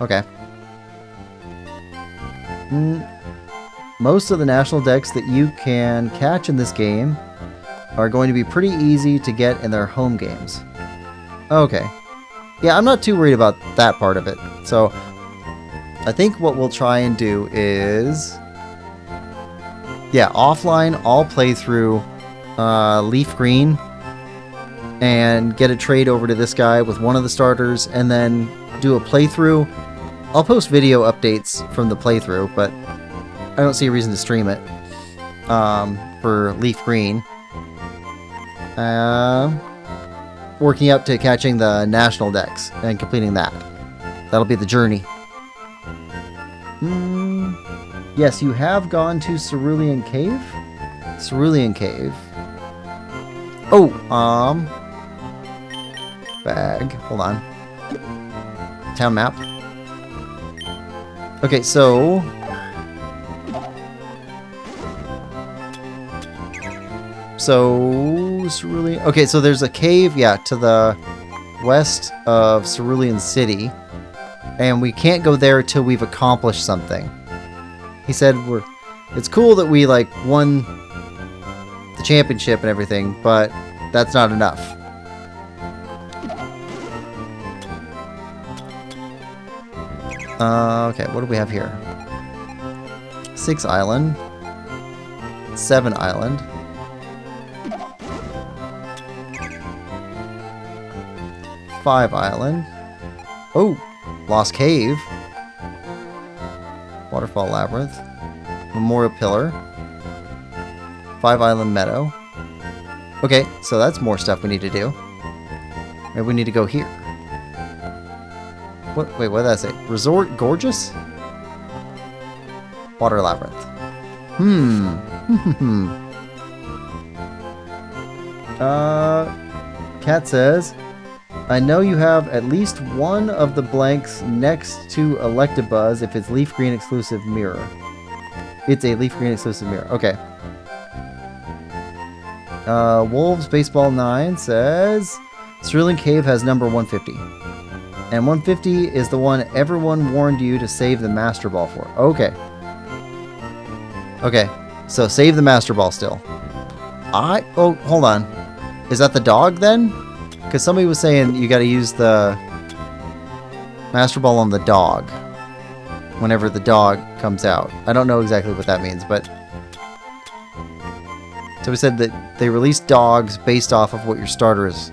Okay. Most of the national decks that you can catch in this game are going to be pretty easy to get in their home games. Okay. Yeah, I'm not too worried about that part of it. So, I think what we'll try and do is... Yeah, offline, I'll play through Leaf Green and get a trade over to this guy with one of the starters and then do a playthrough. I'll post video updates from the playthrough, but I don't see a reason to stream it for Leaf Green. Working up to catching the national decks and completing that. That'll be the journey. Yes, you have gone to Cerulean Cave. Cerulean Cave. Oh, bag. Hold on. Town map. Okay, so Cerulean. Okay, so there's a cave, yeah, to the west of Cerulean City, and we can't go there till we've accomplished something. He said it's cool that we like won the championship and everything, but that's not enough. Okay, what do we have here? 6 island, 7 island, 5 island. Oh, Lost Cave, Waterfall Labyrinth, Memorial Pillar, 5 Island Meadow. Okay, so that's more stuff we need to do. Maybe we need to go here. What? Wait, what did that say? Resort Gorgeous? Water Labyrinth. Cat says, I know you have at least one of the blanks next to Electabuzz if it's Leaf Green exclusive mirror. It's a Leaf Green exclusive mirror. Okay. Wolves Baseball 9 says, Cerulean Cave has number 150. And 150 is the one everyone warned you to save the Master Ball for. Okay. Okay. So save the Master Ball still. Oh, hold on. Is that the dog then? Because somebody was saying you got to use the Master Ball on the dog whenever the dog comes out. I don't know exactly what that means, but so we said that they released dogs based off of what your starter is.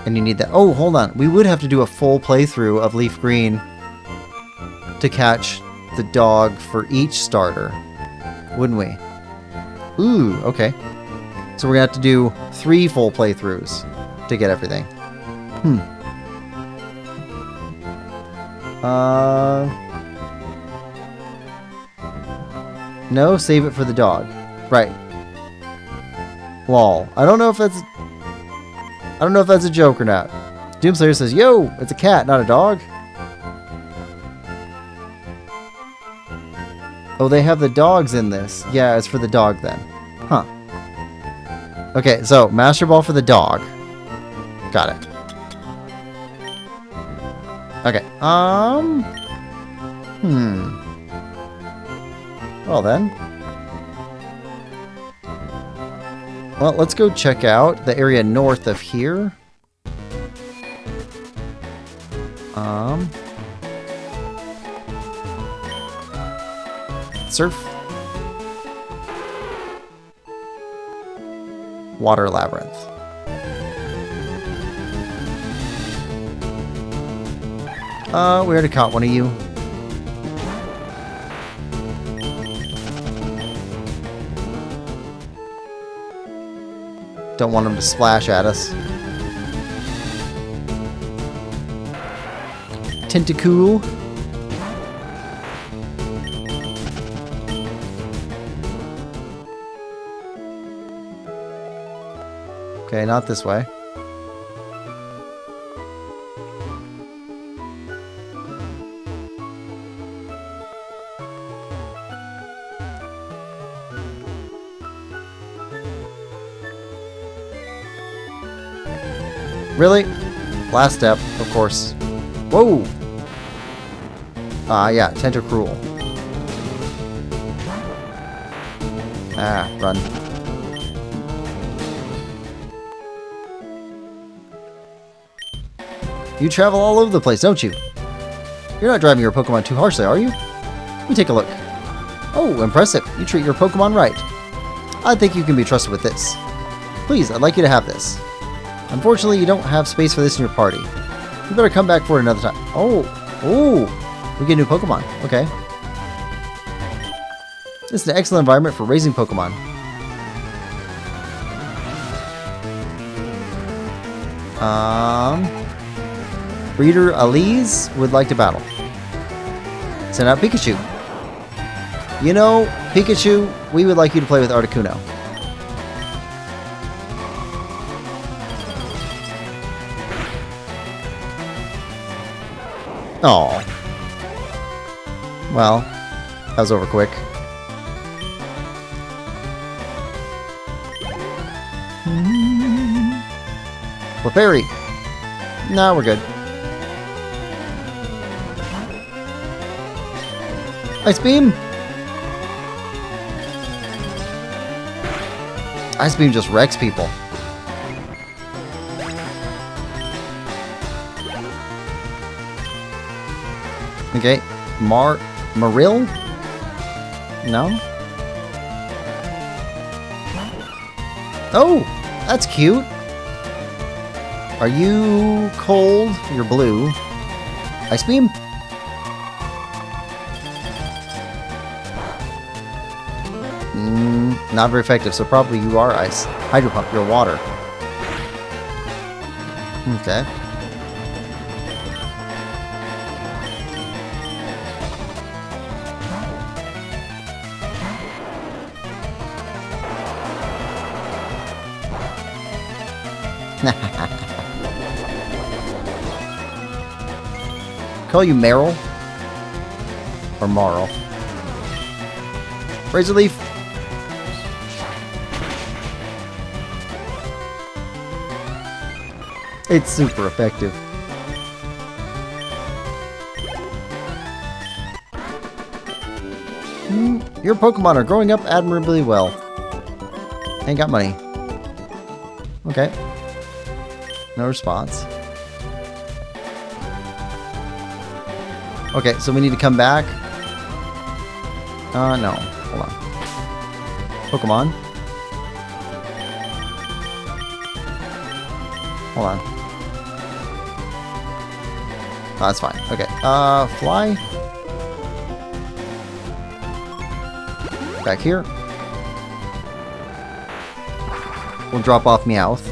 And you need that. Oh, hold on. We would have to do a full playthrough of Leaf Green to catch the dog for each starter, wouldn't we? Ooh, okay. So we're going to have to do 3 full playthroughs to get everything. No, save it for the dog. Right. Lol. I don't know if that's a joke or not. Doomslayer says, yo, it's a cat, not a dog. Oh, they have the dogs in this. Yeah, it's for the dog then. Huh. Okay, so Master Ball for the dog. Got it. Okay. Well then. Well, let's go check out the area north of here. Surf. Water Labyrinth. We already caught one of you. Don't want him to splash at us. Tentacool. Okay, not this way. Really? Last step, of course. Whoa! Yeah, Tentacruel. Ah, run. You travel all over the place, don't you? You're not driving your Pokemon too harshly, are you? Let me take a look. Oh, impressive. You treat your Pokemon right. I think you can be trusted with this. Please, I'd like you to have this. Unfortunately, you don't have space for this in your party. You better come back for it another time. Oh, we get a new Pokemon. Okay. This is an excellent environment for raising Pokemon. Breeder Elise would like to battle. Send out Pikachu. You know, Pikachu, we would like you to play with Articuno. Oh. Well, that was over quick. Clefairy. No, we're good. Ice Beam. Ice Beam just wrecks people. Okay. Marill? No? Oh! That's cute! Are you cold? You're blue. Ice Beam? Not very effective, so probably you are ice. Hydro Pump, you're water. Okay. Call you Meryl? Or Marl? Razor Leaf. It's super effective. Your Pokemon are growing up admirably well. Ain't got money. Okay. No response. Okay, so we need to come back. No. Hold on. Pokemon. Hold on. Oh, that's fine. Okay. Fly. Back here. We'll drop off Meowth.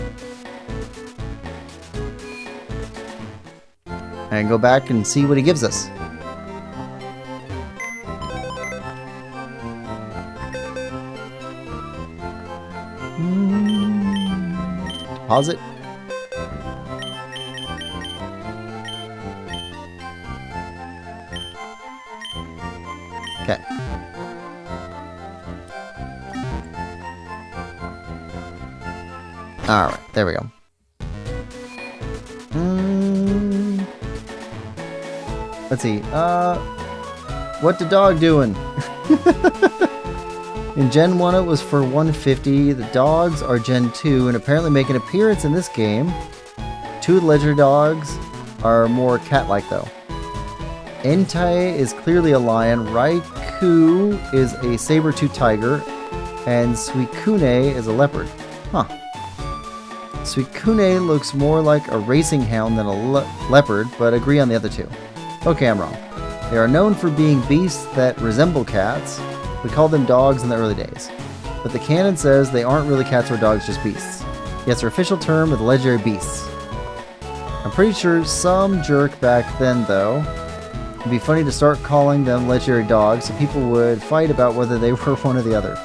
And go back and see what he gives us. Deposit. Okay. Alright, there we go. Let's see. What the dog doing? In Gen 1 it was for 150. The dogs are Gen 2 and apparently make an appearance in this game. 2 of the legendary dogs are more cat-like though. Entei is clearly a lion. Raikou is a saber-tooth tiger. And Suicune is a leopard. Huh. Suicune looks more like a racing hound than a leopard, but agree on the other two. Okay, I'm wrong. They are known for being beasts that resemble cats. We called them dogs in the early days. But the canon says they aren't really cats or dogs, just beasts. Yes, their official term is legendary beasts. I'm pretty sure some jerk back then, though. It'd be funny to start calling them legendary dogs so people would fight about whether they were one or the other.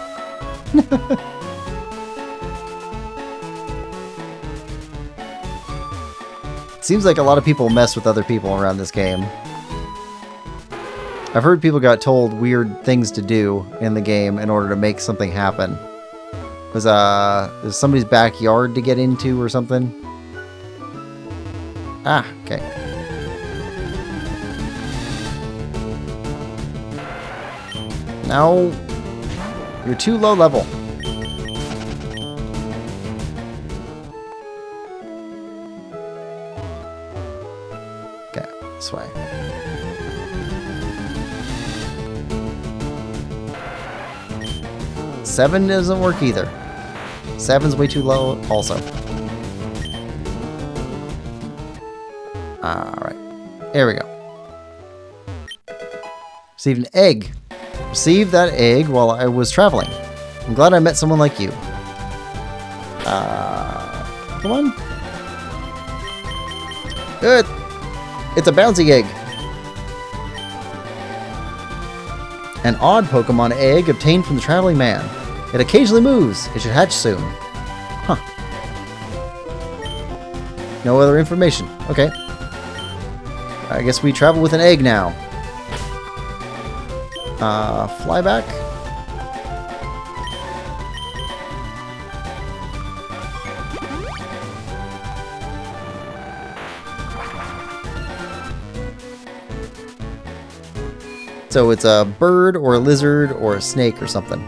Seems like a lot of people mess with other people around this game. I've heard people got told weird things to do in the game in order to make something happen. It was somebody's backyard to get into or something. Ah, okay. No. You're too low level. Okay, this way. Seven doesn't work either. 7's way too low also. Alright. There we go. Received an egg. Received that egg while I was traveling. I'm glad I met someone like you. Come on. Good. It's a bouncy egg. An odd Pokemon egg obtained from the traveling man. It occasionally moves. It should hatch soon. Huh. No other information. Okay. I guess we travel with an egg now. Fly back. So it's a bird or a lizard or a snake or something.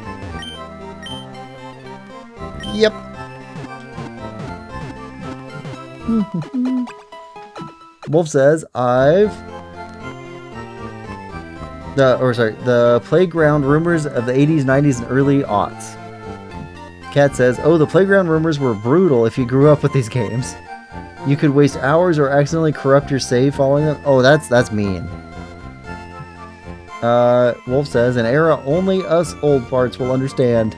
Yep. Wolf says, the playground rumors of the 80s, 90s, and early aughts. Cat says, oh, the playground rumors were brutal if you grew up with these games. You could waste hours or accidentally corrupt your save following them. Oh, that's mean. Wolf says, an era only us old farts will understand.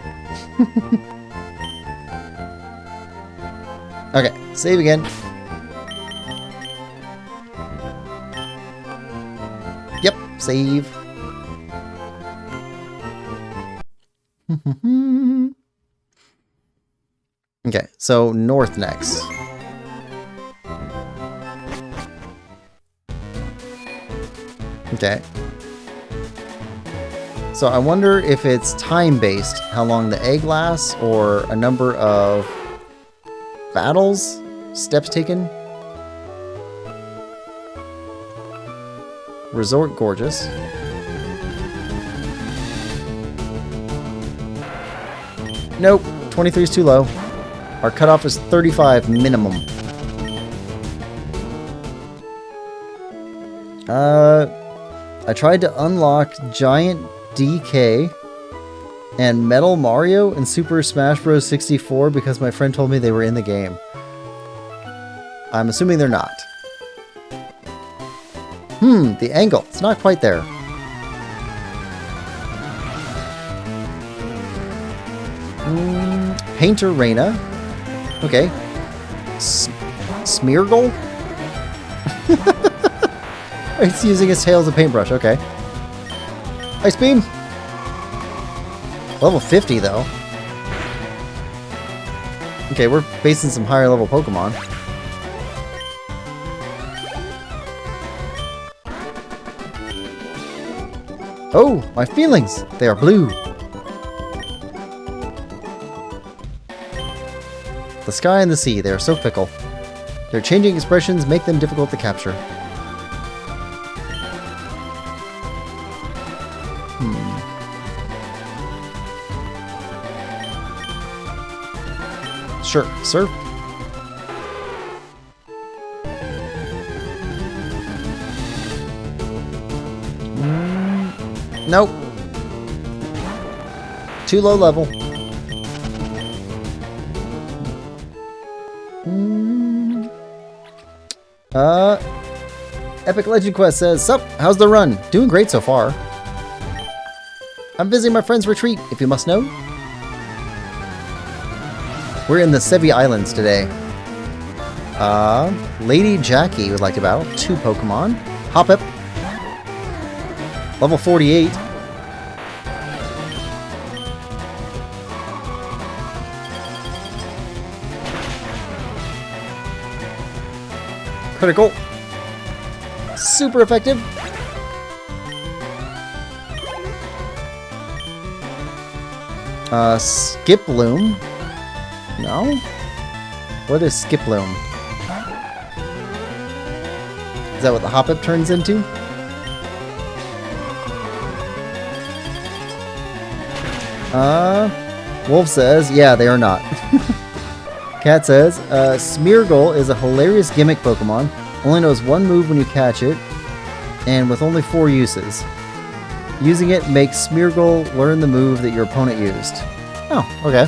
Okay, save again. Yep, save. Okay, so north next. Okay. So I wonder if it's time-based, how long the egg lasts, or a number of battles, steps taken. Resort Gorgeous. Nope, 23 is too low. Our cutoff is 35 minimum. I tried to unlock Giant DK and Metal Mario in Super Smash Bros. 64 because my friend told me they were in the game. I'm assuming they're not. The angle. It's not quite there. Painter Reina. Okay. Smeargle? It's using his tail as a paintbrush. Okay. Ice Beam. Level 50, though. Okay, we're facing some higher level Pokemon. Oh, my feelings! They are blue. The sky and the sea, they are so fickle. Their changing expressions make them difficult to capture. Sure, surf. Nope. Too low level. Epic Legend Quest says, sup, how's the run? Doing great so far. I'm visiting my friend's retreat, if you must know. We're in the Sevi Islands today. Lady Jackie would like to battle 2 Pokemon. Hoppip. Level 48. Critical. Super effective. Skiploom. No? What is Skiploom? Is that what the Hoppip turns into? Wolf says, yeah, they are not. Cat says, Smeargle is a hilarious gimmick Pokemon. Only knows one move when you catch it, and with only 4 uses. Using it makes Smeargle learn the move that your opponent used. Oh, okay.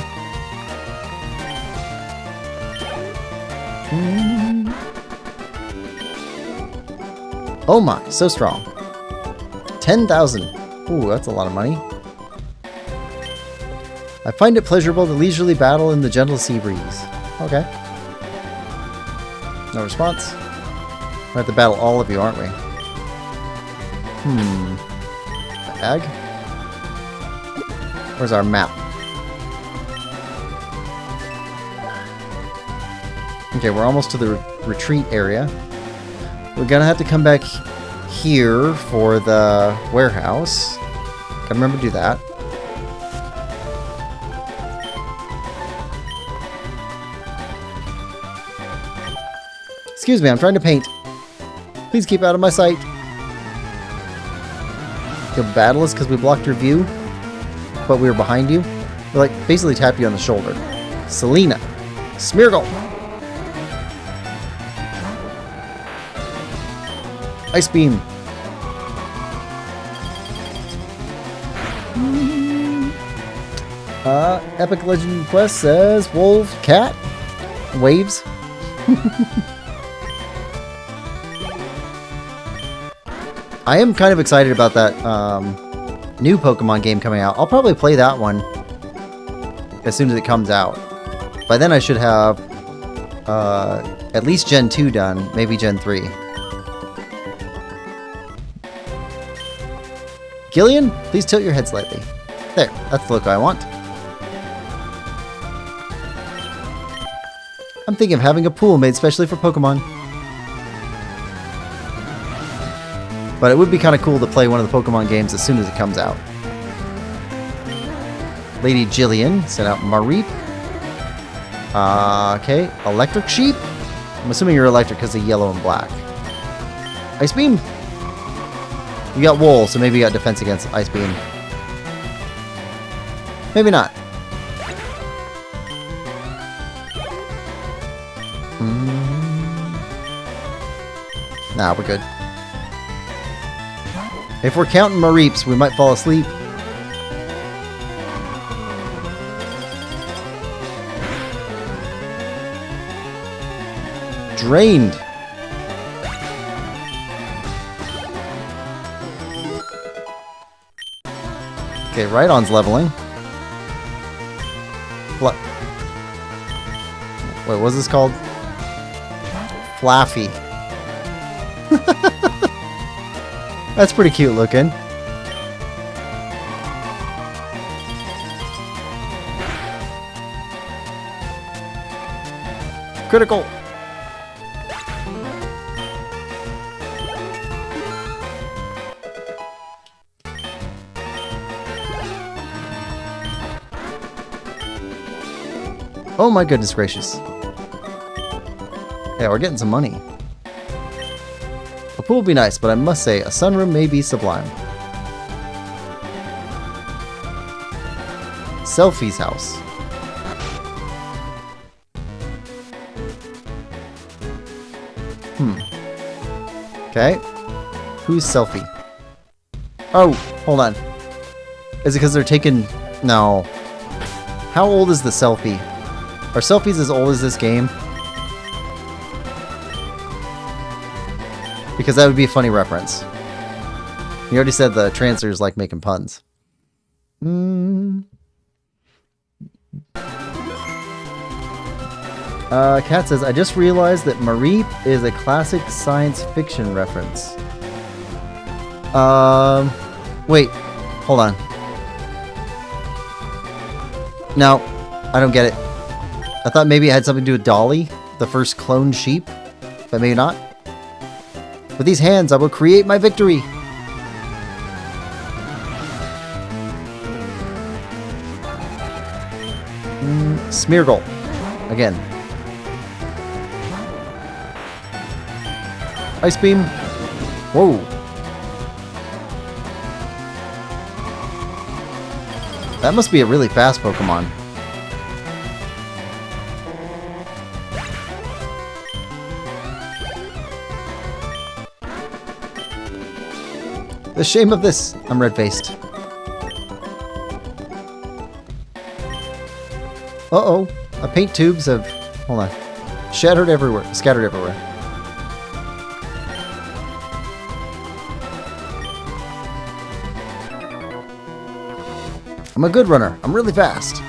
Oh my, so strong. 10,000. Ooh, that's a lot of money. I find it pleasurable to leisurely battle in the gentle sea breeze. Okay. No response. We have to battle all of you, aren't we? Bag? Where's our map? Okay, we're almost to the retreat area. We're gonna have to come back here for the warehouse. Gotta remember to do that. Excuse me, I'm trying to paint. Please keep out of my sight. You'll battle us because we blocked your view, but we were behind you. We like basically tap you on the shoulder. Selena. Smeargle. Ice Beam. Epic Legend Quest says Wolf, Cat, Waves. I am kind of excited about that new Pokemon game coming out. I'll probably play that one as soon as it comes out. By then I should have at least Gen 2 done, maybe Gen 3. Gillian, please tilt your head slightly. There, that's the look I want. I'm thinking of having a pool made specially for Pokemon. But it would be kind of cool to play one of the Pokemon games as soon as it comes out. Lady Jillian sent out Mareep. Okay, Electric Sheep. I'm assuming you're electric because of yellow and black. Ice Beam. You got Wool, so maybe you got defense against Ice Beam. Maybe not. Nah, we're good. If we're counting Mareeps, we might fall asleep. Drained. Okay, Rhydon's leveling. Wait, what's this called? Flaffy. That's pretty cute looking. Critical. Oh my goodness gracious. Yeah, we're getting some money. A pool would be nice, but I must say, a sunroom may be sublime. Selfie's house. Okay. Who's Selfie? Oh, hold on. Is it because they're taking... No. How old is the Selfie? Are Selfies as old as this game? Because that would be a funny reference. You already said the translators like making puns. Kat says, I just realized that Mareep is a classic science fiction reference. Wait. Hold on. No, I don't get it. I thought maybe it had something to do with Dolly, the first cloned sheep, but maybe not. With these hands, I will create my victory. Smeargle. Again. Ice Beam. Whoa. That must be a really fast Pokemon. The shame of this. I'm red-faced. Uh-oh. My paint tubes have... Hold on. Scattered everywhere. I'm a good runner. I'm really fast.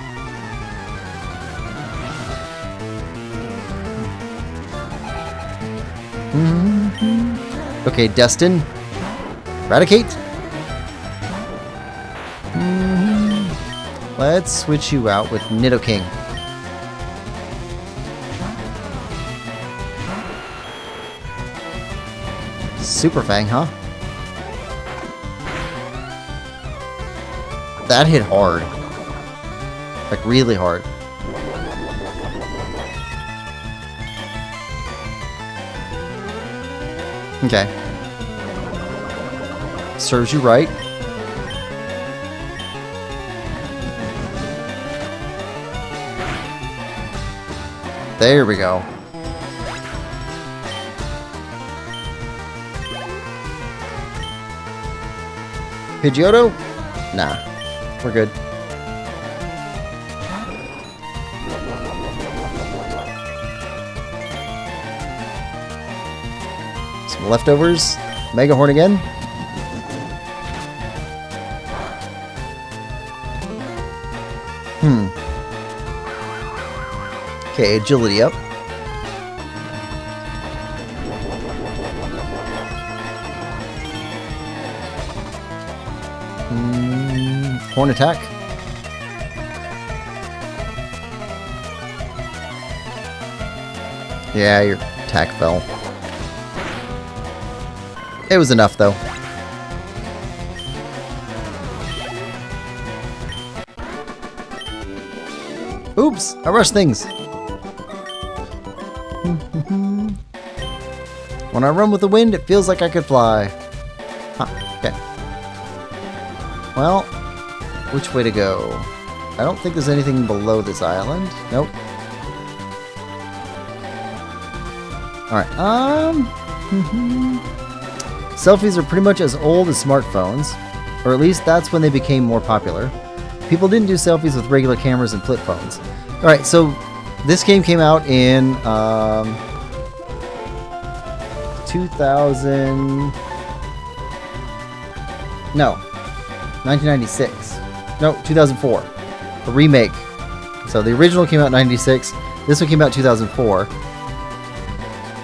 Okay, Destin. Eradicate. Let's switch you out with Nidoking. Super Fang, huh? That hit hard. Like, really hard. Okay. Serves you right. There we go. Pidgeotto? Nah. We're good. Some leftovers. Mega Horn again. Okay, agility up. Horn attack. Yeah, your attack fell. It was enough, though. Oops, I rushed things. When I run with the wind, it feels like I could fly. Huh, okay. Well, which way to go? I don't think there's anything below this island. Nope. Alright, selfies are pretty much as old as smartphones, or at least that's when they became more popular. People didn't do selfies with regular cameras and flip phones. Alright, so this game came out in 1996. No, 2004. A remake. So the original came out in 96. This one came out in 2004.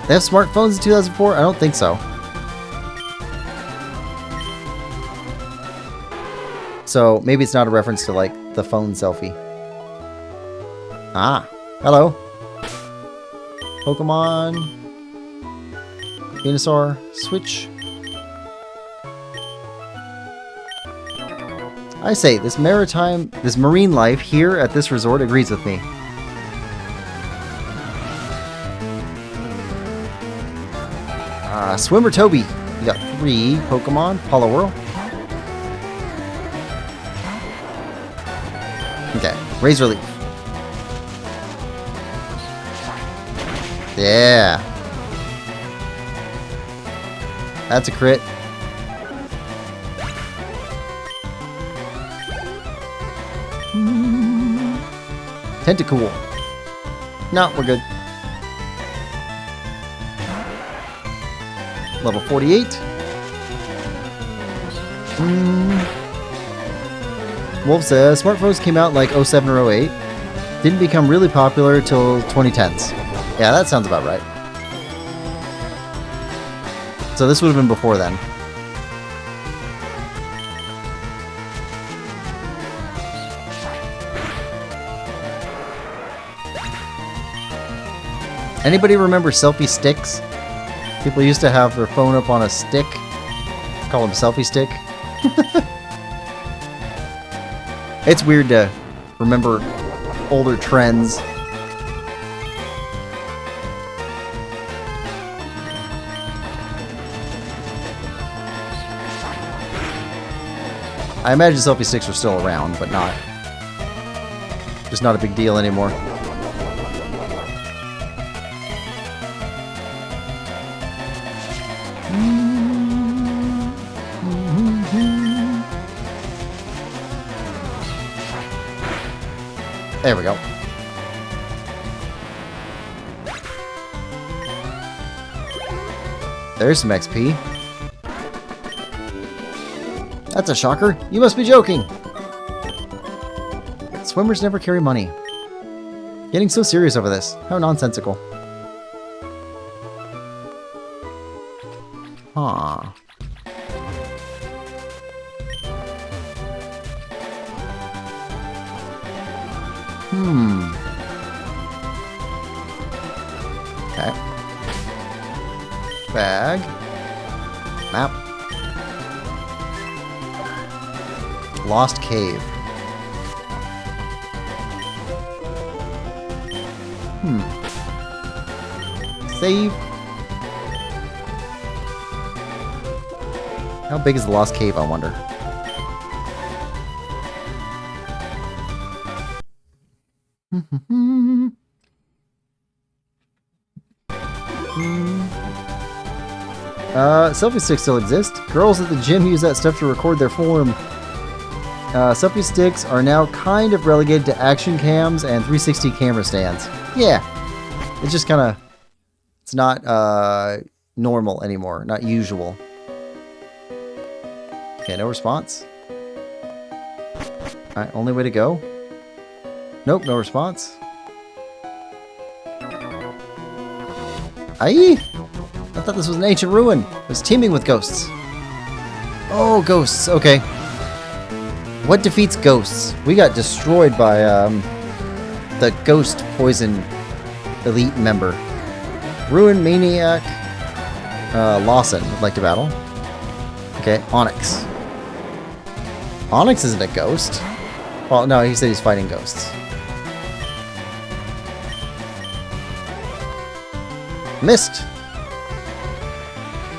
They have smartphones in 2004? I don't think so. So maybe it's not a reference to like the phone selfie. Ah, hello. Pokemon. Venusaur. Switch. I say, this marine life here at this resort agrees with me. Swimmer Toby. You got 3 Pokemon. Poliwhirl. Okay, Razor Leaf. Yeah. That's a crit. Tentacool. No, we're good. Level 48. Wolf says smartphones came out like 07 or 08. Didn't become really popular till 2010s. Yeah, that sounds about right. So this would have been before then. Anybody remember selfie sticks? People used to have their phone up on a stick. Call them selfie stick. It's weird to remember older trends. I imagine selfie sticks are still around, but not. Just not a big deal anymore. There we go. There's some XP. That's a shocker. You must be joking. Swimmers never carry money. Getting so serious over this. How nonsensical. Huh. Okay. Bag. Lost Cave. Save. How big is the Lost Cave, I wonder? Selfie sticks still exist. Girls at the gym use that stuff to record their form. Selfie sticks are now kind of relegated to action cams and 360 camera stands. Yeah. It's just kind of... It's not normal anymore. Not usual. Okay, no response. Alright, only way to go. Nope, no response. Aye? I thought this was an ancient ruin. It was teeming with ghosts. Oh, ghosts. Okay. What defeats ghosts? We got destroyed by the ghost poison elite member. Ruin Maniac Lawson would like to battle. Okay, Onyx. Onyx isn't a ghost. Well, no, he said he's fighting ghosts. Missed.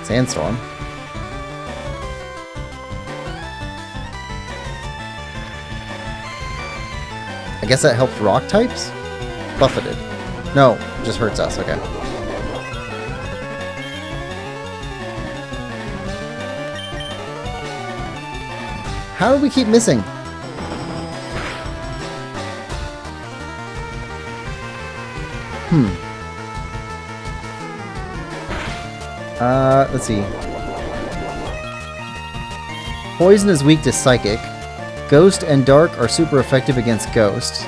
Sandstorm. I guess that helped rock types? Buffeted. No, just hurts us, okay. How do we keep missing? Let's see. Poison is weak to Psychic. Ghost and Dark are super effective against Ghost.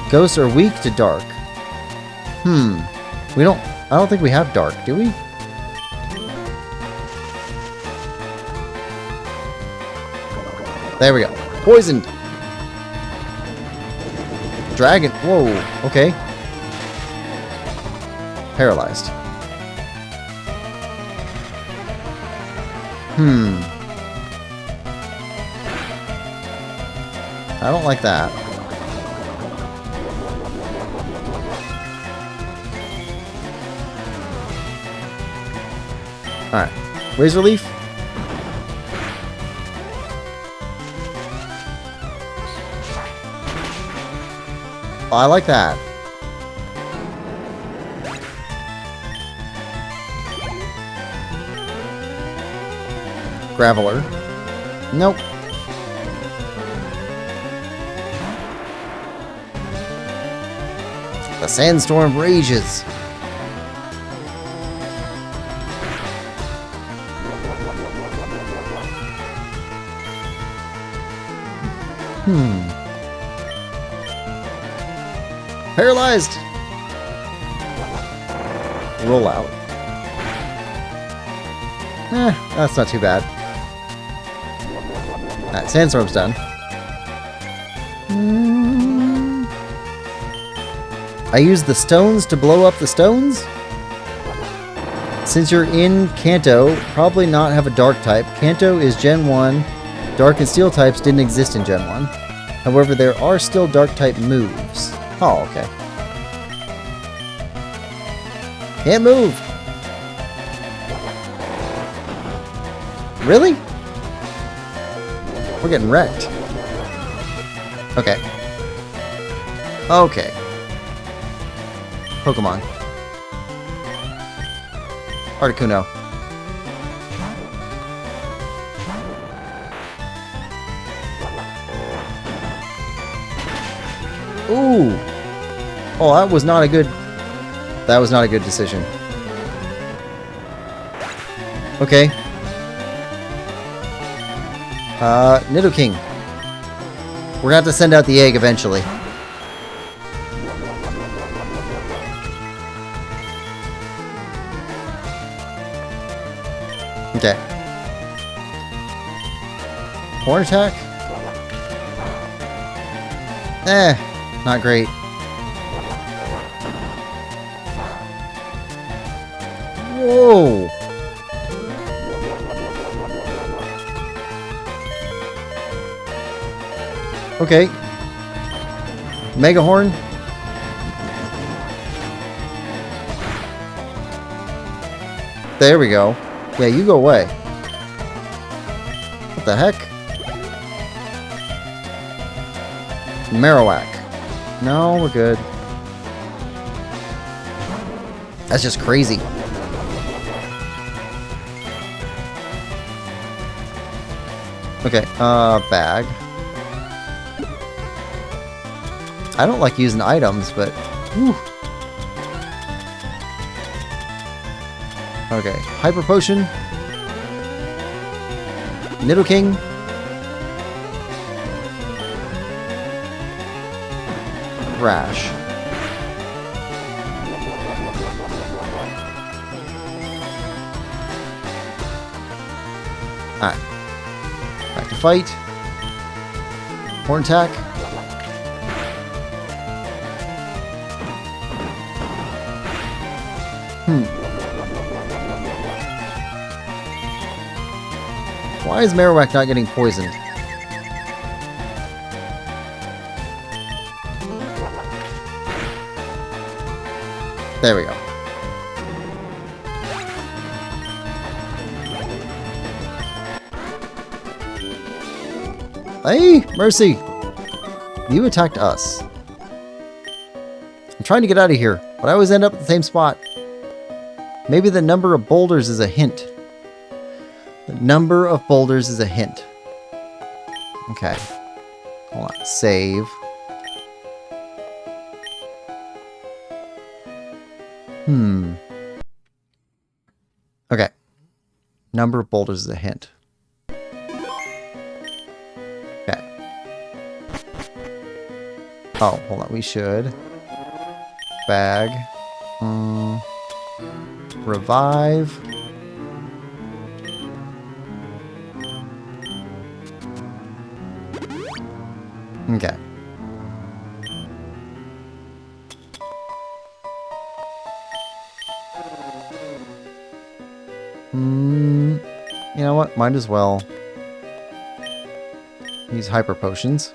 Ghosts are weak to Dark. I don't think we have Dark, do we? There we go. Poisoned! Dragon. Whoa, okay. Paralyzed. I don't like that. Alright. Razor Leaf. Oh, I like that. Graveler. Nope. The sandstorm rages. Paralyzed. Roll out. That's not too bad. Alright, sandstorm's done. I use the stones to blow up the stones? Since you're in Kanto, probably not have a dark type. Kanto is Gen 1. Dark and steel types didn't exist in Gen 1. However, there are still dark type moves. Oh, okay. Can't move! Really? We're getting wrecked. Okay. Okay. Pokemon. Articuno. Ooh! Oh, that was not a good... That was not a good decision. Okay. Nidoking. We're gonna have to send out the egg eventually. Okay. Horn attack? Not great. Whoa! Okay. Mega Horn. There we go. Yeah, you go away. What the heck? Marowak. No, we're good. That's just crazy. Okay, bag. I don't like using items, but... Whew. Okay, Hyper Potion. Nidoking. Rash. Alright. Back to fight. Horn attack. Why is Marowak not getting poisoned? There we go. Hey, Mercy! You attacked us. I'm trying to get out of here, but I always end up at the same spot. Maybe the number of boulders is a hint. The number of boulders is a hint. Okay. Hold on. Save. Okay. Number of boulders is a hint. Okay. Oh, hold on. We should. Bag. Revive. Okay. You know what? Might as well use hyper potions.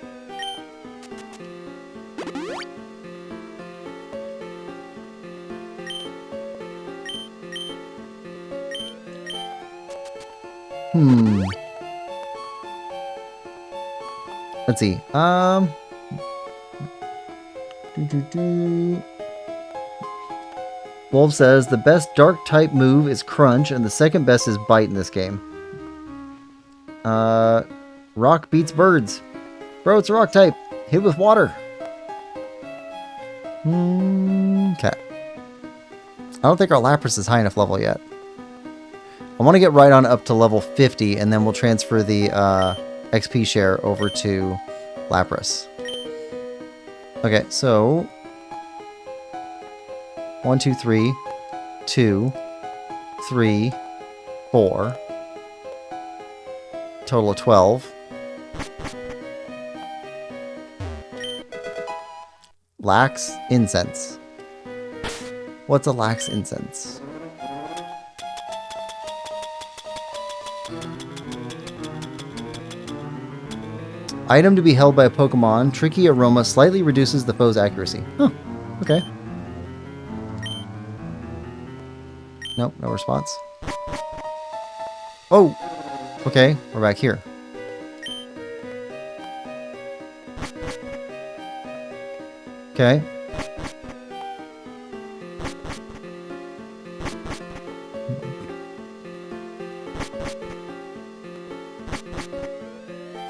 Let's see. Wolf says the best dark type move is Crunch and the second best is Bite in this game. Rock beats birds. Bro, it's a rock type. Hit with water. Okay. I don't think our Lapras is high enough level yet. I want to get right on up to level 50 and then we'll transfer the XP share over to Lapras. Okay, so 1, 2, 3, 2, 3, 4. Total of 12. Lax incense. What's a lax incense? Item to be held by a Pokemon. Tricky aroma slightly reduces the foe's accuracy. Huh. Okay. Nope, no response. Oh! Okay, we're back here. Okay.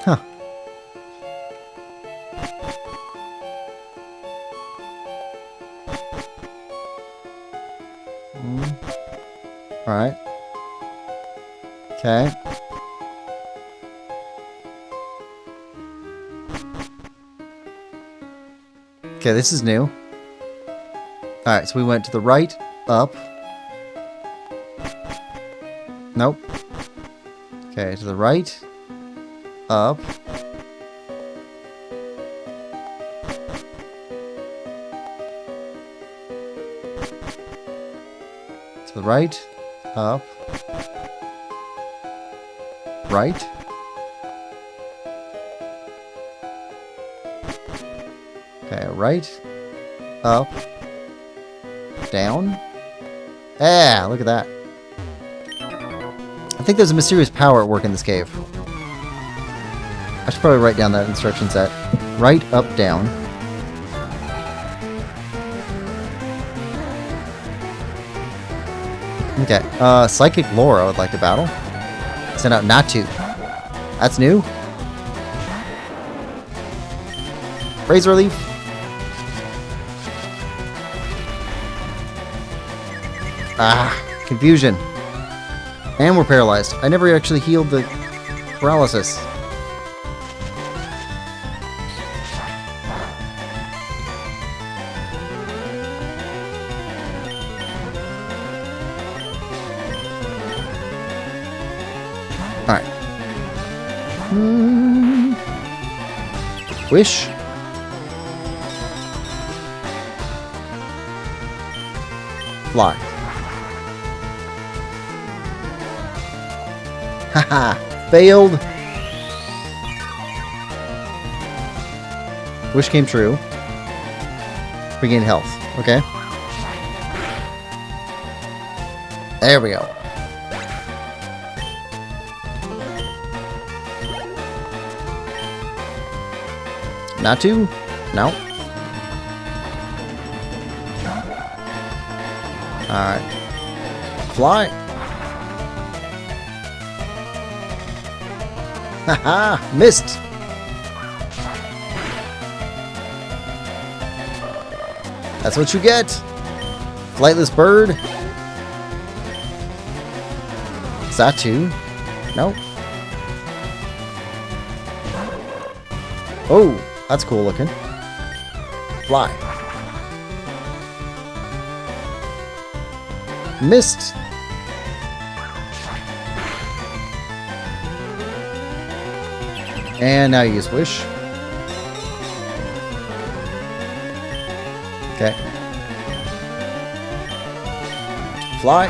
Huh. Alright. Okay. Okay, this is new. Alright, so we went to the right, up. Nope. Okay, to the right, up. To the right, up. Right. Okay, right, up, down. Ah, look at that. I think there's a mysterious power at work in this cave. I should probably write down that instruction set. Right, up, down. Okay, Psychic Lore I would like to battle. Send out Natu. That's new. Razor Leaf. Ah, confusion. And we're paralyzed. I never actually healed the paralysis. Alright. Wish. Fly. Haha. Failed. Wish came true. Regain health. Okay. There we go. Natu? No. Alright. Fly. Haha! Missed! That's what you get! Flightless bird. Zatu? No. Oh! That's cool looking. Fly. Missed. And now you use Wish. Okay. Fly.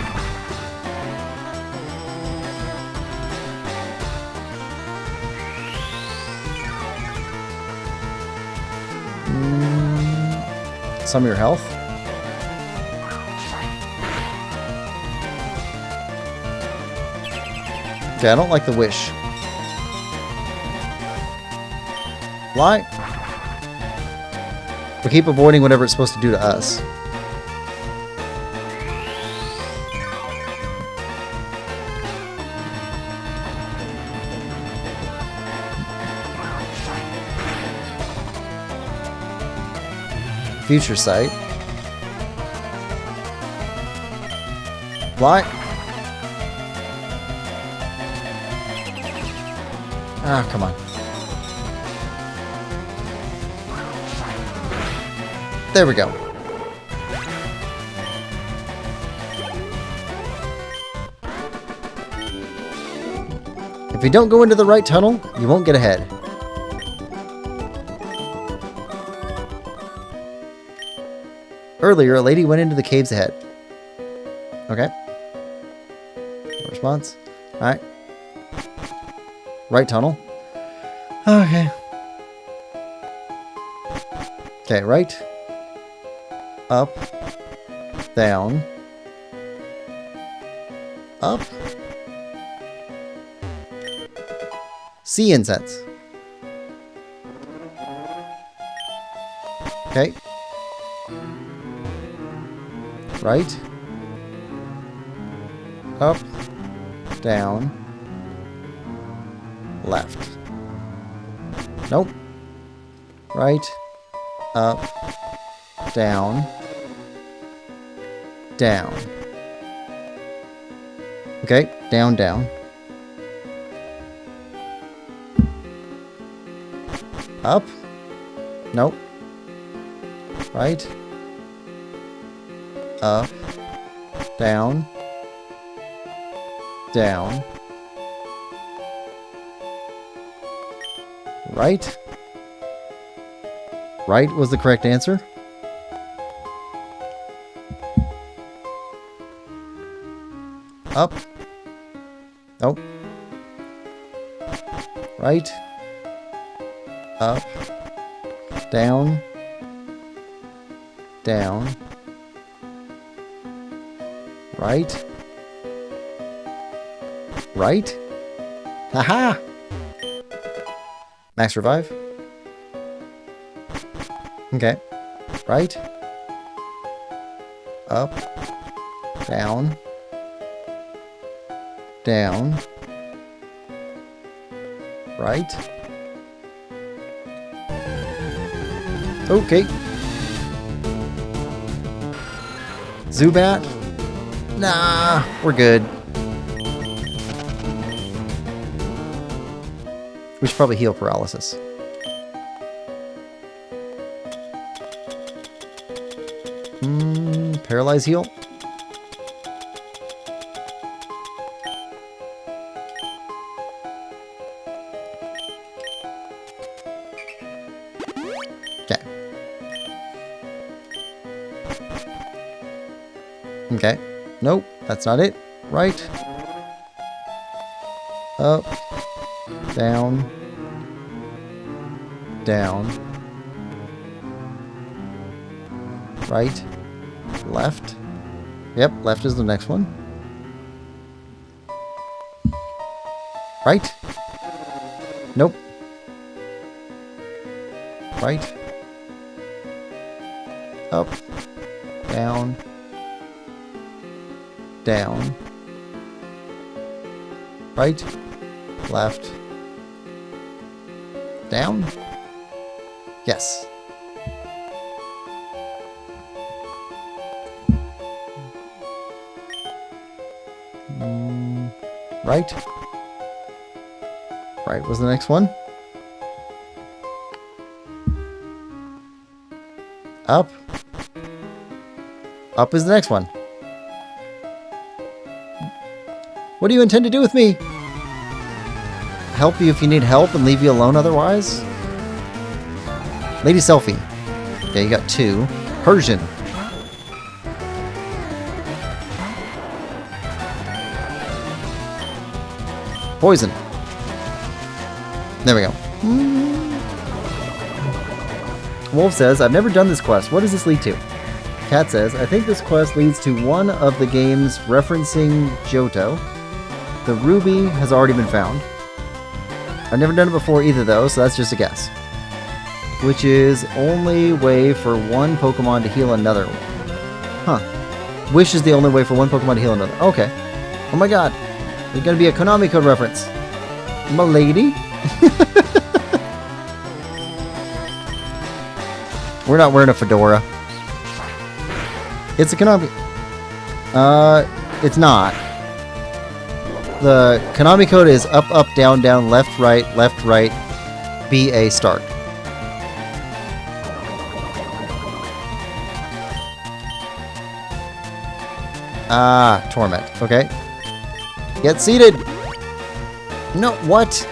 Some of your health. Okay, I don't like the Wish. Fly. We keep avoiding whatever it's supposed to do to us. Future Sight. Fly. Ah, come on. There we go. If you don't go into the right tunnel, you won't get ahead. Earlier, a lady went into the caves ahead. Okay. No response. Alright. Right tunnel. Okay. Okay, right. Up. Down. Up. Sea incense. Okay. Right. Up. Down. Left. Nope. Right. Up. Down. Down. Okay. Down, down. Up. Nope. Right. Up. Down. Down. Right. Right was the correct answer. Up. Nope. Right. Up. Down. Down. Right. Right. Haha! Max revive. Okay. Right. Up. Down. Down. Right. Okay. Zubat? Nah, we're good. We should probably heal paralysis. Paralyze heal. Okay. Okay. Nope, that's not it. Right. Up. Down. Down. Right. Left. Yep, left is the next one. Right. Nope. Right. Up. Down. Down. Right. Left. Down. Yes. Right. Right was the next one. Up. Up is the next one. What do you intend to do with me? Help you if you need help and leave you alone otherwise? Lady Selfie. Okay, you got 2. Persian. Poison. There we go. Wolf says, I've never done this quest. What does this lead to? Cat says, I think this quest leads to one of the games referencing Johto. The ruby has already been found. I've never done it before either though, so that's just a guess. Which is only way for one Pokemon to heal another one. Huh. Wish is the only way for one Pokemon to heal another. Okay. Oh my god. There's gonna be a Konami code reference. M'lady? We're not wearing a fedora. It's a Konami. It's not. The Konami code is up, up, down, down, left, right, BA, start. Ah, Torment. Okay. Get seated! No, what?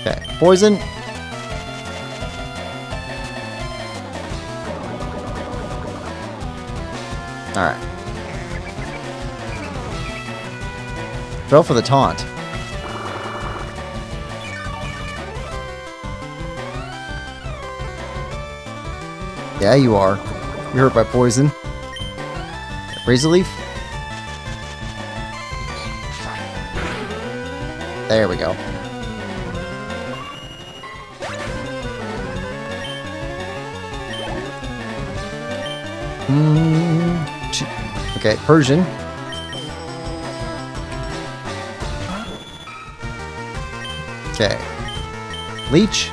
Okay, poison. Alright. Fell for the taunt. Yeah, you are. You're hurt by poison. Razor Leaf. There we go. Okay, Persian. Okay. Leech.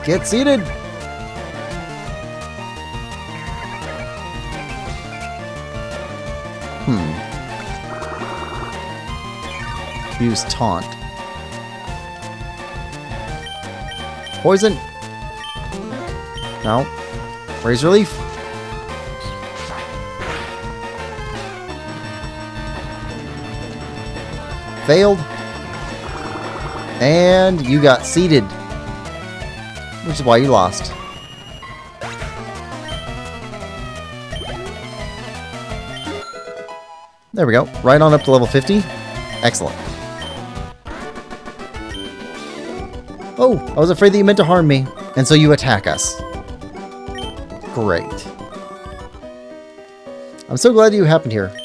Get seated. Use taunt. Poison. No. Razor Leaf. Failed. And you got seated. which is why you lost. There we go. Right on up to level 50. Excellent. Oh, I was afraid that you meant to harm me. And so you attack us. Great. I'm so glad you happened here.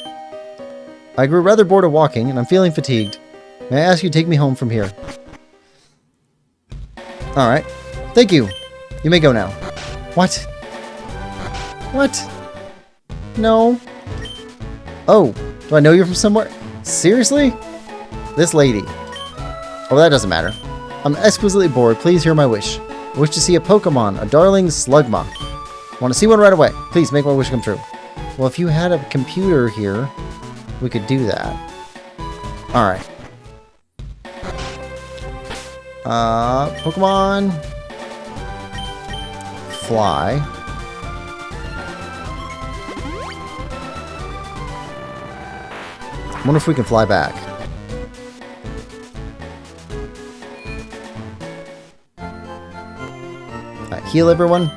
I grew rather bored of walking, and I'm feeling fatigued. May I ask you to take me home from here? Alright. Thank you. You may go now. What? What? No. Oh. Do I know you from somewhere? Seriously? This lady. Oh, that doesn't matter. I'm exquisitely bored. Please hear my wish. I wish to see a Pokemon, a darling Slugma. Want to see one right away. Please make my wish come true. Well, if you had a computer here, we could do that. Alright. Pokemon. Fly. I wonder if we can fly back. Alright, heal everyone.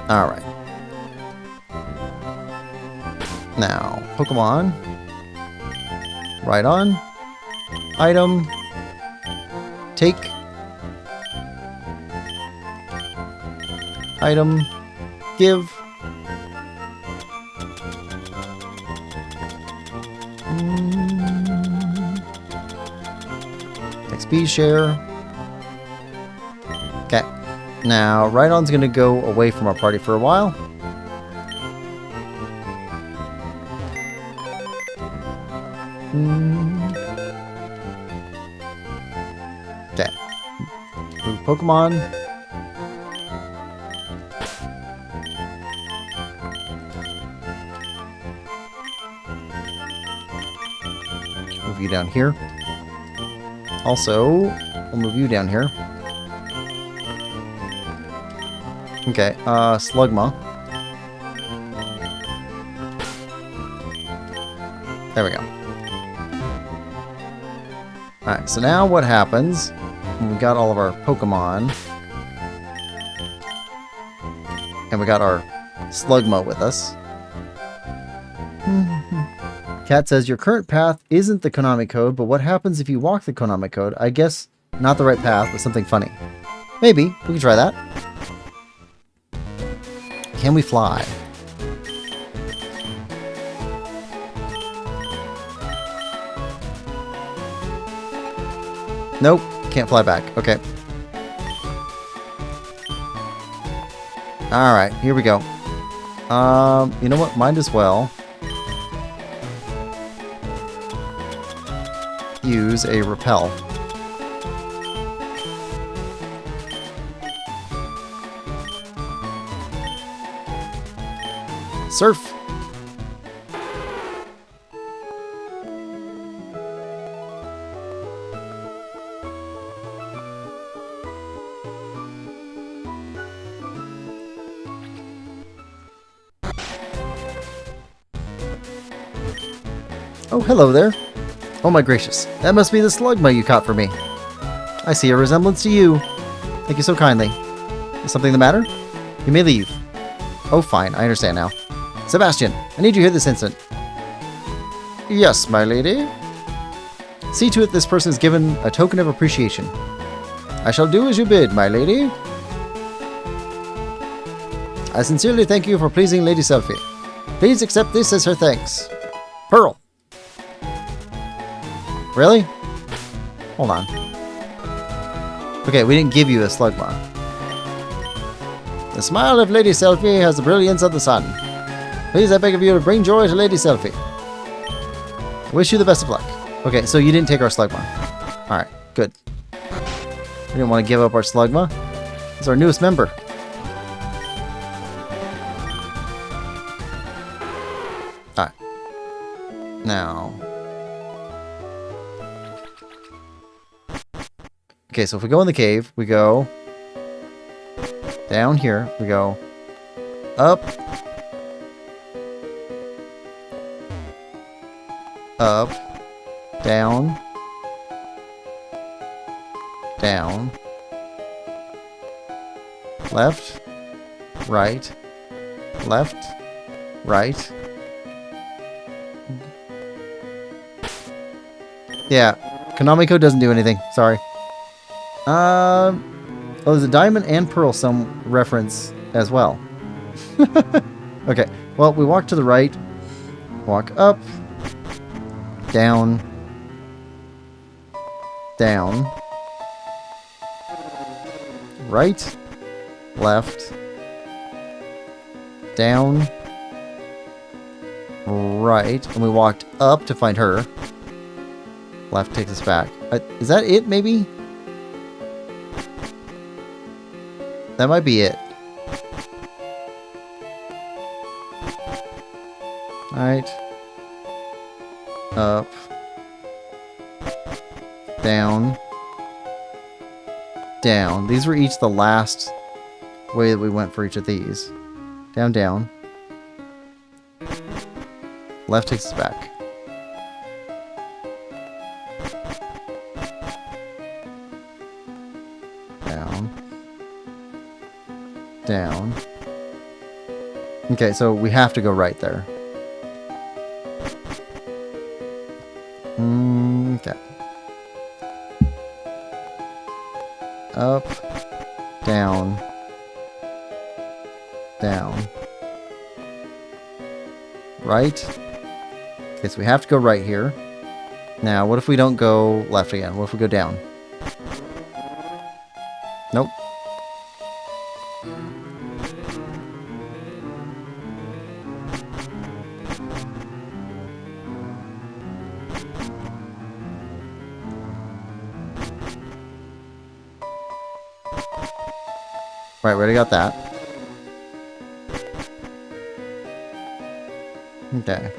Alright. Now, Pokemon. Right on. Item. Take. Item. Give. XP share. Okay. Now, Rhydon's going to go away from our party for a while. Okay. Move Pokemon. Move you down here. Also, we'll move you down here. Okay, Slugma. There we go. Alright, so now what happens when we got all of our Pokemon and we got our Slugma with us. Cat says, your current path isn't the Konami code, but what happens if you walk the Konami code? I guess not the right path, but something funny. Maybe. We can try that. Can we fly? Nope. Can't fly back. Okay. Alright, here we go. You know what? Might as well use a repel. Surf. Oh, hello there. Oh my gracious, that must be the Slugma you caught for me. I see a resemblance to you. Thank you so kindly. Is something the matter? You may leave. Oh, fine, I understand now. Sebastian, I need you here this instant. Yes, my lady. See to it this person is given a token of appreciation. I shall do as you bid, my lady. I sincerely thank you for pleasing Lady Selphie. Please accept this as her thanks. Pearl. Really? Hold on. Okay, we didn't give you a Slugma. The smile of Lady Selphie has the brilliance of the sun. Please, I beg of you to bring joy to Lady Selphie. Wish you the best of luck. Okay, so you didn't take our Slugma. Alright, good. We didn't want to give up our Slugma. It's our newest member. Alright. Now. Okay, so if we go in the cave, we go down here, we go up, up, down, down, left, right, left, right. Yeah, Konamiko doesn't do anything. Sorry. Oh, there's a diamond and pearl some reference as well. Okay, well, we walk to the right, walk up, down, down, right, left, down, right, and we walked up to find her. Left takes us back. Is that it, maybe? That might be it. Alright. Up. Down. Down. These were each the last way that we went for each of these. Down, down. Left takes us back. Down. Down. Okay, so we have to go right there. Okay. Up. Down. Down. Right. Okay, so we have to go right here. Now, what if we don't go left again? What if we go down? Nope. Right, we already got that. Okay.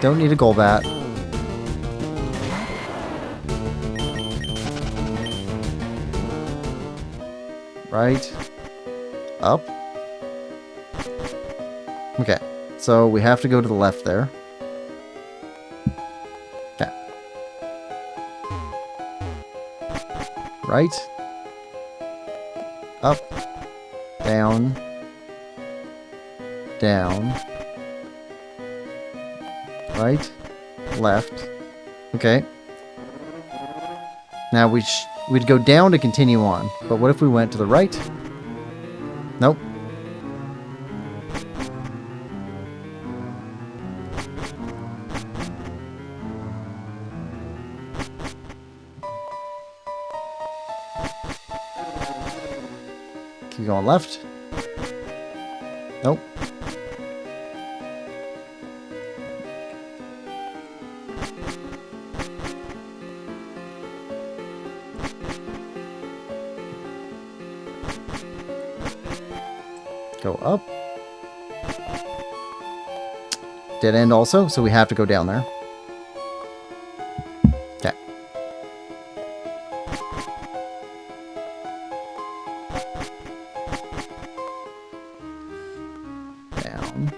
Don't need a Golbat. Right. Up. Okay. So we have to go to the left there. Okay. Right. Up. Down. Down. Right. Left. Okay. Now we'd go down to continue on. But what if we went to the right? Nope. Keep going left. Nope. Go up. Dead end also, so we have to go down there. Okay. Down.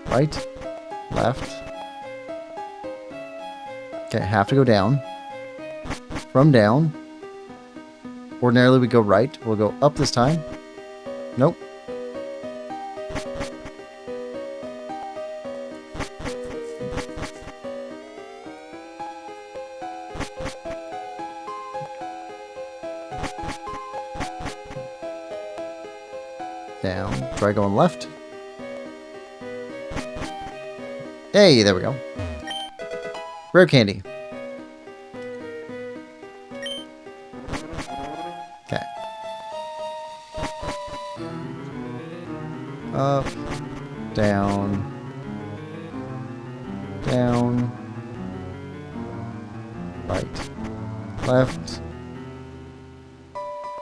Right. Left. Okay, have to go down. From down. Ordinarily we go right. We'll go up this time. Nope. Down. Try going left. Hey, there we go. Rare candy. Okay. Up. Down. Down. Right. Left.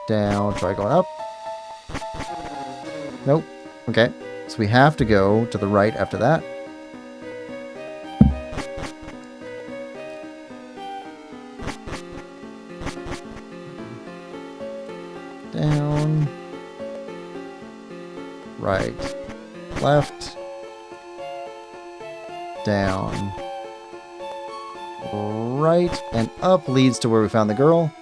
Down. Try going up. Nope. Okay. So we have to go to the right after that. Down. Right. Left. Down. Right. And up leads to where we found the girl.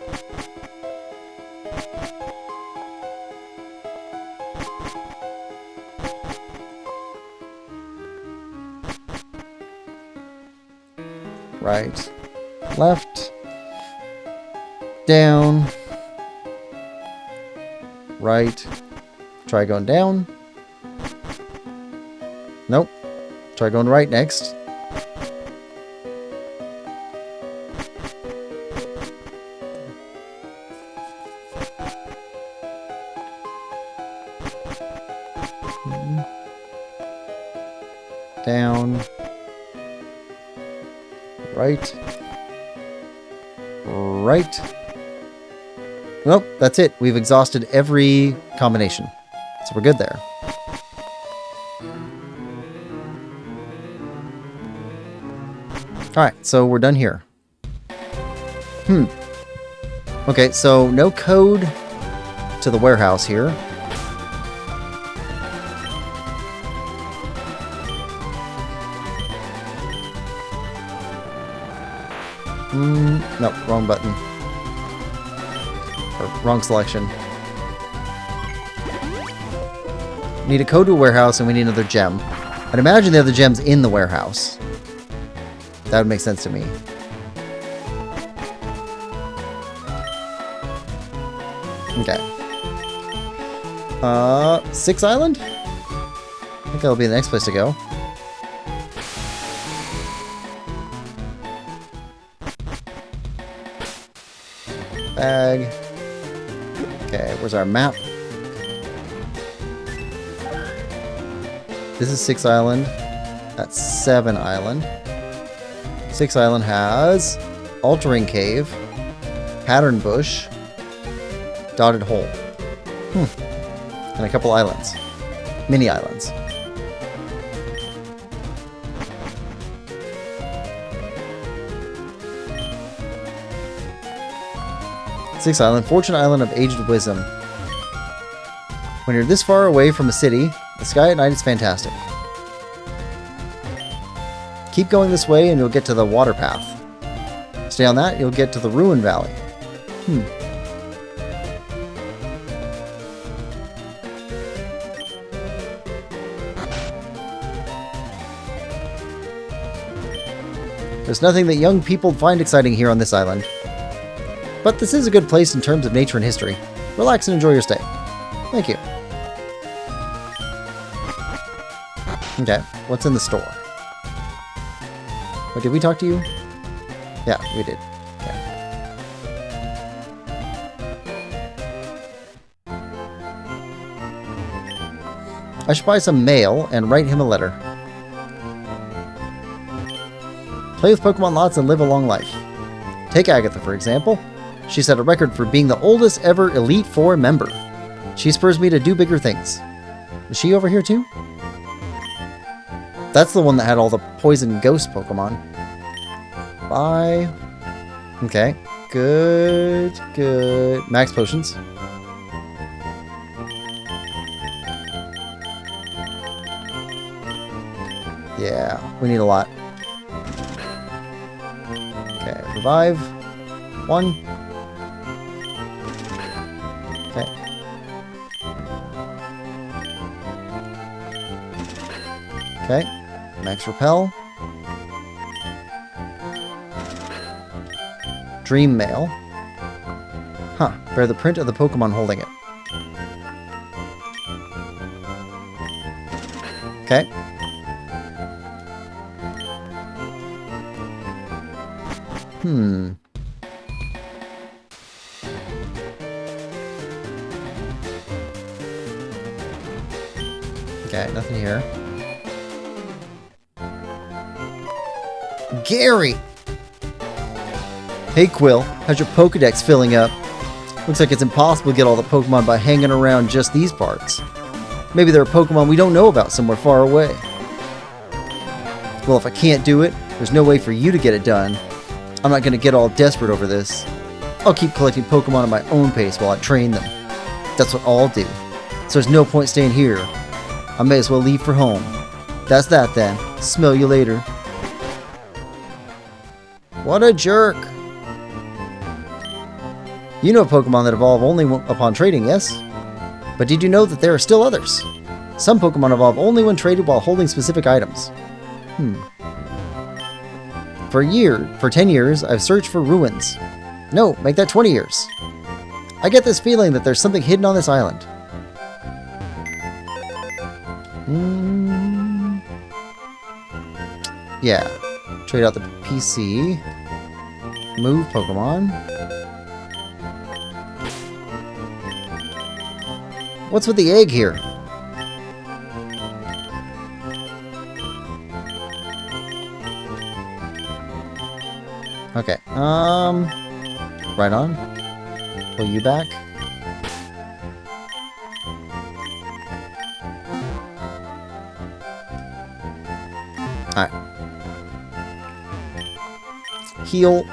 Right. Left. Down. Right. Try going down. Nope. Try going right next. Down. Right. Right. Nope, that's it. We've exhausted every combination. So we're good there. Alright, so we're done here. Okay, so no code to the warehouse here. Nope, wrong button. Or wrong selection. Need a code to a warehouse and we need another gem. I'd imagine the other gem's in the warehouse. That would make sense to me. Okay. 6 Island? I think that'll be the next place to go. Bag. Okay, where's our map? This is 6 Island. That's 7 Island. 6 Island has Altering Cave, Pattern Bush, Dotted Hole. And a couple islands. Mini islands. Sixth Island, Fortune Island of Aged Wisdom. When you're this far away from a city, the sky at night is fantastic. Keep going this way and you'll get to the water path. Stay on that, you'll get to the Ruin Valley. There's nothing that young people find exciting here on this island. But this is a good place in terms of nature and history. Relax and enjoy your stay. Thank you. Okay, what's in the store? Wait, did we talk to you? Yeah, we did. Okay. I should buy some mail and write him a letter. Play with Pokemon lots and live a long life. Take Agatha, for example. She set a record for being the oldest ever Elite Four member. She spurs me to do bigger things. Is she over here too? That's the one that had all the poison ghost Pokemon. Bye. Okay. Good. Good. Max potions. Yeah, we need a lot. Okay, revive. 1. Okay. Okay. Max repel. Dream mail. Huh. Bear the print of the Pokemon holding it. Okay. Okay, nothing here. Gary! Hey Quill, how's your Pokedex filling up? Looks like it's impossible to get all the Pokemon by hanging around just these parts. Maybe there are Pokemon we don't know about somewhere far away. Well, if I can't do it, there's no way for you to get it done. I'm not going to get all desperate over this. I'll keep collecting Pokemon at my own pace while I train them. That's what I'll do. So there's no point staying here. I may as well leave for home. That's that then. Smell you later. What a jerk. You know Pokemon that evolve only upon trading, yes? But did you know that there are still others? Some Pokemon evolve only when traded while holding specific items. For 10 years, I've searched for ruins. No, make that 20 years. I get this feeling that there's something hidden on this island. Yeah. Trade out the PC. Move Pokemon. What's with the egg here? Okay. Right on. Pull you back. Alright. Heal.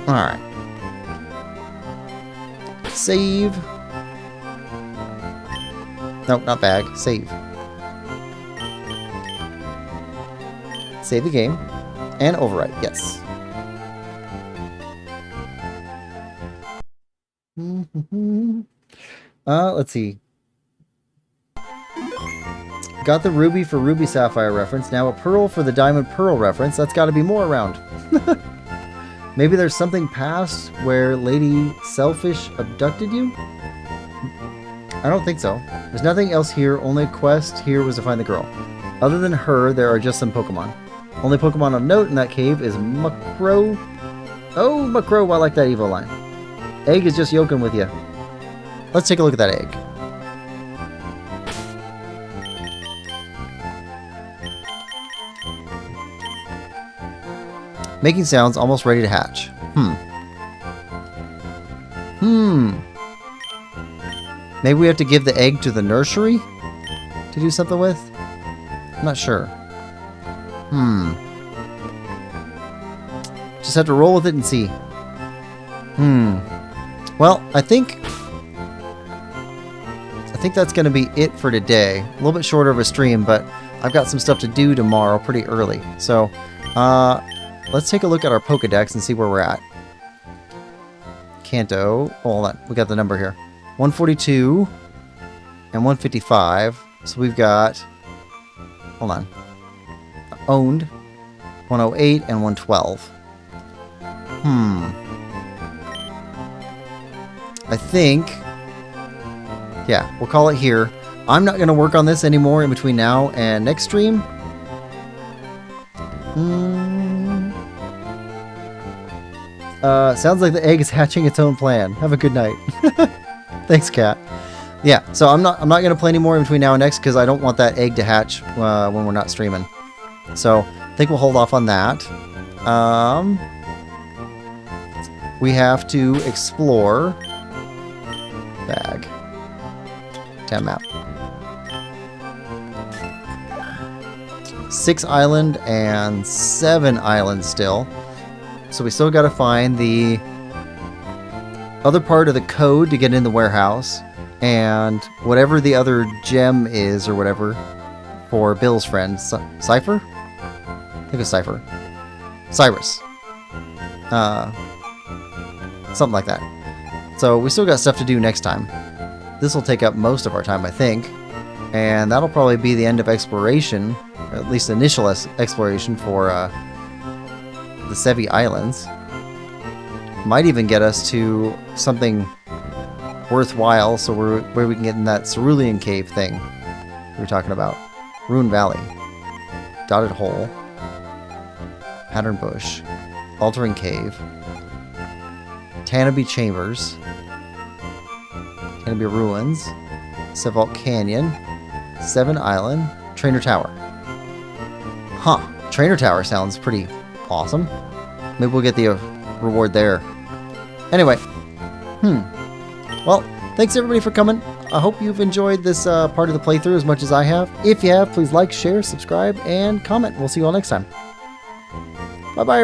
Alright. Save. Nope, not bag. Save. Save the game. And overwrite, yes. Let's see. Got the Ruby for Ruby Sapphire reference. Now a Pearl for the Diamond Pearl reference. That's got to be more around. Maybe there's something past where Lady Selfish abducted you? I don't think so. There's nothing else here. Only quest here was to find the girl. Other than her, there are just some Pokemon. Only Pokemon of note in that cave is Mukro. Oh, Mukro, I like that Evo line. Egg is just yoking with you. Let's take a look at that egg. Making sounds, almost ready to hatch. Maybe we have to give the egg to the nursery to do something with? I'm not sure. Just have to roll with it and see. Well, I think that's going to be it for today. A little bit shorter of a stream, but I've got some stuff to do tomorrow pretty early. So, let's take a look at our Pokedex and see where we're at. Kanto. Hold on. We got the number here. 142 and 155. So we've got... Hold on. Owned. 108 and 112. I think... Yeah, we'll call it here. I'm not going to work on this anymore in between now and next stream. Sounds like the egg is hatching its own plan. Have a good night. Thanks, Kat. Yeah, so I'm not going to play anymore in between now and next because I don't want that egg to hatch when we're not streaming. So I think we'll hold off on that. We have to explore bag. Tab map. 6 island and 7 islands still. So we still got to find the other part of the code to get in the warehouse, and whatever the other gem is or whatever for Bill's friend. Cypher? I think it's Cypher. Cyrus. Something like that. So we still got stuff to do next time. This will take up most of our time, I think. And that'll probably be the end of exploration, or at least initial exploration for the Sevi Islands. Might even get us to something worthwhile, so where we can get in that Cerulean Cave thing we were talking about. Rune Valley. Dotted Hole. Pattern Bush. Altering Cave. Tanabe Chambers. Tanabe Ruins. Sevault Canyon. 7 Island. Trainer Tower. Huh. Trainer Tower sounds pretty awesome. Maybe we'll get the reward there. Anyway. Well, thanks everybody for coming. I hope you've enjoyed this part of the playthrough as much as I have. If you have, please like, share, subscribe, and comment. We'll see you all next time. Bye-bye, everyone.